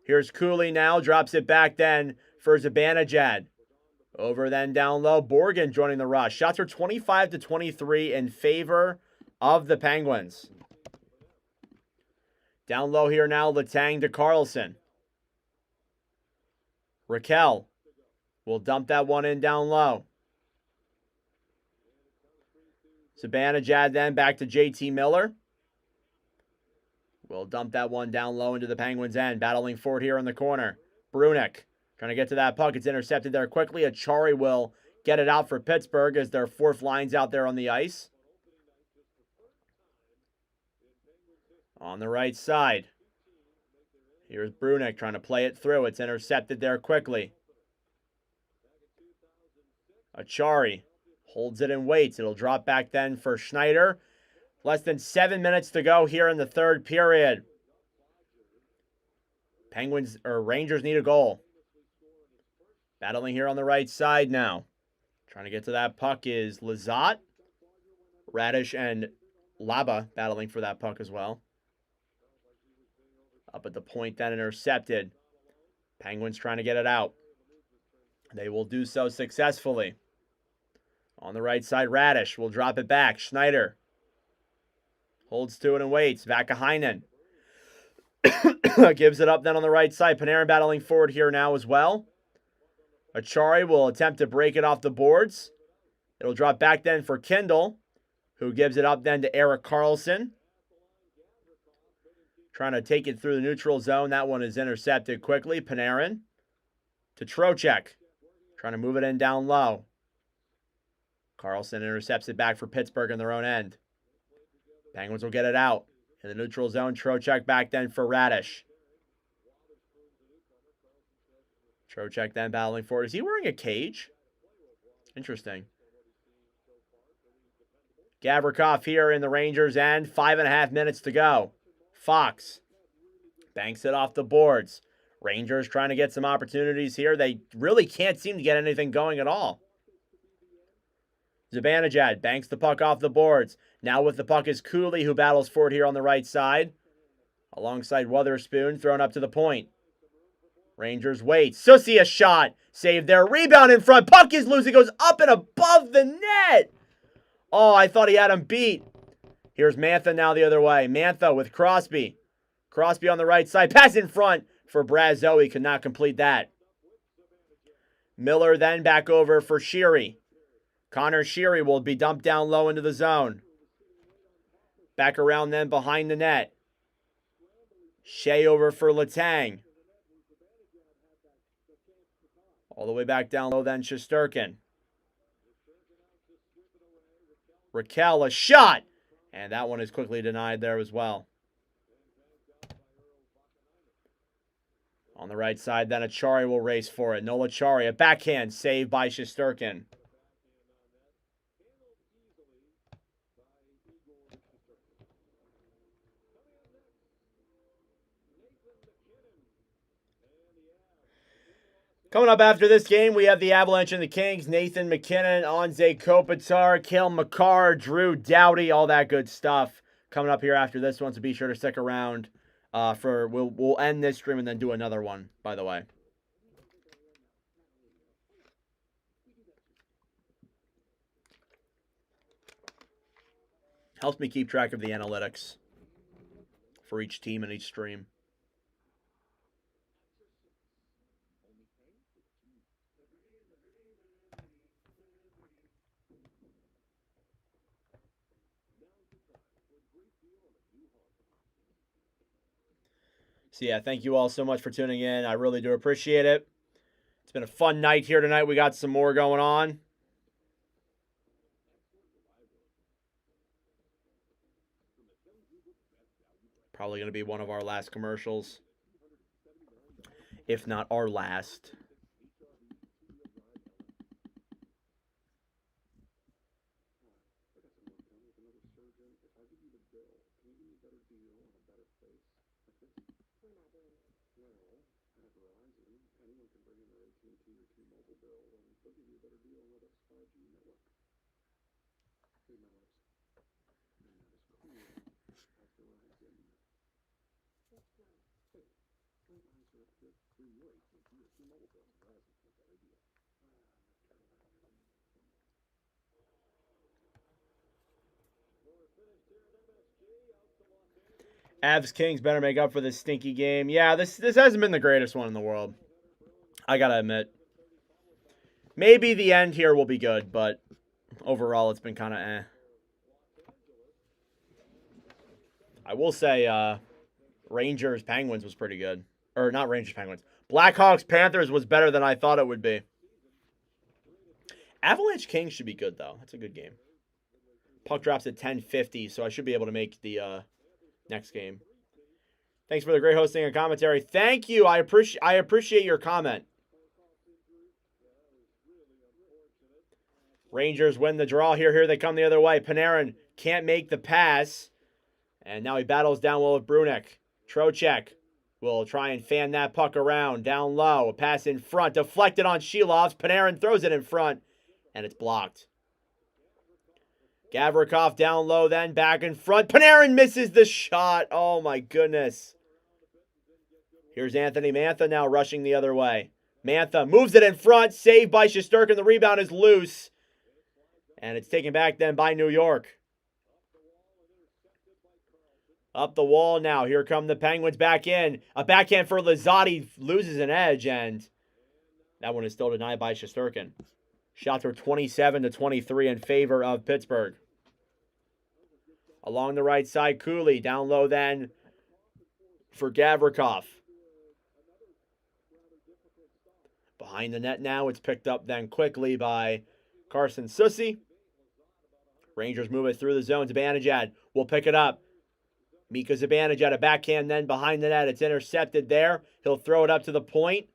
[SPEAKER 1] Here's Cooley now. Drops it back then for Zibanejad. Over then down low. Borgen joining the rush. Shots are 25-23 in favor of the Penguins. Down low here now. Letang to Carlson. Raquel will dump that one in down low. Zibanejad then back to JT Miller. We'll dump that one down low into the Penguins' end. Battling for it here in the corner. Brunick trying to get to that puck. It's intercepted there quickly. Achari will get it out for Pittsburgh as their fourth line's out there on the ice. On the right side. Here's Brunick trying to play it through. It's intercepted there quickly. Achari holds it and waits. It'll drop back then for Schneider. Less than 7 minutes to go here in the third period. Rangers need a goal. Battling here on the right side now. Trying to get to that puck is Lizotte. Radish and Laba battling for that puck as well. Up at the point then intercepted. Penguins trying to get it out. They will do so successfully. On the right side, Radish will drop it back. Schneider holds to it and waits. Vakaheinen gives it up then on the right side. Panarin battling forward here now as well. Achari will attempt to break it off the boards. It'll drop back then for Kendall, who gives it up then to Erik Karlsson. Trying to take it through the neutral zone. That one is intercepted quickly. Panarin to Trocheck. Trying to move it in down low. Karlsson intercepts it back for Pittsburgh in their own end. Penguins will get it out. In the neutral zone, Trocheck back then for Radish. Trocheck then battling forward. Is he wearing a cage? Interesting. Gavrikov here in the Rangers' end. 5.5 minutes to go. Fox banks it off the boards. Rangers trying to get some opportunities here. They really can't seem to get anything going at all. Zibanejad banks the puck off the boards. Now with the puck is Cooley, who battles forward here on the right side. Alongside Witherspoon, thrown up to the point. Rangers wait. Susie a shot. Saved there. Rebound in front. Puck is loose. It goes up and above the net. Oh, I thought he had him beat. Here's Mantha now the other way. Mantha with Crosby. Crosby on the right side. Pass in front for Brazo. He could not complete that. Miller then back over for Sheary. Connor Sheary will be dumped down low into the zone. Back around then behind the net. Shea over for Letang. All the way back down low then Shesterkin. Raquel a shot. And that one is quickly denied there as well. On the right side then Achari will race for it. No Achari. A backhand save by Shesterkin. Coming up after this game, we have the Avalanche and the Kings. Nathan McKinnon, Anze Kopitar, Cale Makar, Drew Doughty, all that good stuff. Coming up here after this one, so be sure to stick around we'll end this stream and then do another one, by the way. Helps me keep track of the analytics for each team and each stream. So, yeah, thank you all so much for tuning in. I really do appreciate it. It's been a fun night here tonight. We got some more going on. Probably going to be one of our last commercials, if not our last. Avs Kings better make up for this stinky game. Yeah, this hasn't been the greatest one in the world. I gotta admit. Maybe the end here will be good, but overall it's been kind of eh. I will say Rangers Penguins was pretty good. Or not Rangers Penguins. Blackhawks Panthers was better than I thought it would be. Avalanche Kings should be good though. That's a good game. Puck drops at 10:50, so I should be able to make the next game. Thanks for the great hosting and commentary. Thank you. I appreciate your comment. Rangers win the draw here. Here they come the other way. Panarin can't make the pass. And now he battles down low with Brunik. Trocheck will try and fan that puck around. Down low. A pass in front. Deflected on Shilovs. Panarin throws it in front. And it's blocked. Gavrikov down low then. Back in front. Panarin misses the shot. Oh my goodness. Here's Anthony Mantha now rushing the other way. Mantha moves it in front. Saved by Shesterkin. The rebound is loose. And it's taken back then by New York. Up the wall now. Here come the Penguins back in. A backhand for Lizotti loses an edge, and that one is still denied by Shesterkin. Shots were 27-23 in favor of Pittsburgh. Along the right side, Cooley down low then for Gavrikov. Behind the net now. It's picked up then quickly by Carson Soucy. Rangers move it through the zone. Zibanejad will pick it up. Mika Zibanejad, a backhand then behind the net. It's intercepted there. He'll throw it up to the point.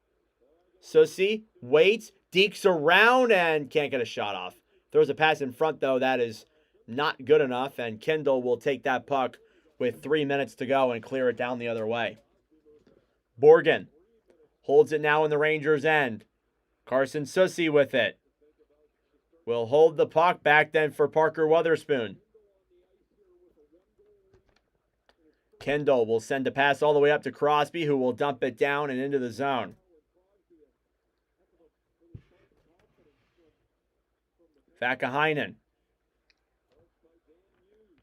[SPEAKER 1] Soucy waits, dekes around, and can't get a shot off. Throws a pass in front, though. That is not good enough, and Kindle will take that puck with 3 minutes to go and clear it down the other way. Borgen holds it now in the Rangers' end. Carson Soucy with it. Will hold the puck back then for Parker Wotherspoon. Kendall will send a pass all the way up to Crosby, who will dump it down and into the zone. Vakaheinen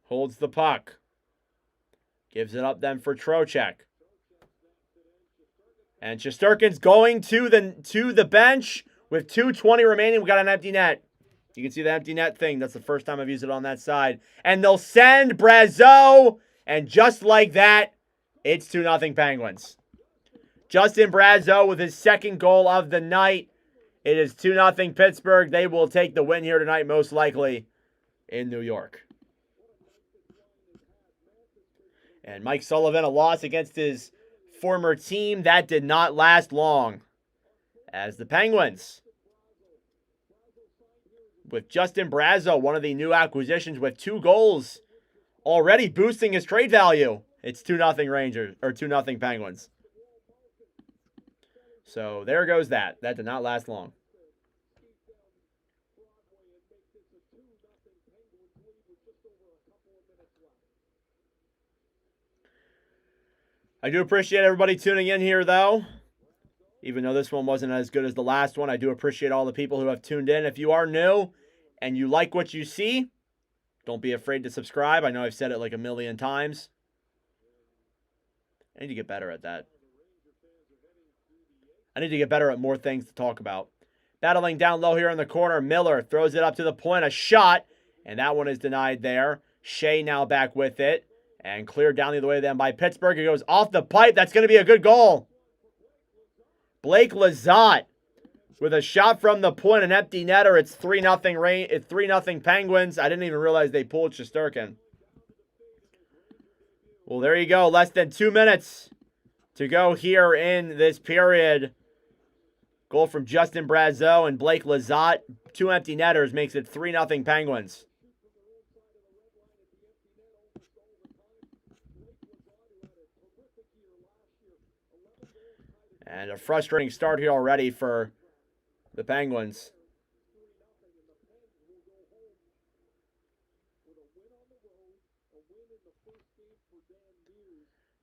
[SPEAKER 1] holds the puck. Gives it up then for Trocheck. And Shesterkin's going to the bench with 2:20 remaining. We got an empty net. You can see the empty net thing. That's the first time I've used it on that side. And they'll send Brazeau. And just like that, it's 2-0 Penguins. Justin Brazeau with his second goal of the night. It is 2-0 Pittsburgh. They will take the win here tonight, most likely, in New York. And Mike Sullivan, a loss against his former team. That did not last long. As the Penguins, with Justin Brazeau, one of the new acquisitions with 2 goals, already boosting his trade value. It's 2-0 Rangers, or 2-0 Penguins. So there goes that. That did not last long. I do appreciate everybody tuning in here, though. Even though this one wasn't as good as the last one, I do appreciate all the people who have tuned in. If you are new and you like what you see, don't be afraid to subscribe. I know I've said it like a million times. I need to get better at that. I need to get better at more things to talk about. Battling down low here in the corner. Miller throws it up to the point. A shot. And that one is denied there. Shea now back with it. And cleared down the other way then by Pittsburgh. It goes off the pipe. That's going to be a good goal. Blake Lizotte with a shot from the point, an empty netter. It's 3-0 rain. It's 3-0 Penguins. I didn't even realize they pulled Shesterkin. Well, there you go. Less than 2 minutes to go here in this period. Goal from Justin Brazeau and Blake Lizotte. 2 empty netters makes it 3-0 Penguins. And a frustrating start here already for the Penguins.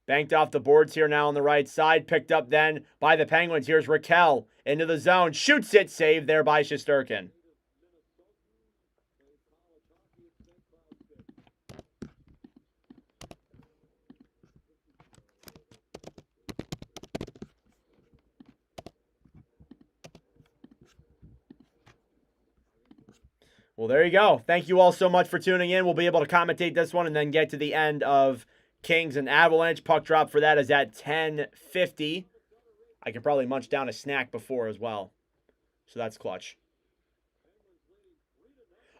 [SPEAKER 1] Banked off the boards here now on the right side. Picked up then by the Penguins. Here's Raquel into the zone. Shoots it. Saved there by Shesterkin. Well, there you go. Thank you all so much for tuning in. We'll be able to commentate this one and then get to the end of Kings and Avalanche. Puck drop for that is at 10:50. I can probably munch down a snack before as well. So that's clutch.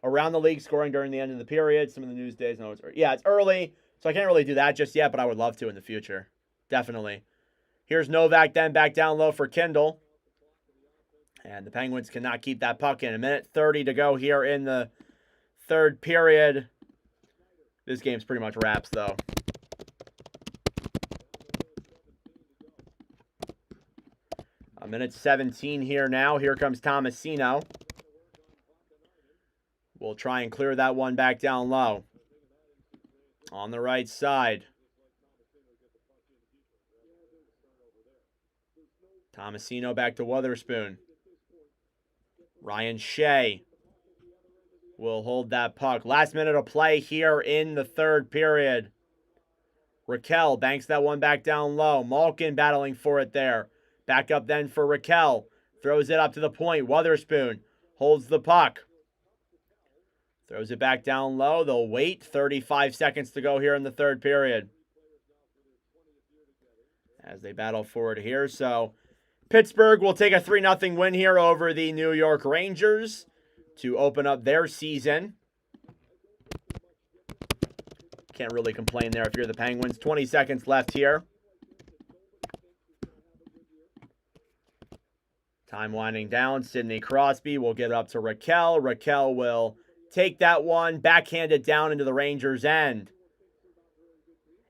[SPEAKER 1] Around the league scoring during the end of the period. Some of the news days. No, it's early. So I can't really do that just yet, but I would love to in the future. Definitely. Here's Novak then back down low for Kindle. And the Penguins cannot keep that puck in. 1:30 to go here in the third period. This game's pretty much wraps, though. A minute 17 here now. Here comes Tomasino. We'll try and clear that one back down low. On the right side. Tomasino back to Witherspoon. Ryan Shea will hold that puck. Last minute of play here in the third period. Raquel banks that one back down low. Malkin battling for it there. Back up then for Raquel. Throws it up to the point. Witherspoon holds the puck. Throws it back down low. They'll wait. 35 seconds to go here in the third period. As they battle forward here. So Pittsburgh will take a 3-0 win here over the New York Rangers to open up their season. Can't really complain there if you're the Penguins. 20 seconds left here. Time winding down. Sidney Crosby will get it up to Raquel. Raquel will take that one, backhand it down into the Rangers' end.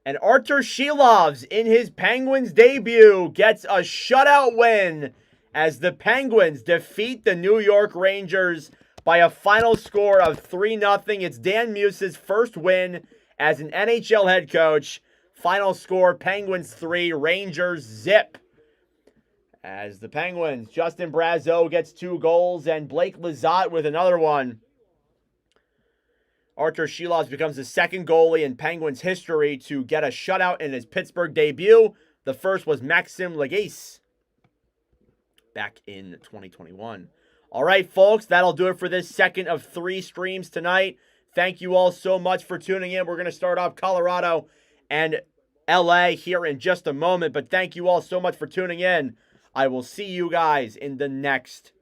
[SPEAKER 1] And Artur Shilovs, in his Penguins debut, gets a shutout win as the Penguins defeat the New York Rangers by a final score of 3-0. It's Dan Muse's first win as an NHL head coach. Final score, Penguins 3, Rangers zip. As the Penguins, Justin Brazeau gets 2 goals and Blake Lizotte with another one. Artur Shilovs becomes the second goalie in Penguins history to get a shutout in his Pittsburgh debut. The first was Maxim Legis back in 2021. All right, folks, that'll do it for this second of 3 streams tonight. Thank you all so much for tuning in. We're going to start off Colorado and LA here in just a moment, but thank you all so much for tuning in. I will see you guys in the next